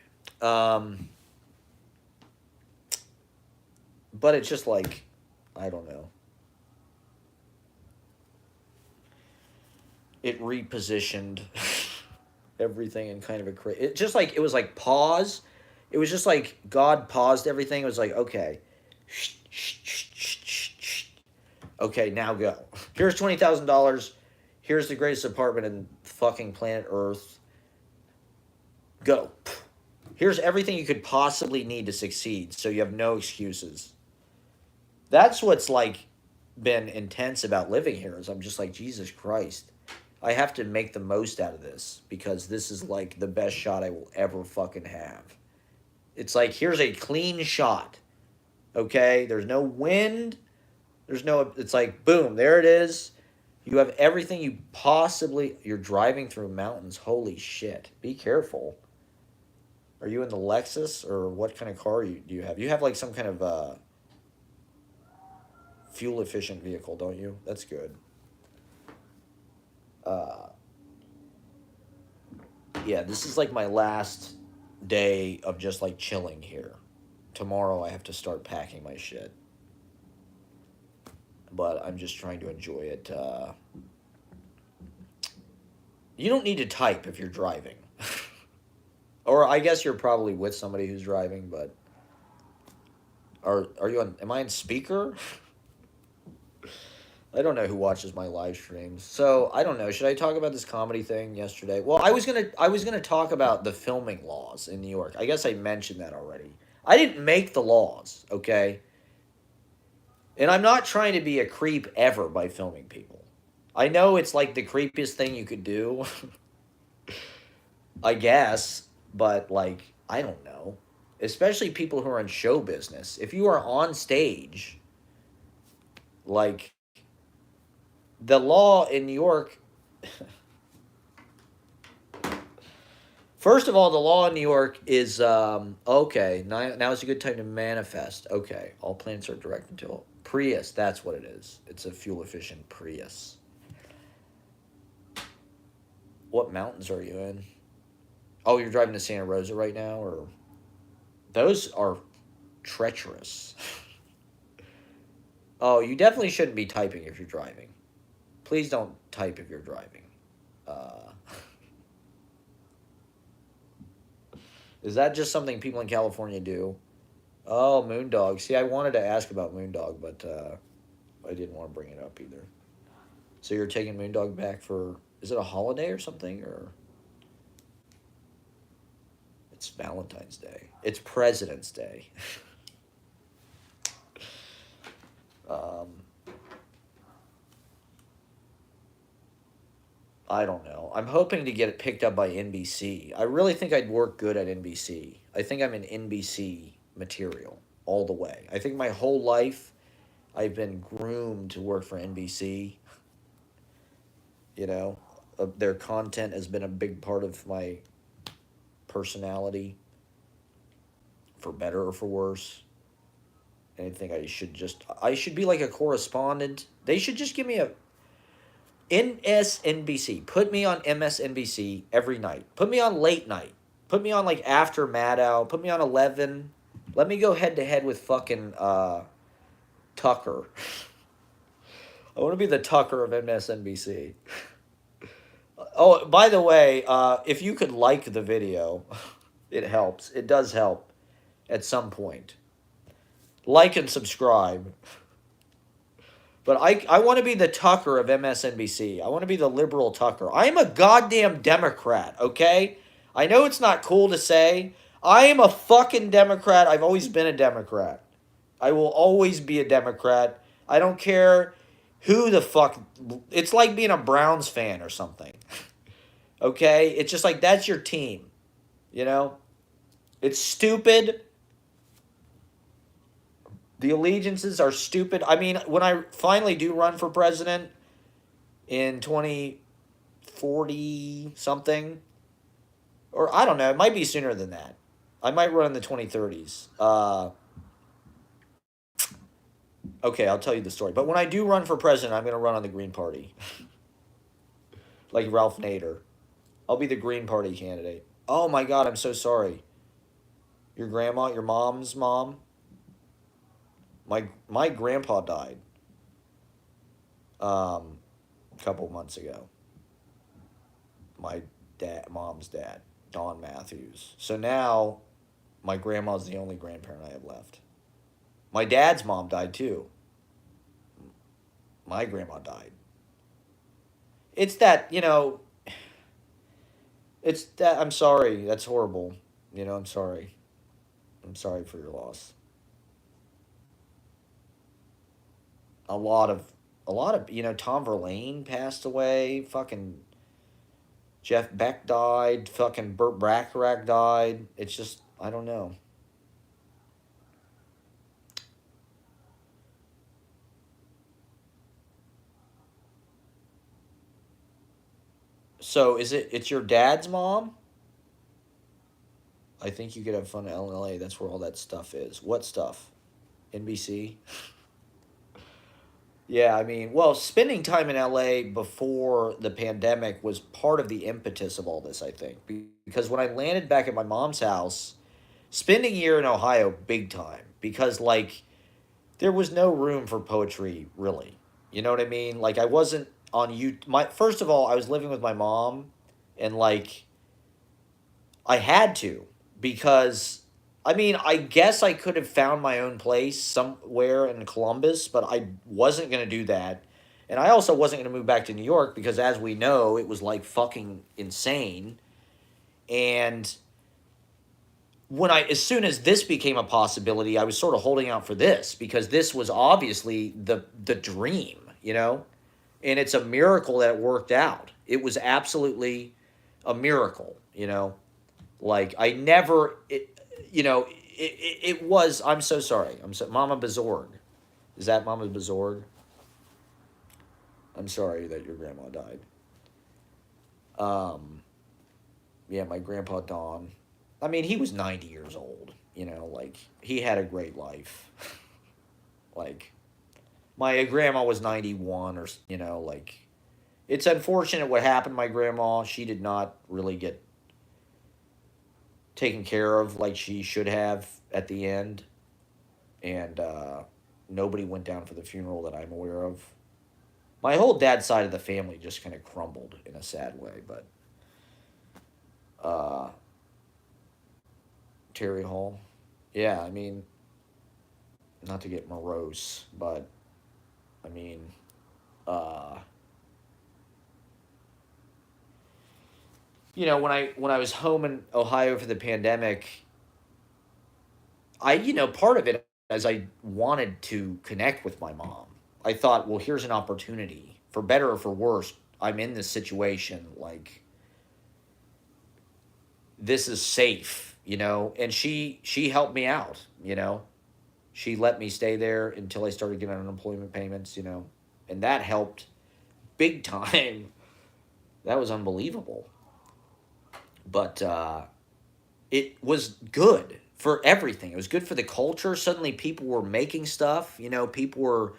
But it's just like, I don't know. It repositioned everything in kind of a it just like it was like pause. It was just like God paused everything. It was like, okay, okay, now go. Here's $20,000. Here's the greatest apartment in fucking planet Earth. Go. Here's everything you could possibly need to succeed, so you have no excuses. That's what's like been intense about living here. Is I'm just like, Jesus Christ, I have to make the most out of this because this is like the best shot I will ever fucking have. It's like, here's a clean shot. Okay? There's no wind. It's like, boom, there it is. You have everything you're driving through mountains. Holy shit. Be careful. Are you in the Lexus or what kind of car do you have? You have like some kind of fuel efficient vehicle, don't you? That's good. Yeah, this is like my last day of just like chilling here. Tomorrow I have to start packing my shit. But I'm just trying to enjoy it. You don't need to type if you're driving. Or I guess you're probably with somebody who's driving, but are you on am I on speaker? I don't know who watches my live streams. So, I don't know. Should I talk about this comedy thing yesterday? Well, I was going to talk about the filming laws in New York. I guess I mentioned that already. I didn't make the laws, okay? And I'm not trying to be a creep ever by filming people. I know it's like the creepiest thing you could do. I guess, but like, I don't know. Especially people who are in show business. If you are on stage, like the law in New York. First of all, the law in New York is okay. Now is a good time to manifest. Okay, all planets are direct until Prius. That's what it is. It's a fuel efficient Prius. What mountains are you in? Oh, you're driving to Santa Rosa right now, or those are treacherous. Oh, you definitely shouldn't be typing if you're driving. Please don't type if you're driving. Uh, is that just something people in California do? Oh, Moondog. See, I wanted to ask about Moondog, but I didn't want to bring it up either. So you're taking Moondog back for... Is it a holiday or something? Or it's Valentine's Day. It's President's Day. um, I don't know. I'm hoping to get it picked up by NBC. I really think I'd work good at NBC. I think I'm an NBC material all the way. I think my whole life I've been groomed to work for NBC. You know, their content has been a big part of my personality, for better or for worse. And I think I should be like a correspondent. They should just give me a MSNBC. Put me on MSNBC every night. Put me on late night. Put me on like after Maddow. Put me on 11. Let me go head to head with fucking Tucker. I want to be the Tucker of MSNBC. Oh, by the way, if you could like the video, it helps. It does help at some point. Like and subscribe. But I want to be the Tucker of MSNBC. I want to be the liberal Tucker. I am a goddamn Democrat, okay? I know it's not cool to say. I am a fucking Democrat. I've always been a Democrat. I will always be a Democrat. I don't care who the fuck. It's like being a Browns fan or something. Okay? It's just like that's your team. You know? It's stupid. The allegiances are stupid. I mean, when I finally do run for president in 2040 something, or I don't know, it might be sooner than that. I might run in the 2030s. Okay, I'll tell you the story. But when I do run for president, I'm going to run on the Green Party, like Ralph Nader. I'll be the Green Party candidate. Oh my God, I'm so sorry. Your grandma, your mom's mom, my grandpa died a couple months ago. My mom's dad, Don Matthews. So now my grandma's the only grandparent I have left. My dad's mom died too. My grandma died. It's that, it's that I'm sorry. That's horrible. I'm sorry. I'm sorry for your loss. A lot of Tom Verlaine passed away. Fucking Jeff Beck died. Fucking Burt Bacharach died. It's just I don't know. So it's your dad's mom? I think you could have fun in LA. That's where all that stuff is. What stuff? NBC? Yeah, I mean, well, spending time in LA before the pandemic was part of the impetus of all this, I think. Because when I landed back at my mom's house, spending a year in Ohio big time because like there was no room for poetry really. You know what I mean? Like I wasn't on you my first of all, I was living with my mom and like I had to because I mean, I guess I could have found my own place somewhere in Columbus, but I wasn't going to do that. And I also wasn't going to move back to New York because as we know, it was like fucking insane. And as soon as this became a possibility, I was sort of holding out for this because this was obviously the dream, and it's a miracle that it worked out. It was absolutely a miracle, like I never it was. I'm so sorry. I'm so Mama Bazorg. Is that Mama Bazorg? I'm sorry that your grandma died. Um, yeah, my grandpa Don. I mean, he was 90 years old. Like he had a great life. Like my grandma was 91, or like it's unfortunate what happened to my grandma. She did not really get taken care of like she should have at the end, and nobody went down for the funeral that I'm aware of. My whole dad's side of the family just kind of crumbled in a sad way, but uh, Terry Hall. Yeah, I mean, not to get morose, but I mean, uh, when I was home in Ohio for the pandemic, part of it as I wanted to connect with my mom. I thought, well, here's an opportunity for better or for worse. I'm in this situation, like this is safe, and she helped me out, She let me stay there until I started getting unemployment payments, and that helped big time. That was unbelievable. But it was good for everything. It was good for the culture. Suddenly people were making stuff, people were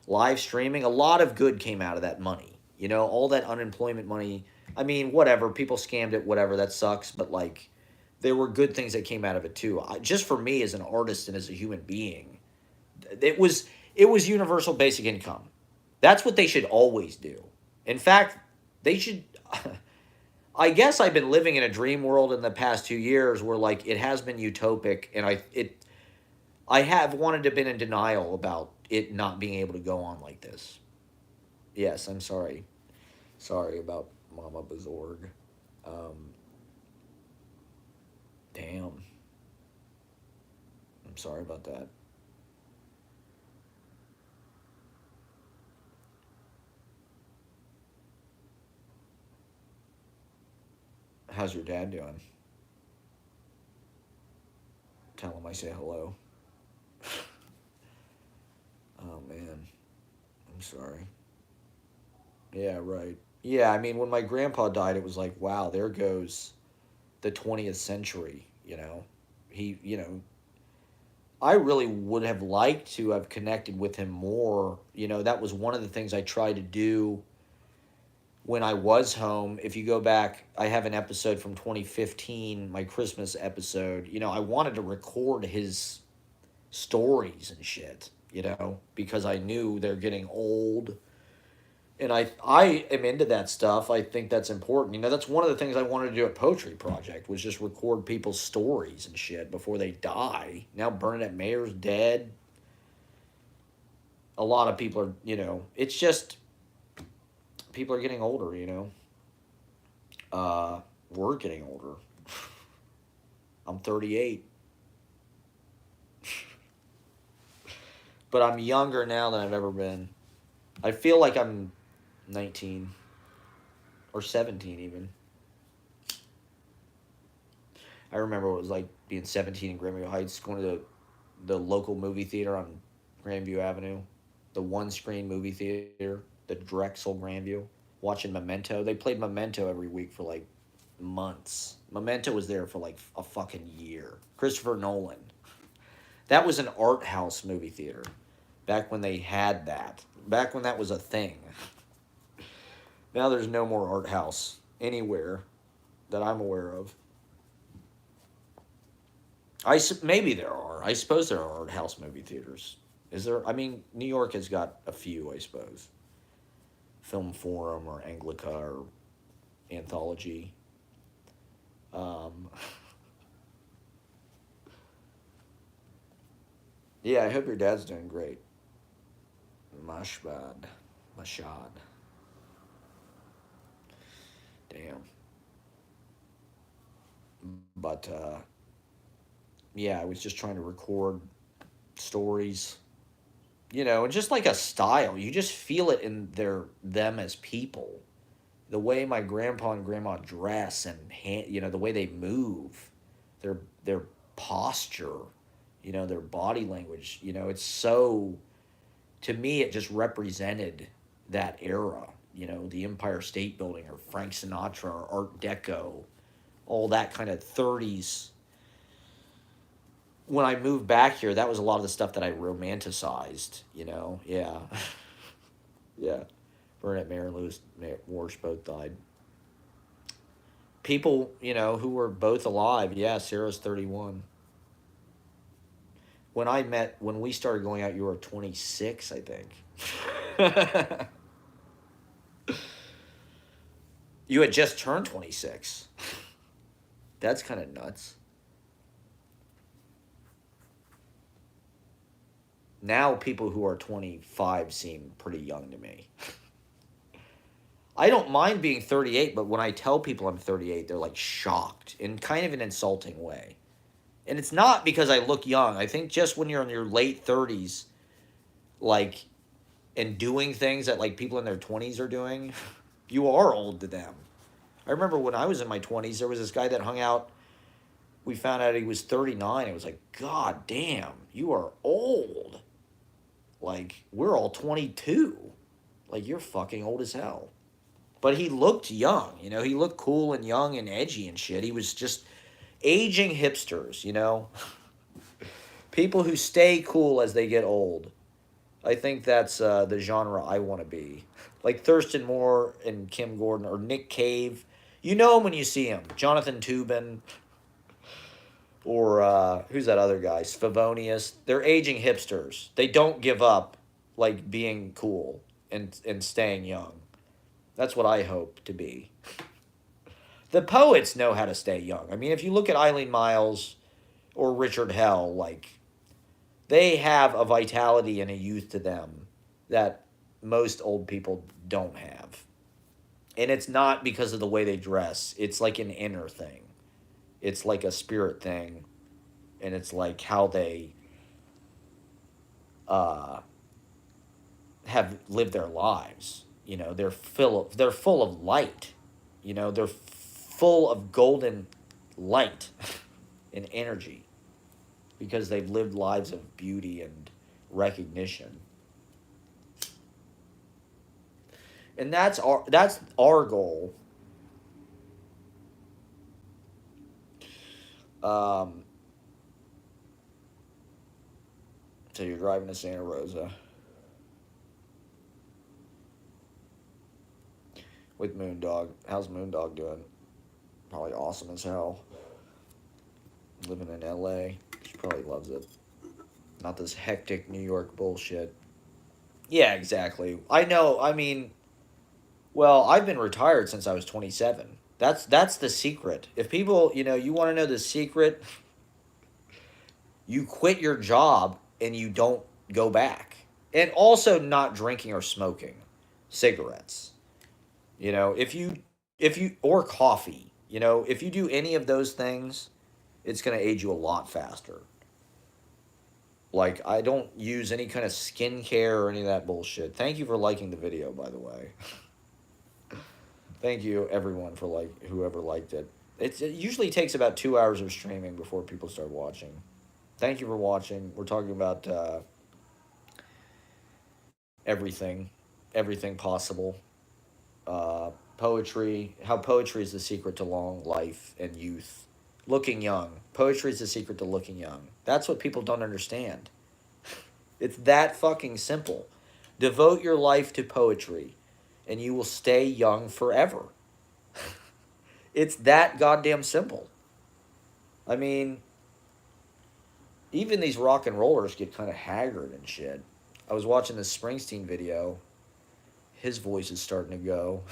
live streaming. A lot of good came out of that money. All that unemployment money. I mean, whatever, people scammed it, whatever, that sucks, but like there were good things that came out of it too. Just for me as an artist and as a human being, it was it was universal basic income. That's what they should always do. In fact, they should I guess I've been living in a dream world in the past 2 years where like it has been utopic, and I have wanted to been in denial about it not being able to go on like this. Yes, I'm sorry. Sorry about Mama Bazorg. Um, damn. I'm sorry about that. How's your dad doing? Tell him I say hello. Oh man, I'm sorry. Yeah, right. Yeah, I mean, when my grandpa died, it was like, wow, there goes the 20th century, you know. I really would have liked to have connected with him more. That was one of the things I tried to do when I was home. If you go back, I have an episode from 2015, my Christmas episode. I wanted to record his stories and shit, because I knew they're getting old. And I am into that stuff. I think that's important. That's one of the things I wanted to do at Poetry Project was just record people's stories and shit before they die. Now Bernadette Mayer's dead. A lot of people are, it's just people are getting older. We're getting older. I'm 38, but I'm younger now than I've ever been. I feel like I'm 19 or 17 even. I remember what it was like being 17 in Grandview Heights, going to the local movie theater on Grandview Avenue, the one screen movie theater, the Drexel Grandview, watching Memento. They played Memento every week for like months. Memento was there for like a fucking year. Christopher Nolan. That was an art house movie theater back when they had that. Back when that was a thing. Now there's no more art house anywhere that I'm aware of. Maybe there are. I suppose there are art house movie theaters. Is there? I mean, New York has got a few, I suppose. Film Forum or Anglica or Anthology. Um, yeah, I hope your dad's doing great. Mashbad. Mashad. Damn. But, yeah, I was just trying to record stories, and just like a style. You just feel it in them as people. The way my grandpa and grandma dress and the way they move, their posture, their body language, it's so to me it just represented that era, the Empire State Building or Frank Sinatra or Art Deco, all that kind of 30s. When I moved back here, that was a lot of the stuff that I romanticized. Yeah. Yeah. Burnett Mayer and Lewis Walsh both died. People, who were both alive. Yeah, Sarah's 31. When we started going out, you were 26, I think. You had just turned 26. That's kind of nuts. Now people who are 25 seem pretty young to me. I don't mind being 38, but when I tell people I'm 38, they're like shocked in kind of an insulting way. And it's not because I look young. I think just when you're in your late 30s, like, and doing things that like people in their 20s are doing, you are old to them. I remember when I was in my 20s, there was this guy that hung out. We found out he was 39. It was like, God damn, you are old. Like, we're all 22. Like, you're fucking old as hell. But he looked young, he looked cool and young and edgy and shit. He was just aging hipsters. People who stay cool as they get old. I think that's the genre I want to be. Like Thurston Moore and Kim Gordon or Nick Cave. You know him when you see him. Jonathan Tubin or who's that other guy? Favonius. They're aging hipsters. They don't give up like being cool and staying young. That's what I hope to be. The poets know how to stay young. I mean, if you look at Eileen Miles or Richard Hell, like, they have a vitality and a youth to them that most old people don't have. And it's not because of the way they dress. It's like an inner thing. It's like a spirit thing. And it's like how they uh, have lived their lives. You know, they're full of light. You know, they're full of golden light and energy because they've lived lives of beauty and recognition. And that's our goal. Um, so you're driving to Santa Rosa with Moondog. How's Moondog doing? Probably awesome as hell. Living in LA. She probably loves it. Not this hectic New York bullshit. Yeah, exactly. I know. I mean, well, I've been retired since I was 27. That's the secret. If people, you want to know the secret, you quit your job and you don't go back. And also not drinking or smoking cigarettes. If you or coffee, if you do any of those things, it's going to age you a lot faster. Like, I don't use any kind of skincare or any of that bullshit. Thank you for liking the video, by the way. Thank you, everyone, for whoever liked it. It usually takes about 2 hours of streaming before people start watching. Thank you for watching. We're talking about everything, everything possible. Poetry, how poetry is the secret to long life and youth. Looking young. Poetry is the secret to looking young. That's what people don't understand. It's that fucking simple. Devote your life to poetry, and you will stay young forever. It's that goddamn simple. I mean, even these rock and rollers get kind of haggard and shit. I was watching this Springsteen video. His voice is starting to go.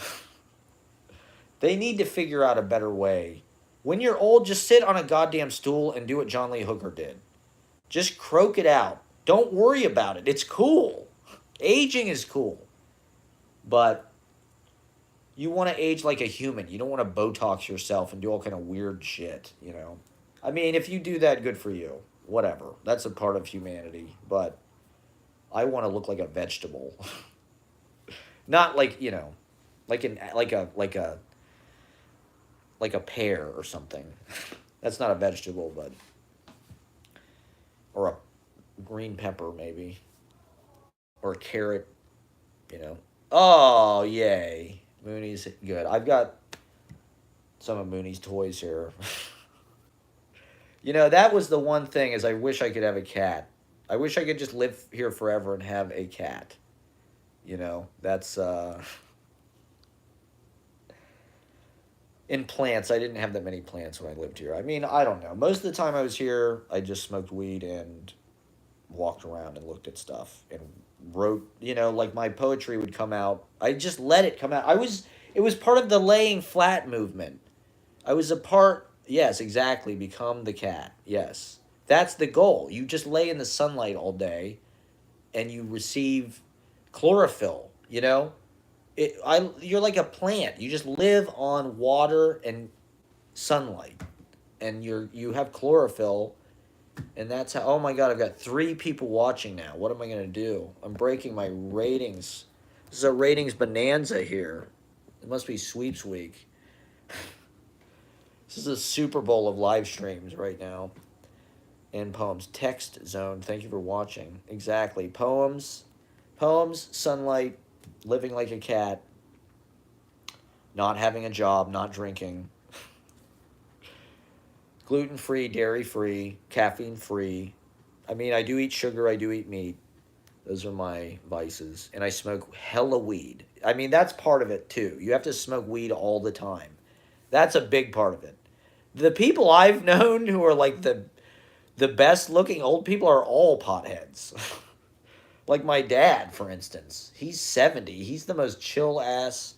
They need to figure out a better way. When you're old, just sit on a goddamn stool and do what John Lee Hooker did. Just croak it out. Don't worry about it. It's cool. Aging is cool. But you want to age like a human. You don't want to Botox yourself and do all kind of weird shit. I mean, if you do that, good for you. Whatever. That's a part of humanity. But I want to look like a vegetable. Not like a pear or something. That's not a vegetable, but or a green pepper maybe, or a carrot. Oh, yay. Mooney's good. I've got some of Mooney's toys here. That was the one thing is I wish I could have a cat. I wish I could just live here forever and have a cat. That's in plants, I didn't have that many plants when I lived here. I mean, I don't know. Most of the time I was here, I just smoked weed and walked around and looked at stuff and wrote, like my poetry would come out. I just let it come out. It was part of the laying flat movement. I was a part, yes, exactly, become the cat. Yes. That's the goal. You just lay in the sunlight all day and you receive chlorophyll. You're like a plant. You just live on water and sunlight, and you have chlorophyll, and that's how. Oh my God, I've got 3 people watching now. What am I gonna do? I'm breaking my ratings. This is a ratings bonanza here. It must be sweeps week. This is a Super Bowl of live streams right now. And poems. Text zone. Thank you for watching. Exactly. Poems, sunlight, living like a cat, not having a job, not drinking, gluten-free, dairy-free, caffeine-free. I mean, I do eat sugar, I do eat meat. Those are my vices. And I smoke hella weed. I mean, that's part of it, too. You have to smoke weed all the time. That's a big part of it. The people I've known who are like the best-looking old people are all potheads. Like my dad, for instance. He's 70. He's the most chill-ass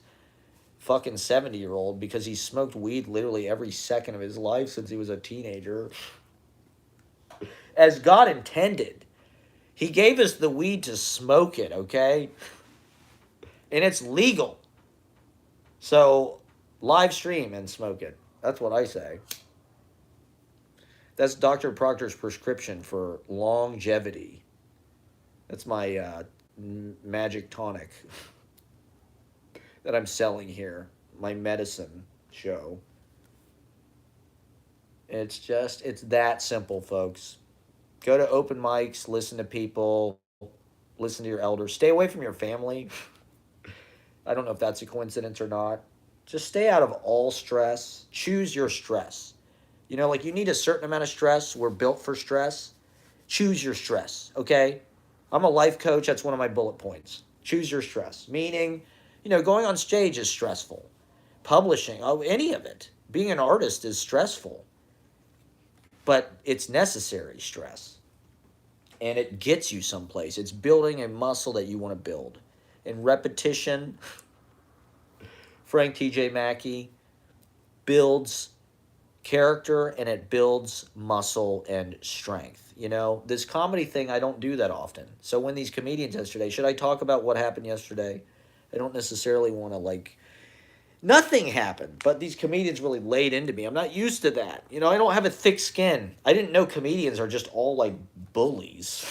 fucking 70-year-old because he smoked weed literally every second of his life since he was a teenager. As God intended. He gave us the weed to smoke it, okay? And it's legal. So, live stream and smoke it. That's what I say. That's Dr. Proctor's prescription for longevity. That's my magic tonic that I'm selling here. My medicine show. It's that simple, folks. Go to open mics, listen to people, listen to your elders. Stay away from your family. I don't know if that's a coincidence or not. Just stay out of all stress. Choose your stress. You know, like you need a certain amount of stress. We're built for stress. Choose your stress, okay? I'm a life coach. That's one of my bullet points. Choose your stress. Meaning, going on stage is stressful. Publishing, any of it. Being an artist is stressful, but it's necessary stress. And it gets you someplace. It's building a muscle that you want to build. And repetition, Frank T.J. Mackey, builds character and it builds muscle and strength. This comedy thing, I don't do that often. So when these comedians yesterday, should I talk about what happened yesterday? I don't necessarily want to nothing happened, but these comedians really laid into me. I'm not used to that. I don't have a thick skin. I didn't know comedians are just all like bullies.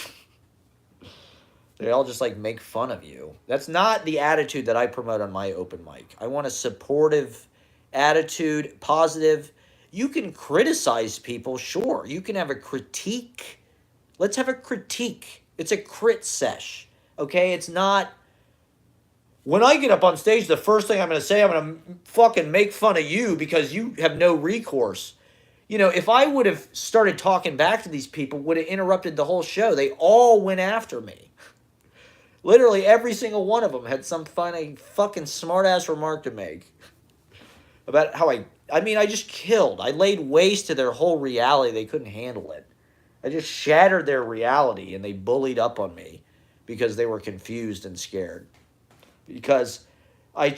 They all just make fun of you. That's not the attitude that I promote on my open mic. I want a supportive attitude, positive. You can criticize people, sure. You can have a critique. Let's have a critique. It's a crit sesh. Okay? It's not when I get up on stage, the first thing I'm going to say, I'm going to fucking make fun of you because you have no recourse. If I would have started talking back to these people, would have interrupted the whole show. They all went after me. Literally every single one of them had some funny fucking smart-ass remark to make about how I just killed. I laid waste to their whole reality. They couldn't handle it. I just shattered their reality, and they bullied up on me because they were confused and scared. Because I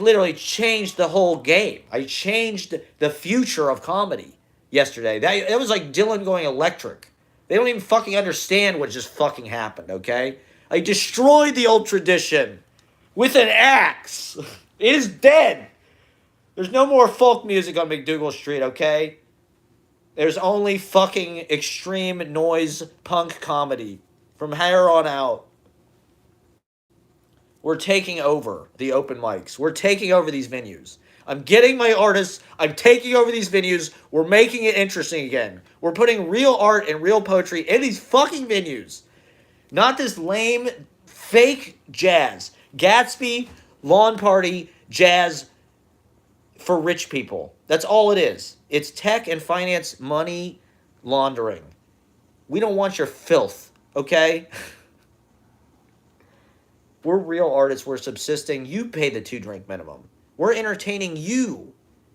literally changed the whole game. I changed the future of comedy yesterday. That was like Dylan going electric. They don't even fucking understand what just fucking happened, okay? I destroyed the old tradition with an axe. It is dead. There's no more folk music on McDougal Street, okay? There's only fucking extreme noise punk comedy from here on out. We're taking over the open mics. We're taking over these venues. I'm getting my artists. I'm taking over these venues. We're making it interesting again. We're putting real art and real poetry in these fucking venues. Not this lame, fake jazz. Gatsby, lawn party, jazz for rich people. That's all it is. It's tech and finance money laundering. We don't want your filth, okay? We're real artists. We're subsisting. You pay the 2-drink minimum. We're entertaining you.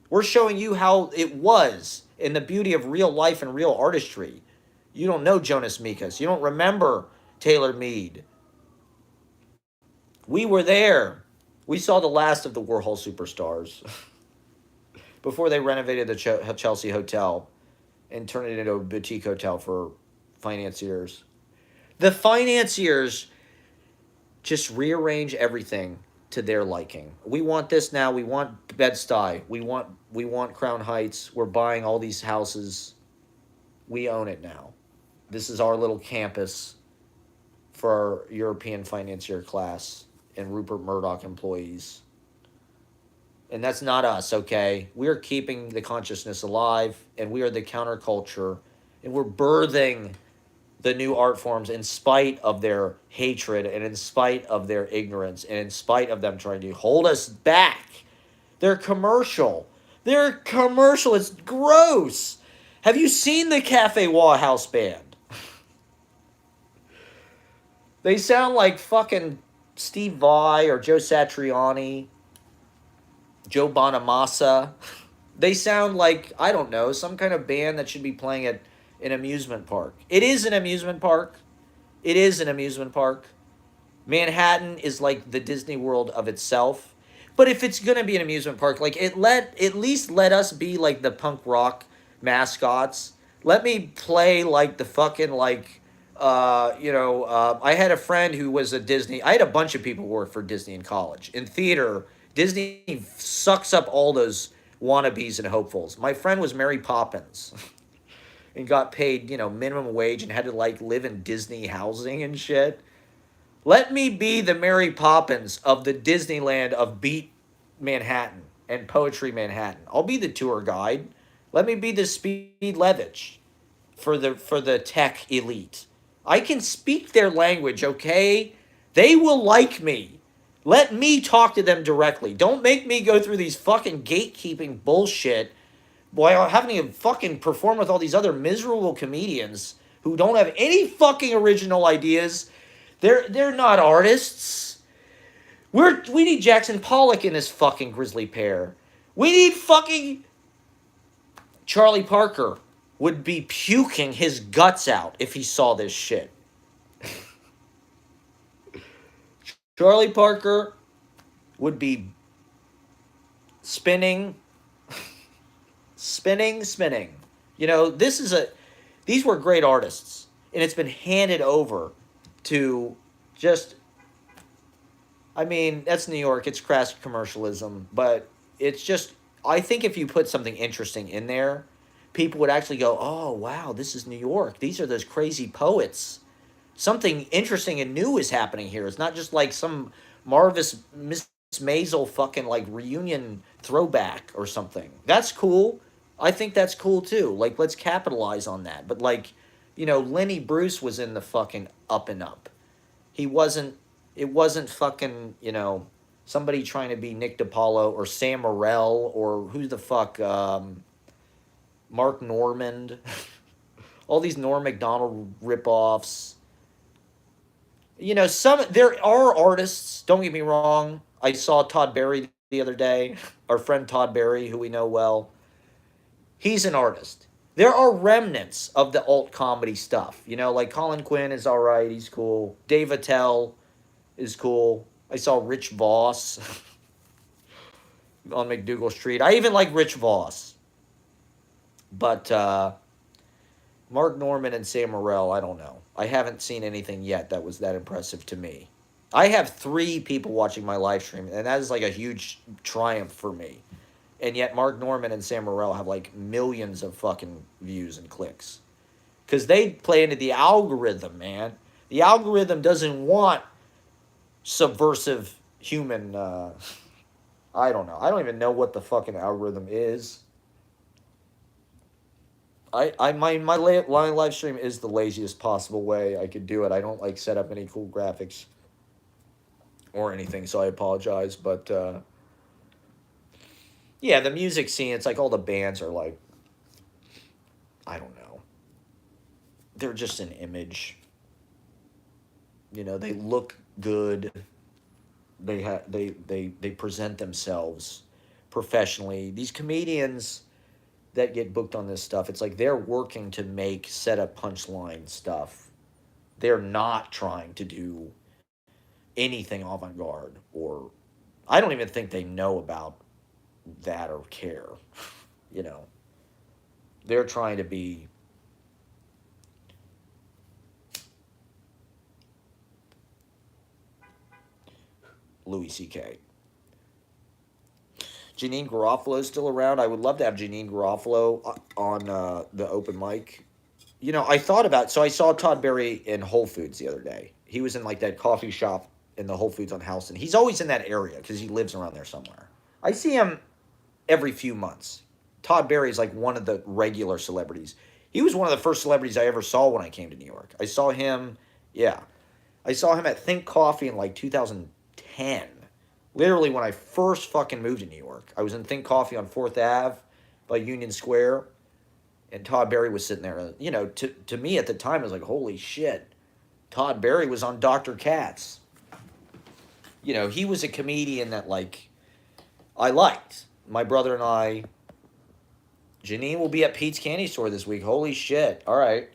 We're showing you how it was in the beauty of real life and real artistry. You don't know Jonas Mekas. You don't remember Taylor Mead. We were there. We saw the last of the Warhol superstars before they renovated the Chelsea Hotel and turned it into a boutique hotel for financiers. The financiers just rearrange everything to their liking. We want this now. We want Bed-Stuy. We want Crown Heights. We're buying all these houses. We own it now. This is our little campus for our European financier class and Rupert Murdoch employees. And that's not us, okay? We are keeping the consciousness alive, and we are the counterculture, and we're birthing the new art forms in spite of their hatred and in spite of their ignorance and in spite of them trying to hold us back. They're commercial. They're commercial. It's gross. Have you seen the Cafe Wauhouse band? They sound like fucking Steve Vai or Joe Satriani, Joe Bonamassa. They sound like, I don't know, some kind of band that should be playing at an amusement park. It is an amusement park. It is an amusement park. Manhattan is like the Disney World of itself. But if it's going to be an amusement park, at least let us be like the punk rock mascots. Let me play like the fucking I had a friend who was a Disney. I had a bunch of people who worked for Disney in college. In theater, Disney sucks up all those wannabes and hopefuls. My friend was Mary Poppins. and got paid, minimum wage and had to like live in Disney housing and shit. Let me be the Mary Poppins of the Disneyland of Beat Manhattan and Poetry Manhattan. I'll be the tour guide. Let me be the Speed Levitch for the tech elite. I can speak their language, okay? They will like me. Let me talk to them directly. Don't make me go through these fucking gatekeeping bullshit while having to fucking perform with all these other miserable comedians who don't have any fucking original ideas. They're not artists. We need Jackson Pollock in this fucking Grizzly Pear. We need fucking Charlie Parker would be puking his guts out if he saw this shit. Charlie Parker would be spinning, spinning. These were great artists, and it's been handed over to just. I mean, that's New York. It's crass commercialism, but it's just. I think if you put something interesting in there, people would actually go, "Oh wow, this is New York. These are those crazy poets. Something interesting and new is happening here. It's not just like some Marvis Miss Maisel fucking like reunion throwback or something. That's cool. I think that's cool too. Like let's capitalize on that. But like, Lenny Bruce was in the fucking Up and Up. He wasn't. It wasn't fucking somebody trying to be Nick DiPaolo or Sam Morrell or who the fuck Mark Normand. All these Norm Macdonald ripoffs. There are artists. Don't get me wrong. I saw Todd Barry the other day. Our friend Todd Barry, who we know well. He's an artist. There are remnants of the alt comedy stuff. Like Colin Quinn is all right. He's cool. Dave Attell is cool. I saw Rich Voss on McDougal Street. I even like Rich Voss. But Mark Norman and Sam Morrell, I don't know. I haven't seen anything yet that was that impressive to me. I have 3 people watching my live stream, and that is like a huge triumph for me. And yet Mark Norman and Sam Morrell have like millions of fucking views and clicks. Because they play into the algorithm, man. The algorithm doesn't want subversive human, I don't know. I don't even know what the fucking algorithm is. My live stream is the laziest possible way I could do it. I don't like set up any cool graphics or anything, so I apologize. But yeah, the music scene, it's like all the bands are like, I don't know. They're just an image. They look good. They present themselves professionally. These comedians that get booked on this stuff, it's like they're working to make set up punchline stuff. They're not trying to do anything avant-garde, or I don't even think they know about that or care. you know they're trying to be Louis C.K. Janine Garofalo is still around. I would love to have Janine Garofalo on the open mic. I thought about, so I saw Todd Barry in Whole Foods the other day. He was in like that coffee shop in the Whole Foods on Houston. He's always in that area because he lives around there somewhere. I see him every few months. Todd Barry is like one of the regular celebrities. He was one of the first celebrities I ever saw when I came to New York. I saw him at Think Coffee in like 2010. Literally when I first fucking moved to New York. I was in Think Coffee on 4th Ave by Union Square. And Todd Barry was sitting there. To me at the time, it was like, holy shit. Todd Barry was on Dr. Katz. He was a comedian that, like, I liked. My brother and I, Janine will be at Pete's Candy Store this week. Holy shit. All right.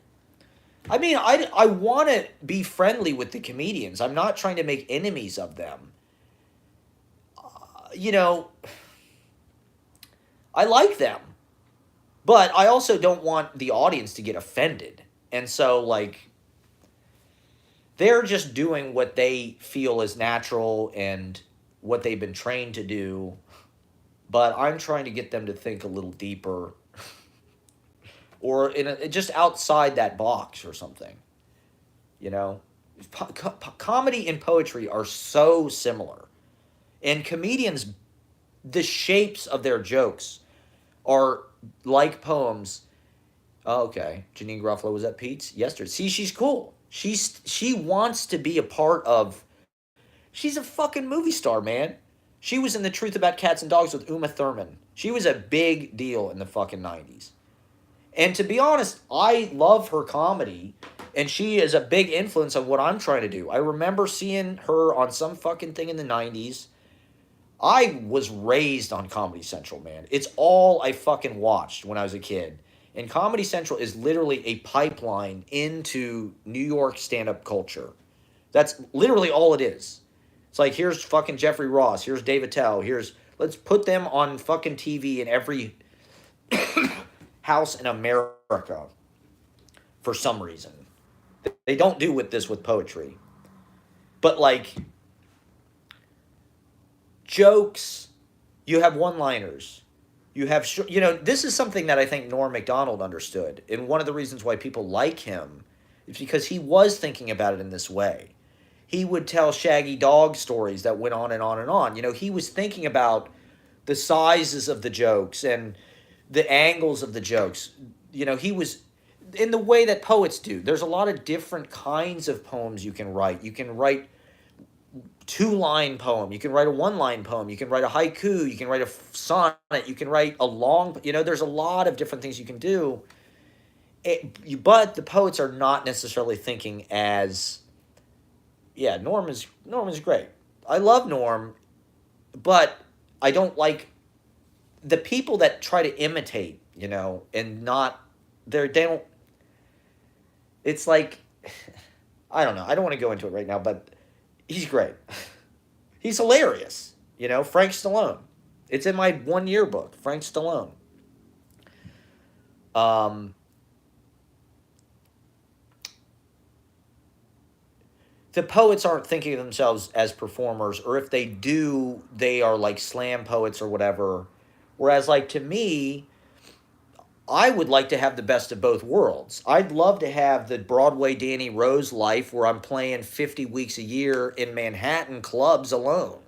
I mean, I want to be friendly with the comedians. I'm not trying to make enemies of them. I like them. But I also don't want the audience to get offended. And so, like, they're just doing what they feel is natural and what they've been trained to do. But I'm trying to get them to think a little deeper or just outside that box or something. You know, comedy and poetry are so similar, and comedians, the shapes of their jokes are like poems. Oh, okay, Janine Gruffalo was at Pete's yesterday. See, she's cool. She wants to be a part of. She's a fucking movie star, man. She was in The Truth About Cats and Dogs with Uma Thurman. She was a big deal in the fucking 90s. And to be honest, I love her comedy, and she is a big influence on what I'm trying to do. I remember seeing her on some fucking thing in the 90s. I was raised on Comedy Central, man. It's all I fucking watched when I was a kid. And Comedy Central is literally a pipeline into New York stand up culture. That's literally all it is. It's like, here's fucking Jeffrey Ross, here's Dave Attell, let's put them on fucking TV in every house in America for some reason. They don't do with this with poetry. But like jokes, you have one-liners. You have this is something that I think Norm Macdonald understood. And one of the reasons why people like him is because he was thinking about it in this way. He would tell Shaggy Dog stories that went on and on and on. He was thinking about the sizes of the jokes and the angles of the jokes. He was in the way that poets do. There's a lot of different kinds of poems you can write. You can write two-line poem. You can write a one-line poem. You can write a haiku. You can write a sonnet. You can write a long. There's a lot of different things you can do. But the poets are not necessarily thinking as. Yeah, Norm is great. I love Norm, but I don't like the people that try to imitate, and not they don't. It's like, I don't know. I don't want to go into it right now, but he's great. He's hilarious. Frank Stallone. It's in my 1 year book, Frank Stallone. The poets aren't thinking of themselves as performers, or if they do, they are like slam poets or whatever. Whereas, like, to me, I would like to have the best of both worlds. I'd love to have the Broadway Danny Rose life where I'm playing 50 weeks a year in Manhattan clubs alone.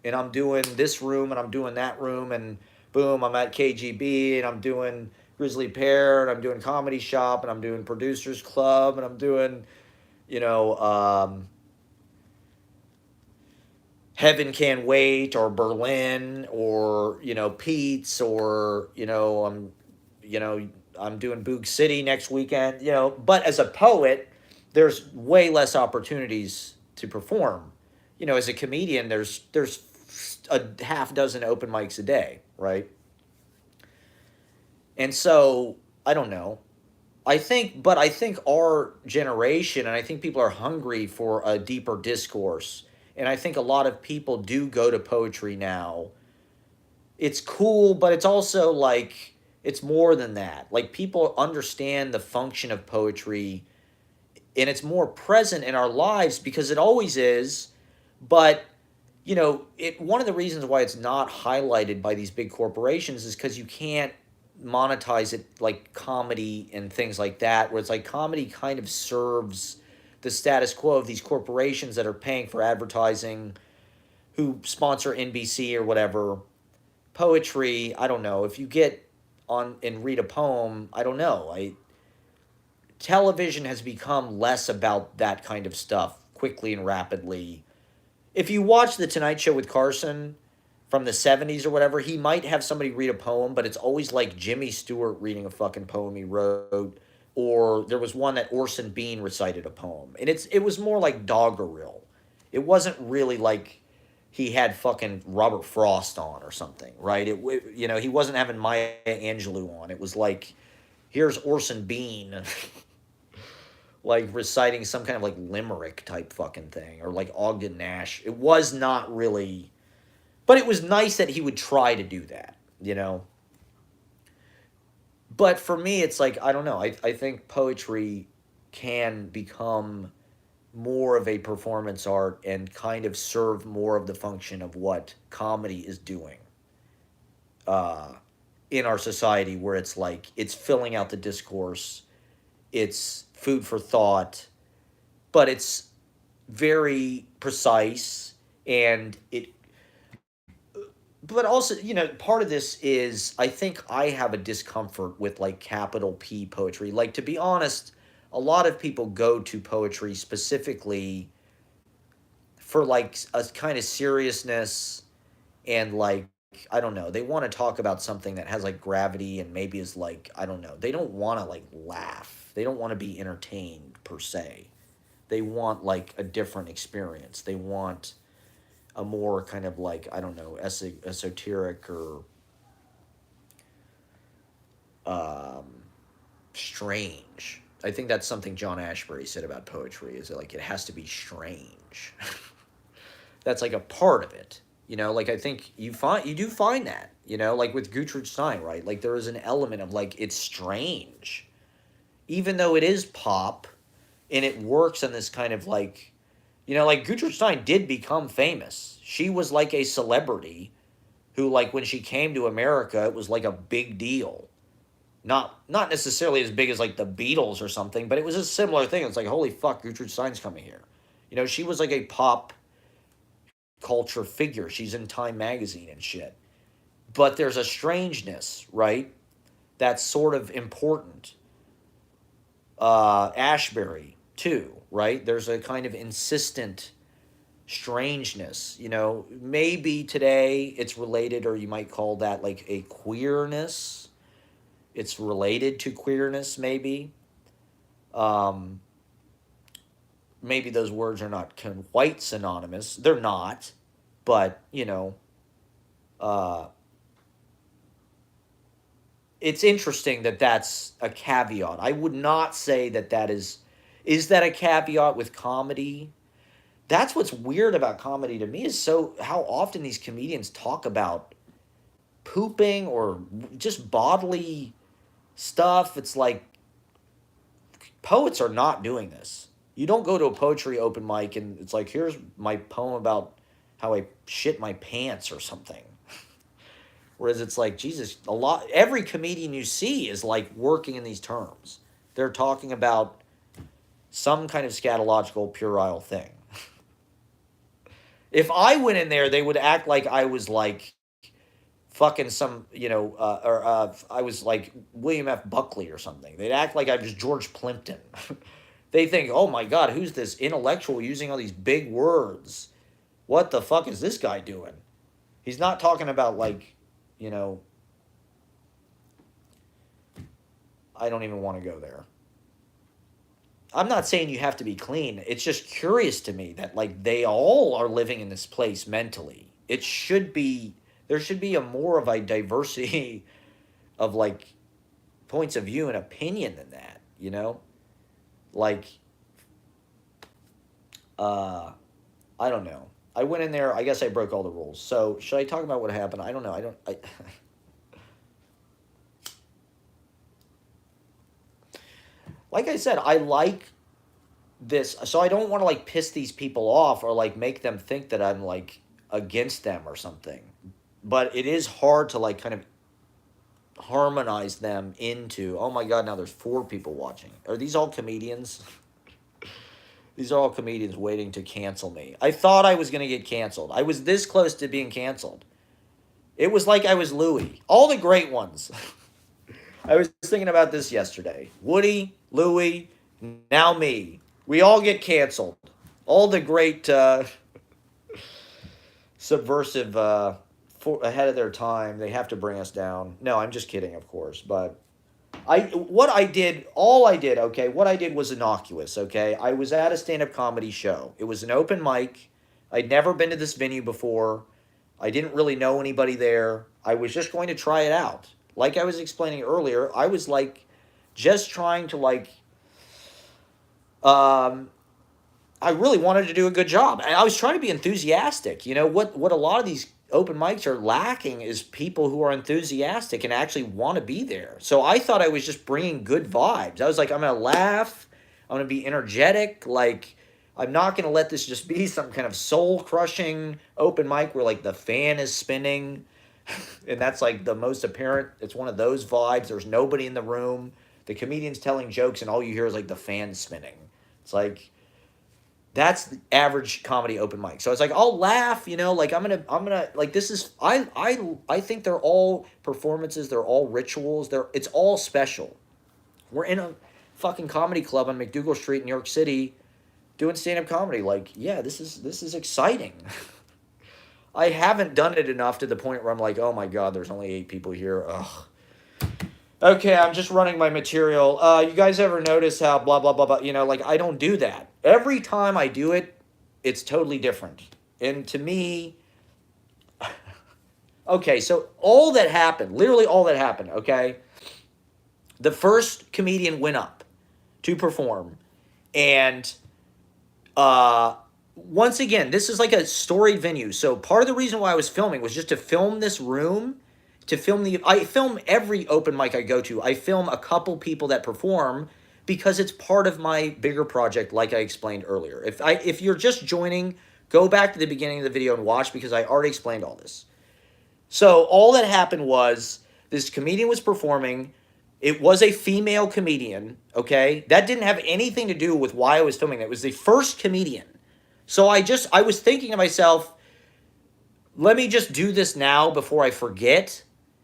And I'm doing this room and I'm doing that room, and boom, I'm at KGB and I'm doing Grizzly Pear and I'm doing Comedy Shop and I'm doing Producers Club and I'm doing, Heaven Can Wait or Berlin or, Pete's or, I'm doing Boog City next weekend, but as a poet, there's way less opportunities to perform. As a comedian, there's a half dozen open mics a day, right? And so, I don't know. I think our generation, and I think people are hungry for a deeper discourse. And I think a lot of people do go to poetry now. It's cool, but it's also like, it's more than that. Like, people understand the function of poetry, and it's more present in our lives because it always is. But, one of the reasons why it's not highlighted by these big corporations is because you can't monetize it like comedy and things like that, where it's like comedy kind of serves the status quo of these corporations that are paying for advertising, who sponsor NBC or whatever. Poetry, I don't know. If you get on and read a poem, I don't know. Television has become less about that kind of stuff quickly and rapidly. If you watch The Tonight Show with Carson from the 70s or whatever, he might have somebody read a poem, but it's always like Jimmy Stewart reading a fucking poem he wrote, or there was one that Orson Bean recited a poem. And it was more like doggerel. It wasn't really like he had fucking Robert Frost on or something, right? He wasn't having Maya Angelou on. It was like, here's Orson Bean like reciting some kind of like limerick type fucking thing, or like Ogden Nash. It was not really, but it was nice that he would try to do that, But for me, it's like, I don't know. I think poetry can become more of a performance art and kind of serve more of the function of what comedy is doing. in our society where it's like it's filling out the discourse, it's food for thought, but it's very precise, and it but also, part of this is I think I have a discomfort with like capital P poetry. Like, to be honest, a lot of people go to poetry specifically for like a kind of seriousness, and like, I don't know, they want to talk about something that has like gravity and maybe is like, I don't know, they don't want to like laugh. They don't want to be entertained per se. They want like a different experience. They want a more kind of like, I don't know, esoteric or um, strange. I think that's something John Ashbery said about poetry, is that like it has to be strange. That's like a part of it. Like I think you do find that, like with Gertrude Stein, right? Like there is an element of like it's strange. Even though it is pop and it works in this kind of like, like Gertrude Stein did become famous. She was like a celebrity who, like, when she came to America, it was like a big deal. Not necessarily as big as like the Beatles or something, but it was a similar thing. It's like, holy fuck, Gertrude Stein's coming here. She was like a pop culture figure. She's in Time magazine and shit. But there's a strangeness, right? That's sort of important. Ashbery too, right? There's a kind of insistent strangeness. Maybe today it's related, or you might call that like a queerness. It's related to queerness, maybe. Um, Maybe those words are not quite synonymous. They're not, but uh, it's interesting that that's a caveat. I would not say that that is. Is that a caveat with comedy? That's what's weird about comedy to me, is so how often these comedians talk about pooping or just bodily stuff. It's like poets are not doing this. You don't go to a poetry open mic and it's like, here's my poem about how I shit my pants or something. Whereas it's like, Jesus, every comedian you see is like working in these terms. They're talking about some kind of scatological puerile thing. If I went in there, they would act like I was like fucking some, or I was like William F. Buckley or something. They'd act like I was George Plimpton. They think, oh my God, who's this intellectual using all these big words? What the fuck is this guy doing? He's not talking about like, you know, I don't even want to go there. I'm not saying you have to be clean. It's just curious to me that like they all are living in this place mentally. It should be There should be a more of a diversity of like points of view and opinion than that. Like uh I don't know. I went in there, I guess I broke all the rules. So, should I talk about what happened? I don't know. I Like I said, I like this, so I don't want to like piss these people off or like make them think that I'm like against them or something. But it is hard to like kind of harmonize them into, oh my God, now there's four people watching. Are these all comedians? These are all comedians waiting to cancel me. I thought I was going to get canceled. I was this close to being canceled. It was like I was Louis. All the great ones. I was thinking about this yesterday. Woody, Louis, now me. We all get canceled. All the great subversive, ahead of their time. They have to bring us down. No, I'm just kidding, of course. But what I did was innocuous, okay? I was at a stand-up comedy show. It was an open mic. I'd never been to this venue before. I didn't really know anybody there. I was just going to try it out. Like I was explaining earlier, I was like just trying to like um I really wanted to do a good job. And I was trying to be enthusiastic. What a lot of these open mics are lacking is people who are enthusiastic and actually want to be there. So I thought I was just bringing good vibes. I was like, I'm going to laugh. I'm going to be energetic. Like, I'm not going to let this just be some kind of soul crushing open mic where like the fan is spinning. And that's like the most apparent. It's one of those vibes. There's nobody in the room. The comedian's telling jokes, and all you hear is like the fan spinning. It's like that's the average comedy open mic. So it's like I'll laugh, like I'm gonna like this is I think they're all performances. They're all rituals. It's all special. We're in a fucking comedy club on McDougal Street in New York City, doing stand up comedy. Like, yeah, this is exciting. I haven't done it enough to the point where I'm like, oh my god, there's only 8 people here. Ugh. Okay, I'm just running my material. You guys ever notice how blah blah blah blah? Like I don't do that. Every time I do it, it's totally different. And to me, okay, so all that happened, literally all that happened. Okay, the first comedian went up to perform, and once again, this is like a storied venue. So part of the reason why I was filming was just to film this room, to film I film every open mic I go to. I film a couple people that perform because it's part of my bigger project, like I explained earlier. If you're just joining, go back to the beginning of the video and watch because I already explained all this. So all that happened was this comedian was performing. It was a female comedian, okay? That didn't have anything to do with why I was filming. It was the first comedian. So I was thinking to myself, let me just do this now before I forget.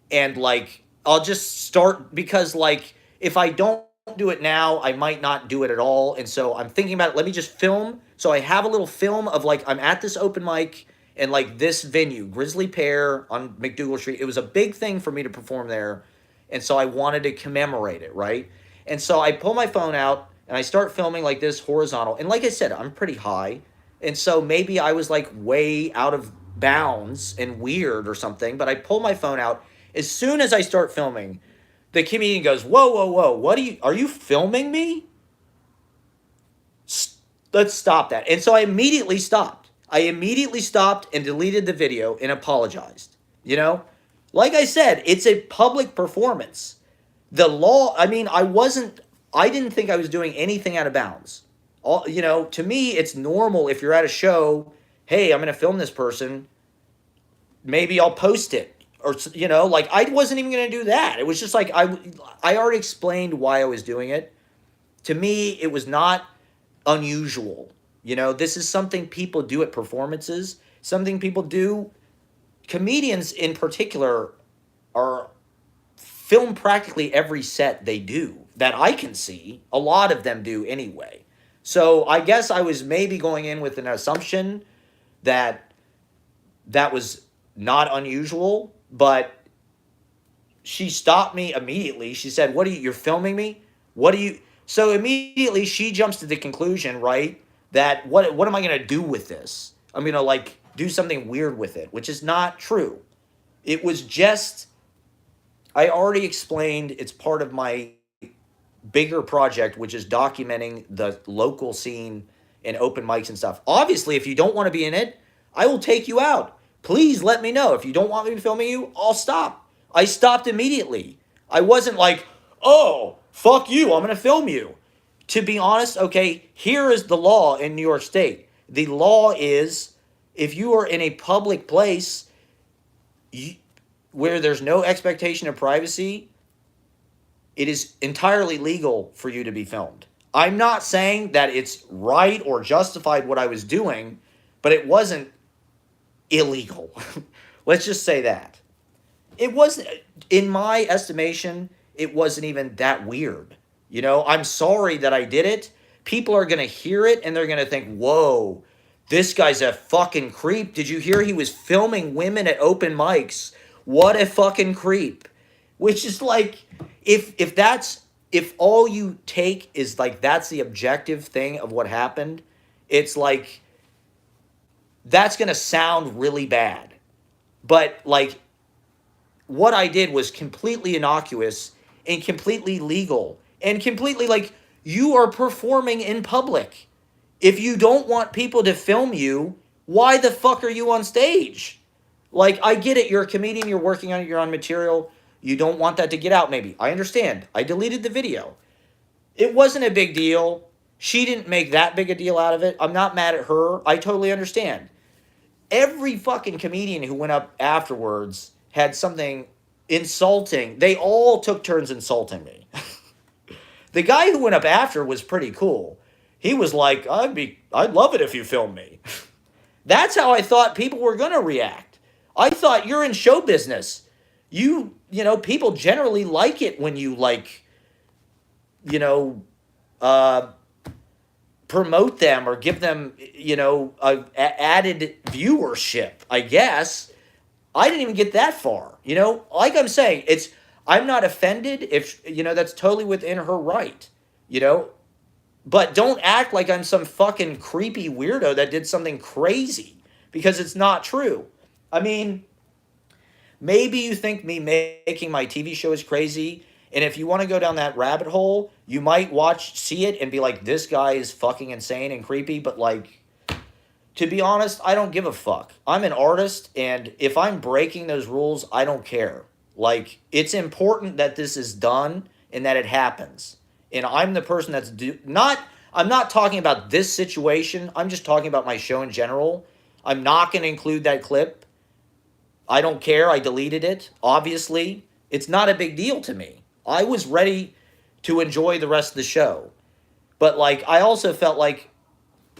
And like, I'll just start because like, if I don't do it now, I might not do it at all. And so I'm thinking about it. Let me just film. So I have a little film of like, I'm at this open mic and like this venue, Grizzly Pear on McDougal Street. It was a big thing for me to perform there. And so I wanted to commemorate it, right? And so I pull my phone out and I start filming like this horizontal. And like I said, I'm pretty high. And so maybe I was like way out of bounds and weird or something, but I pull my phone out. As soon as I start filming, the comedian goes, whoa, whoa, whoa, are you filming me? Let's stop that. And so I immediately stopped. I immediately stopped and deleted the video and apologized. Like I said, it's a public performance. The law, I mean, I didn't think I was doing anything out of bounds. To me, it's normal if you're at a show, hey, I'm going to film this person. Maybe I'll post it. Or, like I wasn't even going to do that. It was just like, I already explained why I was doing it. To me, it was not unusual. This is something people do at performances. Something people do. Comedians in particular are film practically every set they do that I can see. A lot of them do anyway. So I guess I was maybe going in with an assumption that that was not unusual, but she stopped me immediately. She said, you're filming me? So immediately she jumps to the conclusion, right, that what am I going to do with this? I'm going to like do something weird with it, which is not true. It was just, I already explained it's part of my bigger project, which is documenting the local scene and open mics and stuff. Obviously, if you don't want to be in it, I will take you out. Please let me know. If you don't want me filming you, I'll stop. I stopped immediately. I wasn't like, oh, fuck you, I'm going to film you. To be honest, okay, here is the law in New York State. The law is if you are in a public place where there's no expectation of privacy, it is entirely legal for you to be filmed. I'm not saying that it's right or justified what I was doing, but it wasn't illegal. Let's just say that. It wasn't, in my estimation, it wasn't even that weird. I'm sorry that I did it. People are going to hear it and they're going to think, whoa, this guy's a fucking creep. Did you hear he was filming women at open mics? What a fucking creep. Which is like, if all you take is like that's the objective thing of what happened, it's like that's going to sound really bad. But like what I did was completely innocuous and completely legal and completely like you are performing in public. If you don't want people to film you, why the fuck are you on stage? Like, I get it. You're a comedian. You're working on it. You're on material. You don't want that to get out, maybe. I understand. I deleted the video. It wasn't a big deal. She didn't make that big a deal out of it. I'm not mad at her. I totally understand. Every fucking comedian who went up afterwards had something insulting. They all took turns insulting me. The guy who went up after was pretty cool. He was like, I'd love it if you filmed me. That's how I thought people were going to react. I thought you're in show business. People generally like it when you like, you know, uh, promote them or give them, added viewership, I guess. I didn't even get that far. Like I'm saying, I'm not offended if, that's totally within her right, you know, but don't act like I'm some fucking creepy weirdo that did something crazy because it's not true. I mean, maybe you think me making my TV show is crazy. And if you want to go down that rabbit hole, you might see it and be like, this guy is fucking insane and creepy. But like, to be honest, I don't give a fuck. I'm an artist, and if I'm breaking those rules, I don't care. Like, it's important that this is done and that it happens. And I'm the person I'm not talking about this situation. I'm just talking about my show in general. I'm not going to include that clip. I don't care. I deleted it. Obviously, it's not a big deal to me. I was ready to enjoy the rest of the show. But like, I also felt like,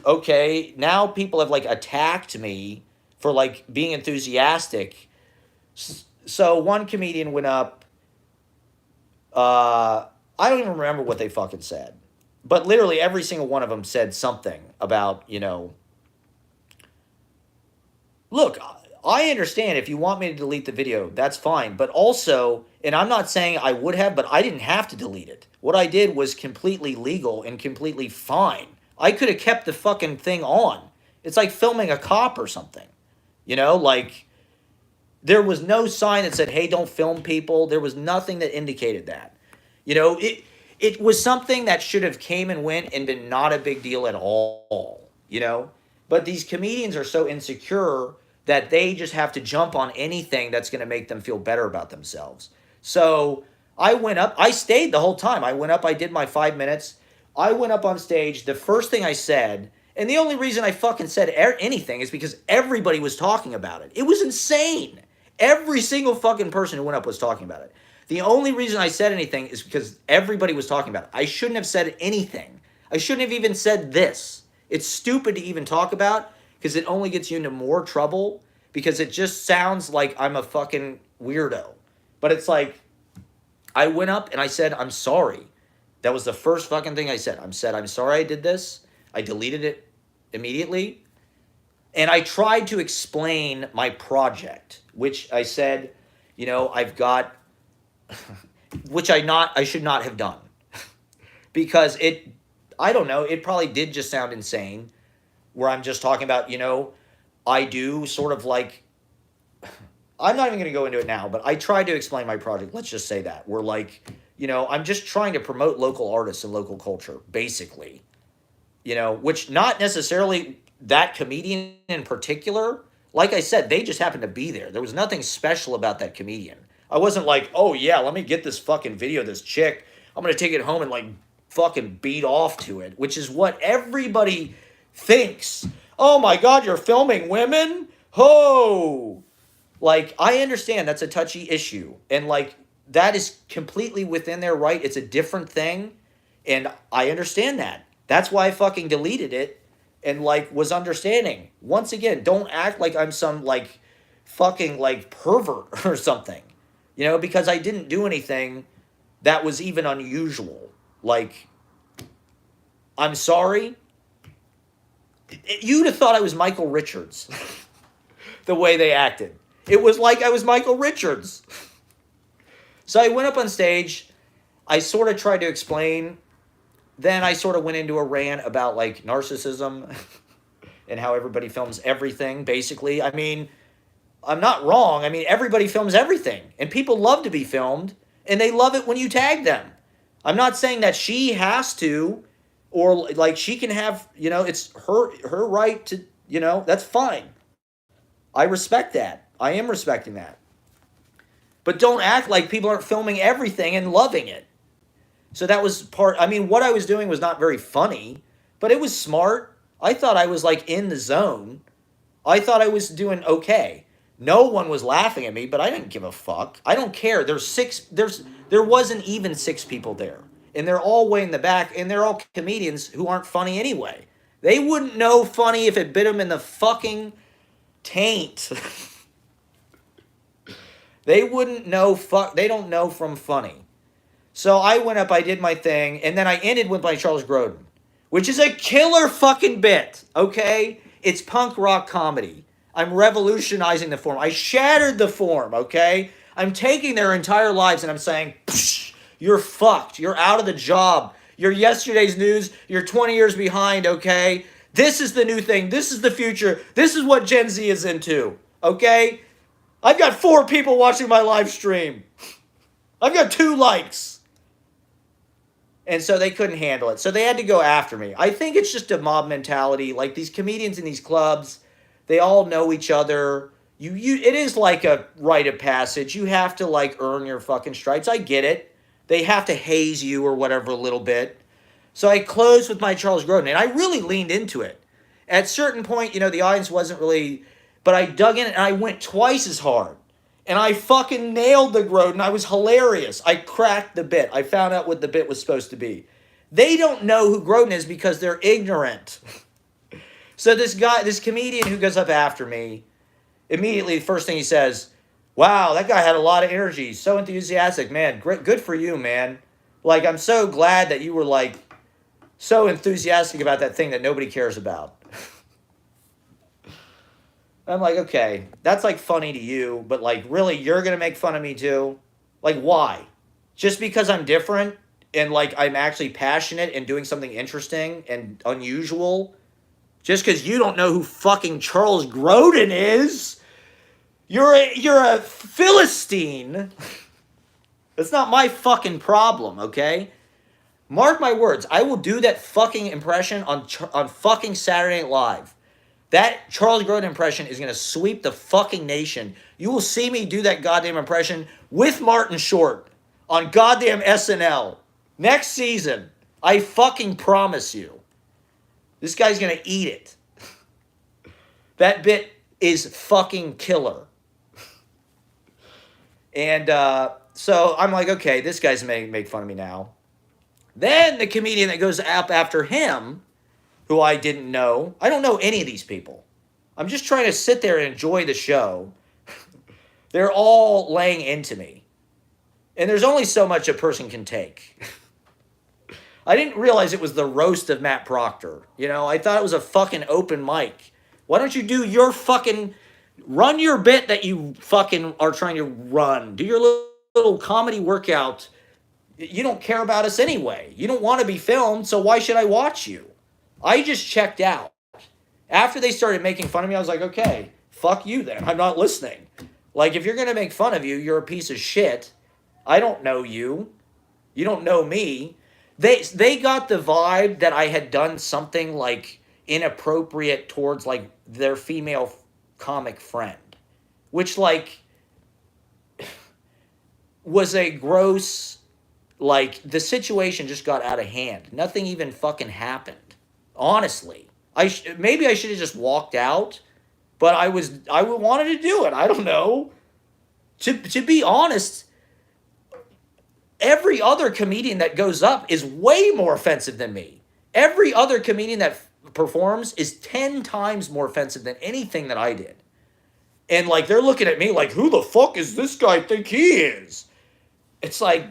okay, now people have like attacked me for like being enthusiastic. So one comedian went up. I don't even remember what they fucking said, but literally every single one of them said something about, look, I understand if you want me to delete the video, that's fine. But also, and I'm not saying I would have, but I didn't have to delete it. What I did was completely legal and completely fine. I could have kept the fucking thing on. It's like filming a cop or something. Like there was no sign that said, hey, don't film people. There was nothing that indicated that. It was something that should have came and went and been not a big deal at all. But these comedians are so insecure that they just have to jump on anything that's going to make them feel better about themselves. So I went up. I stayed the whole time. I went up. I did my 5 minutes. I went up on stage. The first thing I said, and the only reason I fucking said anything is because everybody was talking about it. It was insane. Every single fucking person who went up was talking about it. The only reason I said anything is because everybody was talking about it. I shouldn't have said anything. I shouldn't have even said this. It's stupid to even talk about because it only gets you into more trouble because it just sounds like I'm a fucking weirdo. But it's like, I went up and I said, I'm sorry. That was the first fucking thing I said. I'm sorry I did this. I deleted it immediately. And I tried to explain my project, which I said, I've got, which I should not have done. Because I don't know, it probably did just sound insane, where I'm just talking about, I do sort of like, I'm not even going to go into it now, but I tried to explain my project. Let's just say that. We're like, I'm just trying to promote local artists and local culture, basically. Which not necessarily that comedian in particular. Like I said, they just happened to be there. There was nothing special about that comedian. I wasn't like, oh yeah, let me get this fucking video of this chick. I'm going to take it home and like fucking beat off to it, which is what everybody thinks. Oh my God, you're filming women? Ho! Like, I understand that's a touchy issue. And like, that is completely within their right. It's a different thing. And I understand that. That's why I fucking deleted it and like was understanding. Once again, don't act like I'm some like fucking like pervert or something. Because I didn't do anything that was even unusual. Like, I'm sorry. You'd have thought I was Michael Richards. The way they acted. It was like I was Michael Richards. So I went up on stage. I sort of tried to explain. Then I sort of went into a rant about like narcissism and how everybody films everything, basically. I mean, I'm not wrong. I mean, everybody films everything. And people love to be filmed. And they love it when you tag them. I'm not saying that she has to. Or like she can have, it's her right to, that's fine. I respect that. I am respecting that. But don't act like people aren't filming everything and loving it. So that was what I was doing was not very funny, but it was smart. I thought I was like in the zone. I thought I was doing okay. No one was laughing at me, but I didn't give a fuck. I don't care. There wasn't even 6 people there. And they're all way in the back, and they're all comedians who aren't funny anyway. They wouldn't know funny if it bit them in the fucking taint. They wouldn't know they don't know from funny. So I went up, I did my thing, and then I ended with my Charles Grodin, which is a killer fucking bit, okay? It's punk rock comedy. I'm revolutionizing the form. I shattered the form, okay? I'm taking their entire lives and I'm saying, you're fucked. You're out of the job. You're yesterday's news. You're 20 years behind, okay? This is the new thing. This is the future. This is what Gen Z is into, okay? I've got 4 people watching my live stream. I've got 2 likes. And so they couldn't handle it. So they had to go after me. I think it's just a mob mentality. Like these comedians in these clubs, they all know each other. It is like a rite of passage. You have to like earn your fucking stripes. I get it. They have to haze you or whatever a little bit. So I closed with my Charles Grodin, and I really leaned into it. At a certain point, the audience wasn't really, but I dug in and I went twice as hard. And I fucking nailed the Grodin. I was hilarious. I cracked the bit. I found out what the bit was supposed to be. They don't know who Grodin is because they're ignorant. So this comedian who goes up after me, immediately the first thing he says, wow, that guy had a lot of energy. So enthusiastic. Man, great, good for you, man. Like, I'm so glad that you were, like, so enthusiastic about that thing that nobody cares about. I'm like, okay, that's like funny to you, but like really you're going to make fun of me too? Like why? Just because I'm different and like I'm actually passionate and doing something interesting and unusual? Just because you don't know who fucking Charles Grodin is? You're a Philistine. That's not my fucking problem, okay? Mark my words, I will do that fucking impression on fucking Saturday Night Live. That Charles Grodin impression is going to sweep the fucking nation. You will see me do that goddamn impression with Martin Short on goddamn SNL next season. I fucking promise you. This guy's going to eat it. That bit is fucking killer. And so I'm like, okay, this guy's make fun of me now. Then the comedian that goes up after him, who I didn't know. I don't know any of these people. I'm just trying to sit there and enjoy the show. They're all laying into me. And there's only so much a person can take. I didn't realize it was the roast of Matt Proctor. I thought it was a fucking open mic. Why don't you do your fucking... Run your bit that you fucking are trying to run. Do your little comedy workout. You don't care about us anyway. You don't want to be filmed, so why should I watch you? I just checked out. After they started making fun of me, I was like, okay, fuck you then. I'm not listening. Like, if you're going to make fun of you, you're a piece of shit. I don't know you. You don't know me. They got the vibe that I had done something, like, inappropriate towards, like, their female comic friend. Which, like, was a gross, like, the situation just got out of hand. Nothing even fucking happened. Honestly, maybe I should have just walked out, but I wanted to do it. I don't know. To be honest, every other comedian that goes up is way more offensive than me. Every other comedian that performs is 10 times more offensive than anything that I did. And like they're looking at me like, who the fuck is this guy think he is? It's like,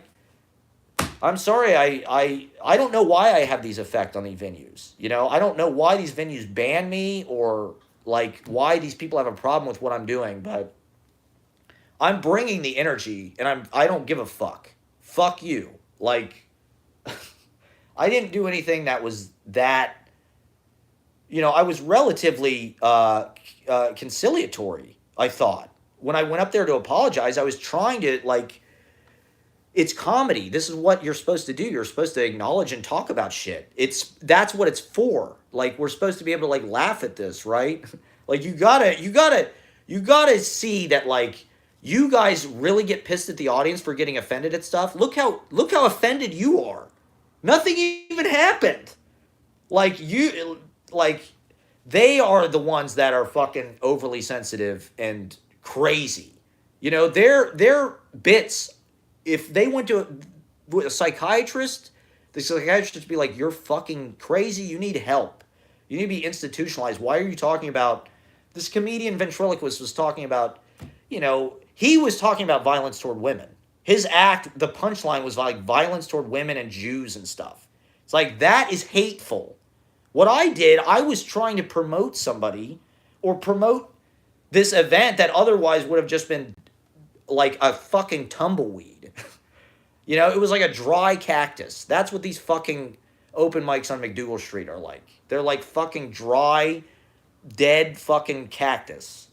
I'm sorry, I don't know why I have these effects on these venues. I don't know why these venues ban me or, like, why these people have a problem with what I'm doing, but I'm bringing the energy, and I don't give a fuck. Fuck you. Like, I didn't do anything that was that, I was relatively conciliatory, I thought. When I went up there to apologize, I was trying to, like... It's comedy. This is what you're supposed to do. You're supposed to acknowledge and talk about shit. That's what it's for. Like, we're supposed to be able to like laugh at this, right? Like you gotta see that like you guys really get pissed at the audience for getting offended at stuff. Look how offended you are. Nothing even happened. Like they are the ones that are fucking overly sensitive and crazy. You know, their bits, if they went to a psychiatrist, the psychiatrist would be like, "You're fucking crazy. You need help. You need to be institutionalized. Why are you talking about?" This comedian ventriloquist was talking about, he was talking about violence toward women. His act, the punchline was like violence toward women and Jews and stuff. It's like, that is hateful. What I did, I was trying to promote somebody or promote this event that otherwise would have just been like a fucking tumbleweed. It was like a dry cactus. That's what these fucking open mics on McDougal Street are like. They're like fucking dry, dead fucking cactus.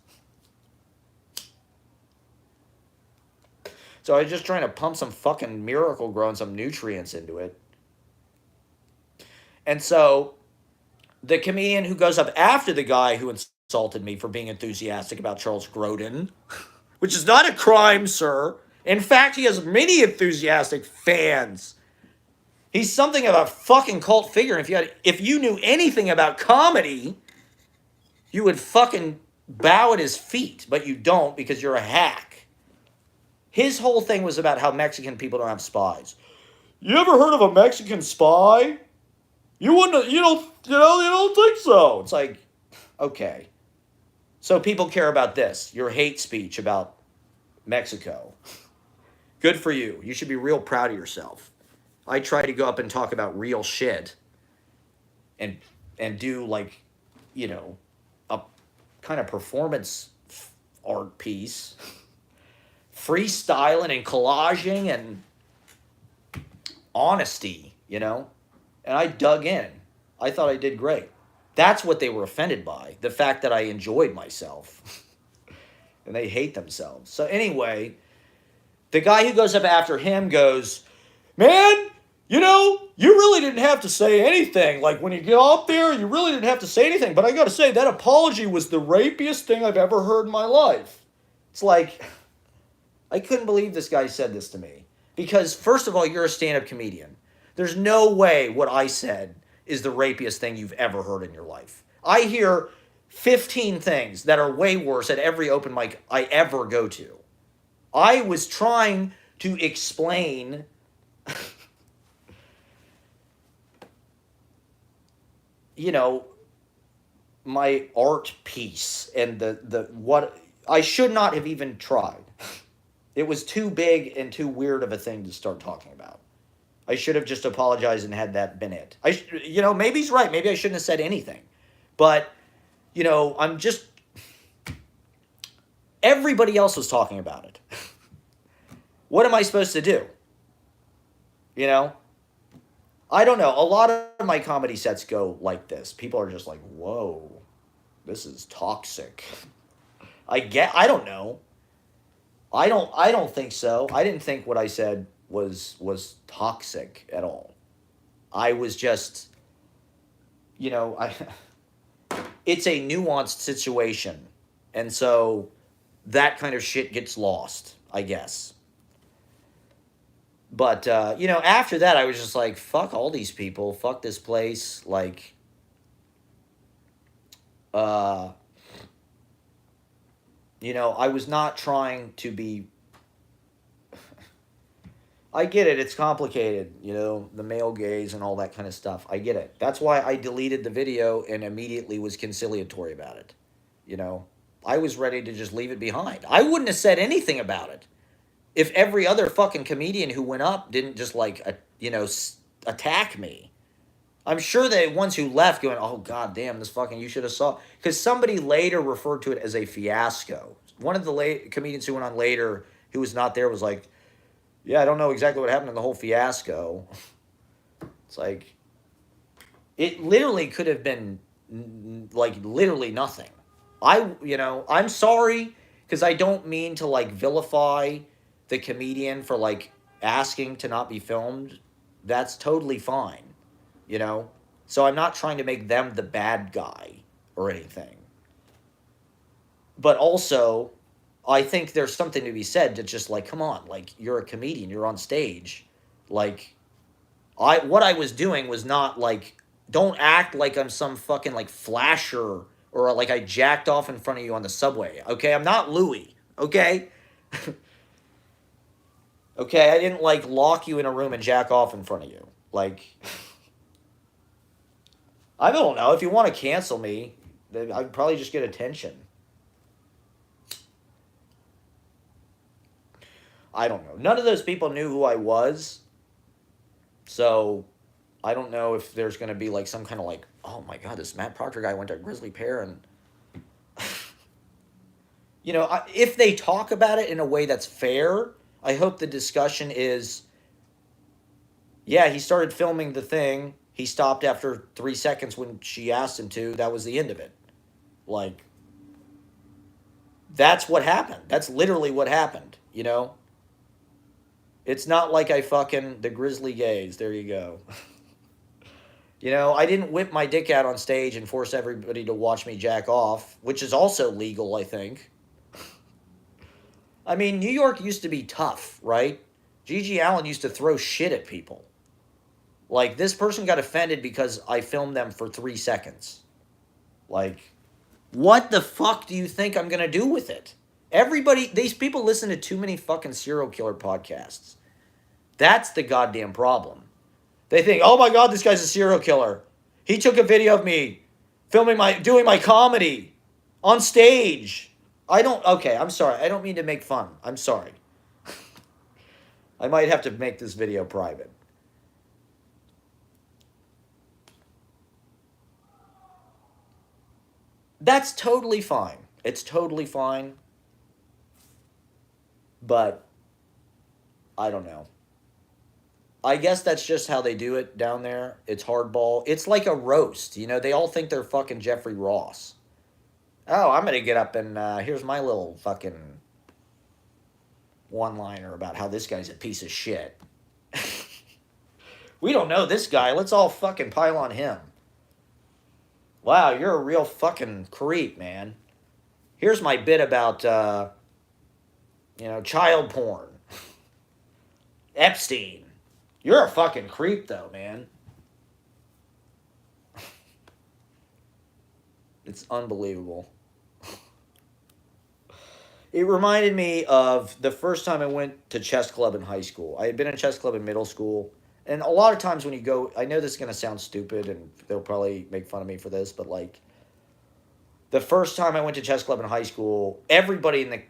So I was just trying to pump some fucking Miracle Grow and some nutrients into it. And so the comedian who goes up after the guy who insulted me for being enthusiastic about Charles Grodin, which is not a crime, sir. In fact, he has many enthusiastic fans. He's something of a fucking cult figure. If you knew anything about comedy, you would fucking bow at his feet, but you don't because you're a hack. His whole thing was about how Mexican people don't have spies. You ever heard of a Mexican spy? You wouldn't. You don't think so. It's like, okay. So people care about this, your hate speech about Mexico. Good for you. You should be real proud of yourself. I try to go up and talk about real shit and do like, a kind of performance art piece. Freestyling and collaging and honesty, And I dug in. I thought I did great. That's what they were offended by. The fact that I enjoyed myself. And they hate themselves. So anyway, the guy who goes up after him goes, "Man, you really didn't have to say anything. Like, when you get up there, you really didn't have to say anything. But I got to say, that apology was the rapiest thing I've ever heard in my life." It's like, I couldn't believe this guy said this to me. Because, first of all, you're a stand-up comedian. There's no way what I said is the rapiest thing you've ever heard in your life. I hear 15 things that are way worse at every open mic I ever go to. I was trying to explain my art piece and the what I should not have even tried. It was too big and too weird of a thing to start talking about. I should have just apologized and had that been it. Maybe he's right. Maybe I shouldn't have said anything. But, I'm just... Everybody else was talking about it. What am I supposed to do? I don't know. A lot of my comedy sets go like this. People are just like, whoa, this is toxic. I don't know. I don't think so. I didn't think what I said was toxic at all. I was just, it's a nuanced situation. And so that kind of shit gets lost, I guess. But, after that, I was just like, fuck all these people. Fuck this place. Like, I was not trying to be... I get it. It's complicated, the male gaze and all that kind of stuff. I get it. That's why I deleted the video and immediately was conciliatory about it. I was ready to just leave it behind. I wouldn't have said anything about it if every other fucking comedian who went up didn't just, attack me. I'm sure the ones who left going, "Oh, god damn, this fucking, you should have saw." Because somebody later referred to it as a fiasco. One of the comedians who went on later, who was not there, was like, "Yeah, I don't know exactly what happened in the whole fiasco." It's like, it literally could have been, literally nothing. I'm sorry, because I don't mean to, vilify the comedian for, asking to not be filmed. That's totally fine. So I'm not trying to make them the bad guy or anything. But also, I think there's something to be said to just, come on, you're a comedian, you're on stage. What I was doing was not, don't act like I'm some fucking, flasher or, I jacked off in front of you on the subway, okay? I'm not Louis, Okay? Okay, I didn't like lock you in a room and jack off in front of you. Like, I don't know. If you want to cancel me, then I'd probably just get attention. I don't know. None of those people knew who I was. So I don't know if there's going to be like some kind of like, oh my God, this Matt Proctor guy went to Grizzly Pear. And, if they talk about it in a way that's fair, I hope the discussion is, yeah, he started filming the thing. He stopped after 3 seconds when she asked him to. That was the end of it. Like, that's what happened. That's literally what happened. It's not like I fucking the Grizzly gays. There you go. I didn't whip my dick out on stage and force everybody to watch me jack off, which is also legal, I think. I mean, New York used to be tough, right? Gigi Allen used to throw shit at people. Like, this person got offended because I filmed them for 3 seconds. Like, what the fuck do you think I'm going to do with it? These people listen to too many fucking serial killer podcasts. That's the goddamn problem. They think, oh my God, this guy's a serial killer. He took a video of me doing my comedy on stage. Okay, I'm sorry. I don't mean to make fun. I'm sorry. I might have to make this video private. That's totally fine. It's totally fine. But I don't know. I guess that's just how they do it down there. It's hardball. It's like a roast. They all think they're fucking Jeffrey Ross. Oh, I'm going to get up and here's my little fucking one-liner about how this guy's a piece of shit. We don't know this guy. Let's all fucking pile on him. Wow, you're a real fucking creep, man. Here's my bit about, child porn. Epstein. You're a fucking creep, though, man. It's unbelievable. It reminded me of the first time I went to chess club in high school. I had been in chess club in middle school. And a lot of times when you go, I know this is going to sound stupid and they'll probably make fun of me for this, but like the first time I went to chess club in high school, everybody in the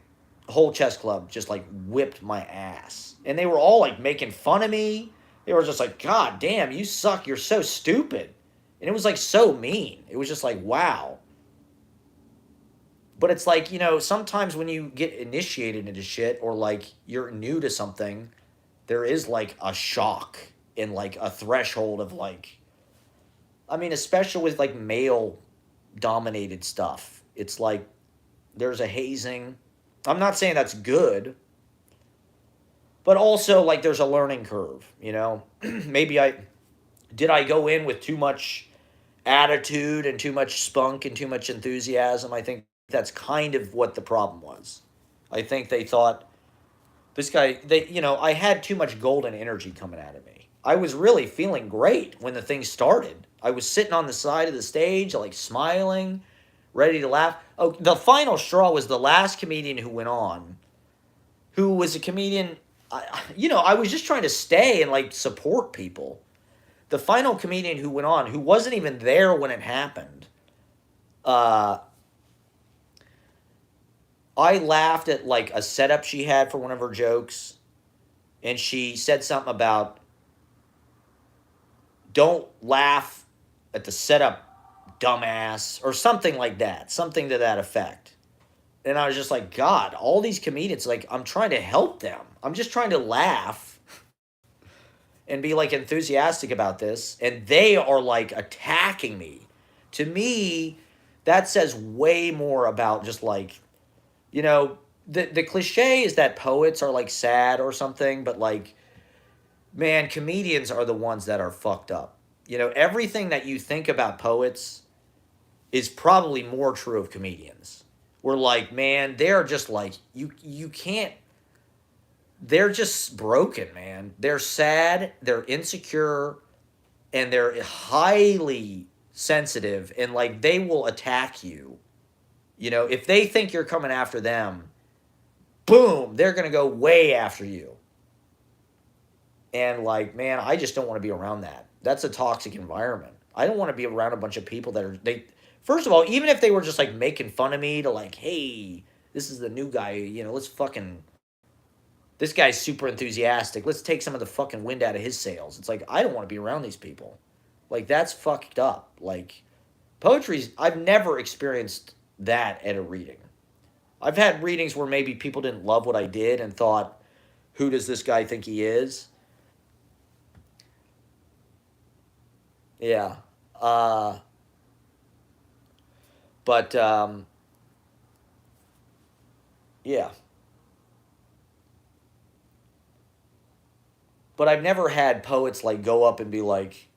whole chess club just like whipped my ass. And they were all like making fun of me. They were just like, God damn, you suck. You're so stupid. And it was like so mean. It was just like, wow. But it's like, sometimes when you get initiated into shit or like you're new to something, there is like a shock and like a threshold of like, I mean, especially with like male dominated stuff. It's like there's a hazing. I'm not saying that's good, but also like there's a learning curve, Maybe I go in with too much attitude and too much spunk and too much enthusiasm. I think that's kind of what the problem was. I think they thought this guy, I had too much golden energy coming out of me. I was really feeling great when the thing started. I was sitting on the side of the stage, like smiling, ready to laugh. Oh, the final straw was the last comedian who went on, who was a comedian. I was just trying to stay and like support people. The final comedian who went on, who wasn't even there when it happened, I laughed at like a setup she had for one of her jokes, and she said something about don't laugh at the setup, dumbass, or something like that, something to that effect. And I was just like, God, all these comedians, like, I'm trying to help them. I'm just trying to laugh and be like enthusiastic about this, and they are like attacking me. To me, that says way more about just like, the cliche is that poets are like sad or something, but like, man, comedians are the ones that are fucked up. Everything that you think about poets is probably more true of comedians. We're like, man, they're just like, you can't, they're just broken, man. They're sad, they're insecure, and they're highly sensitive, and like they will attack you. If they think you're coming after them, boom, they're going to go way after you. And like, man, I just don't want to be around that. That's a toxic environment. I don't want to be around a bunch of people that are they first of all, even if they were just like making fun of me to like, hey, this is the new guy, let's fucking this guy's super enthusiastic. Let's take some of the fucking wind out of his sails. It's like I don't want to be around these people. Like that's fucked up. Like poetry's I've never experienced that at a reading. I've had readings where maybe people didn't love what I did and thought, who does this guy think he is? Yeah. Uh, but yeah. But I've never had poets like go up and be like,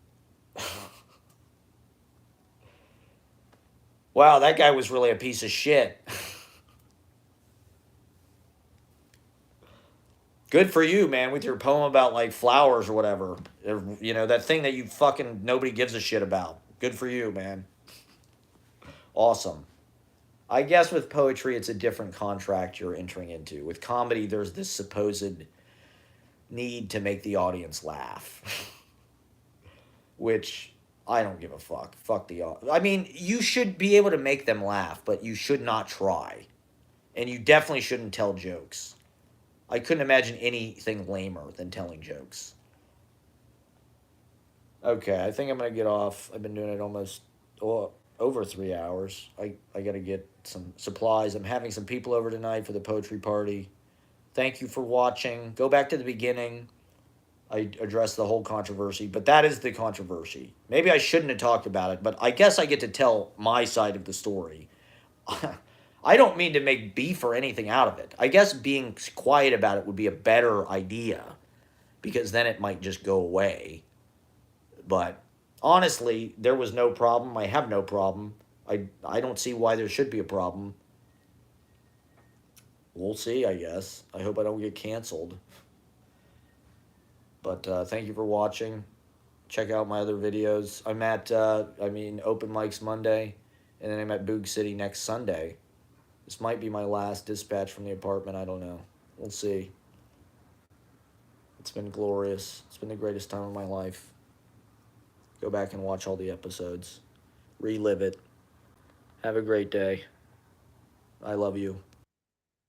wow, that guy was really a piece of shit. Good for you, man, with your poem about like flowers or whatever. That thing that you fucking nobody gives a shit about. Good for you, man. Awesome. I guess with poetry, it's a different contract you're entering into. With comedy, there's this supposed need to make the audience laugh, which I don't give a fuck. Fuck the I mean, you should be able to make them laugh, but you should not try. And you definitely shouldn't tell jokes. I couldn't imagine anything lamer than telling jokes. Okay, I think I'm gonna get off. I've been doing it almost over 3 hours. I gotta get some supplies. I'm having some people over tonight for the poetry party. Thank you for watching. Go back to the beginning. I addressed the whole controversy, but that is the controversy. Maybe I shouldn't have talked about it, but I guess I get to tell my side of the story. I don't mean to make beef or anything out of it. I guess being quiet about it would be a better idea because then it might just go away. But honestly, there was no problem. I have no problem. I don't see why there should be a problem. We'll see, I guess. I hope I don't get canceled. But thank you for watching. Check out my other videos. I'm at, Open Mics Monday, and then I'm at Boog City next Sunday. This might be my last dispatch from the apartment. I don't know. We'll see. It's been glorious. It's been the greatest time of my life. Go back and watch all the episodes. Relive it. Have a great day. I love you.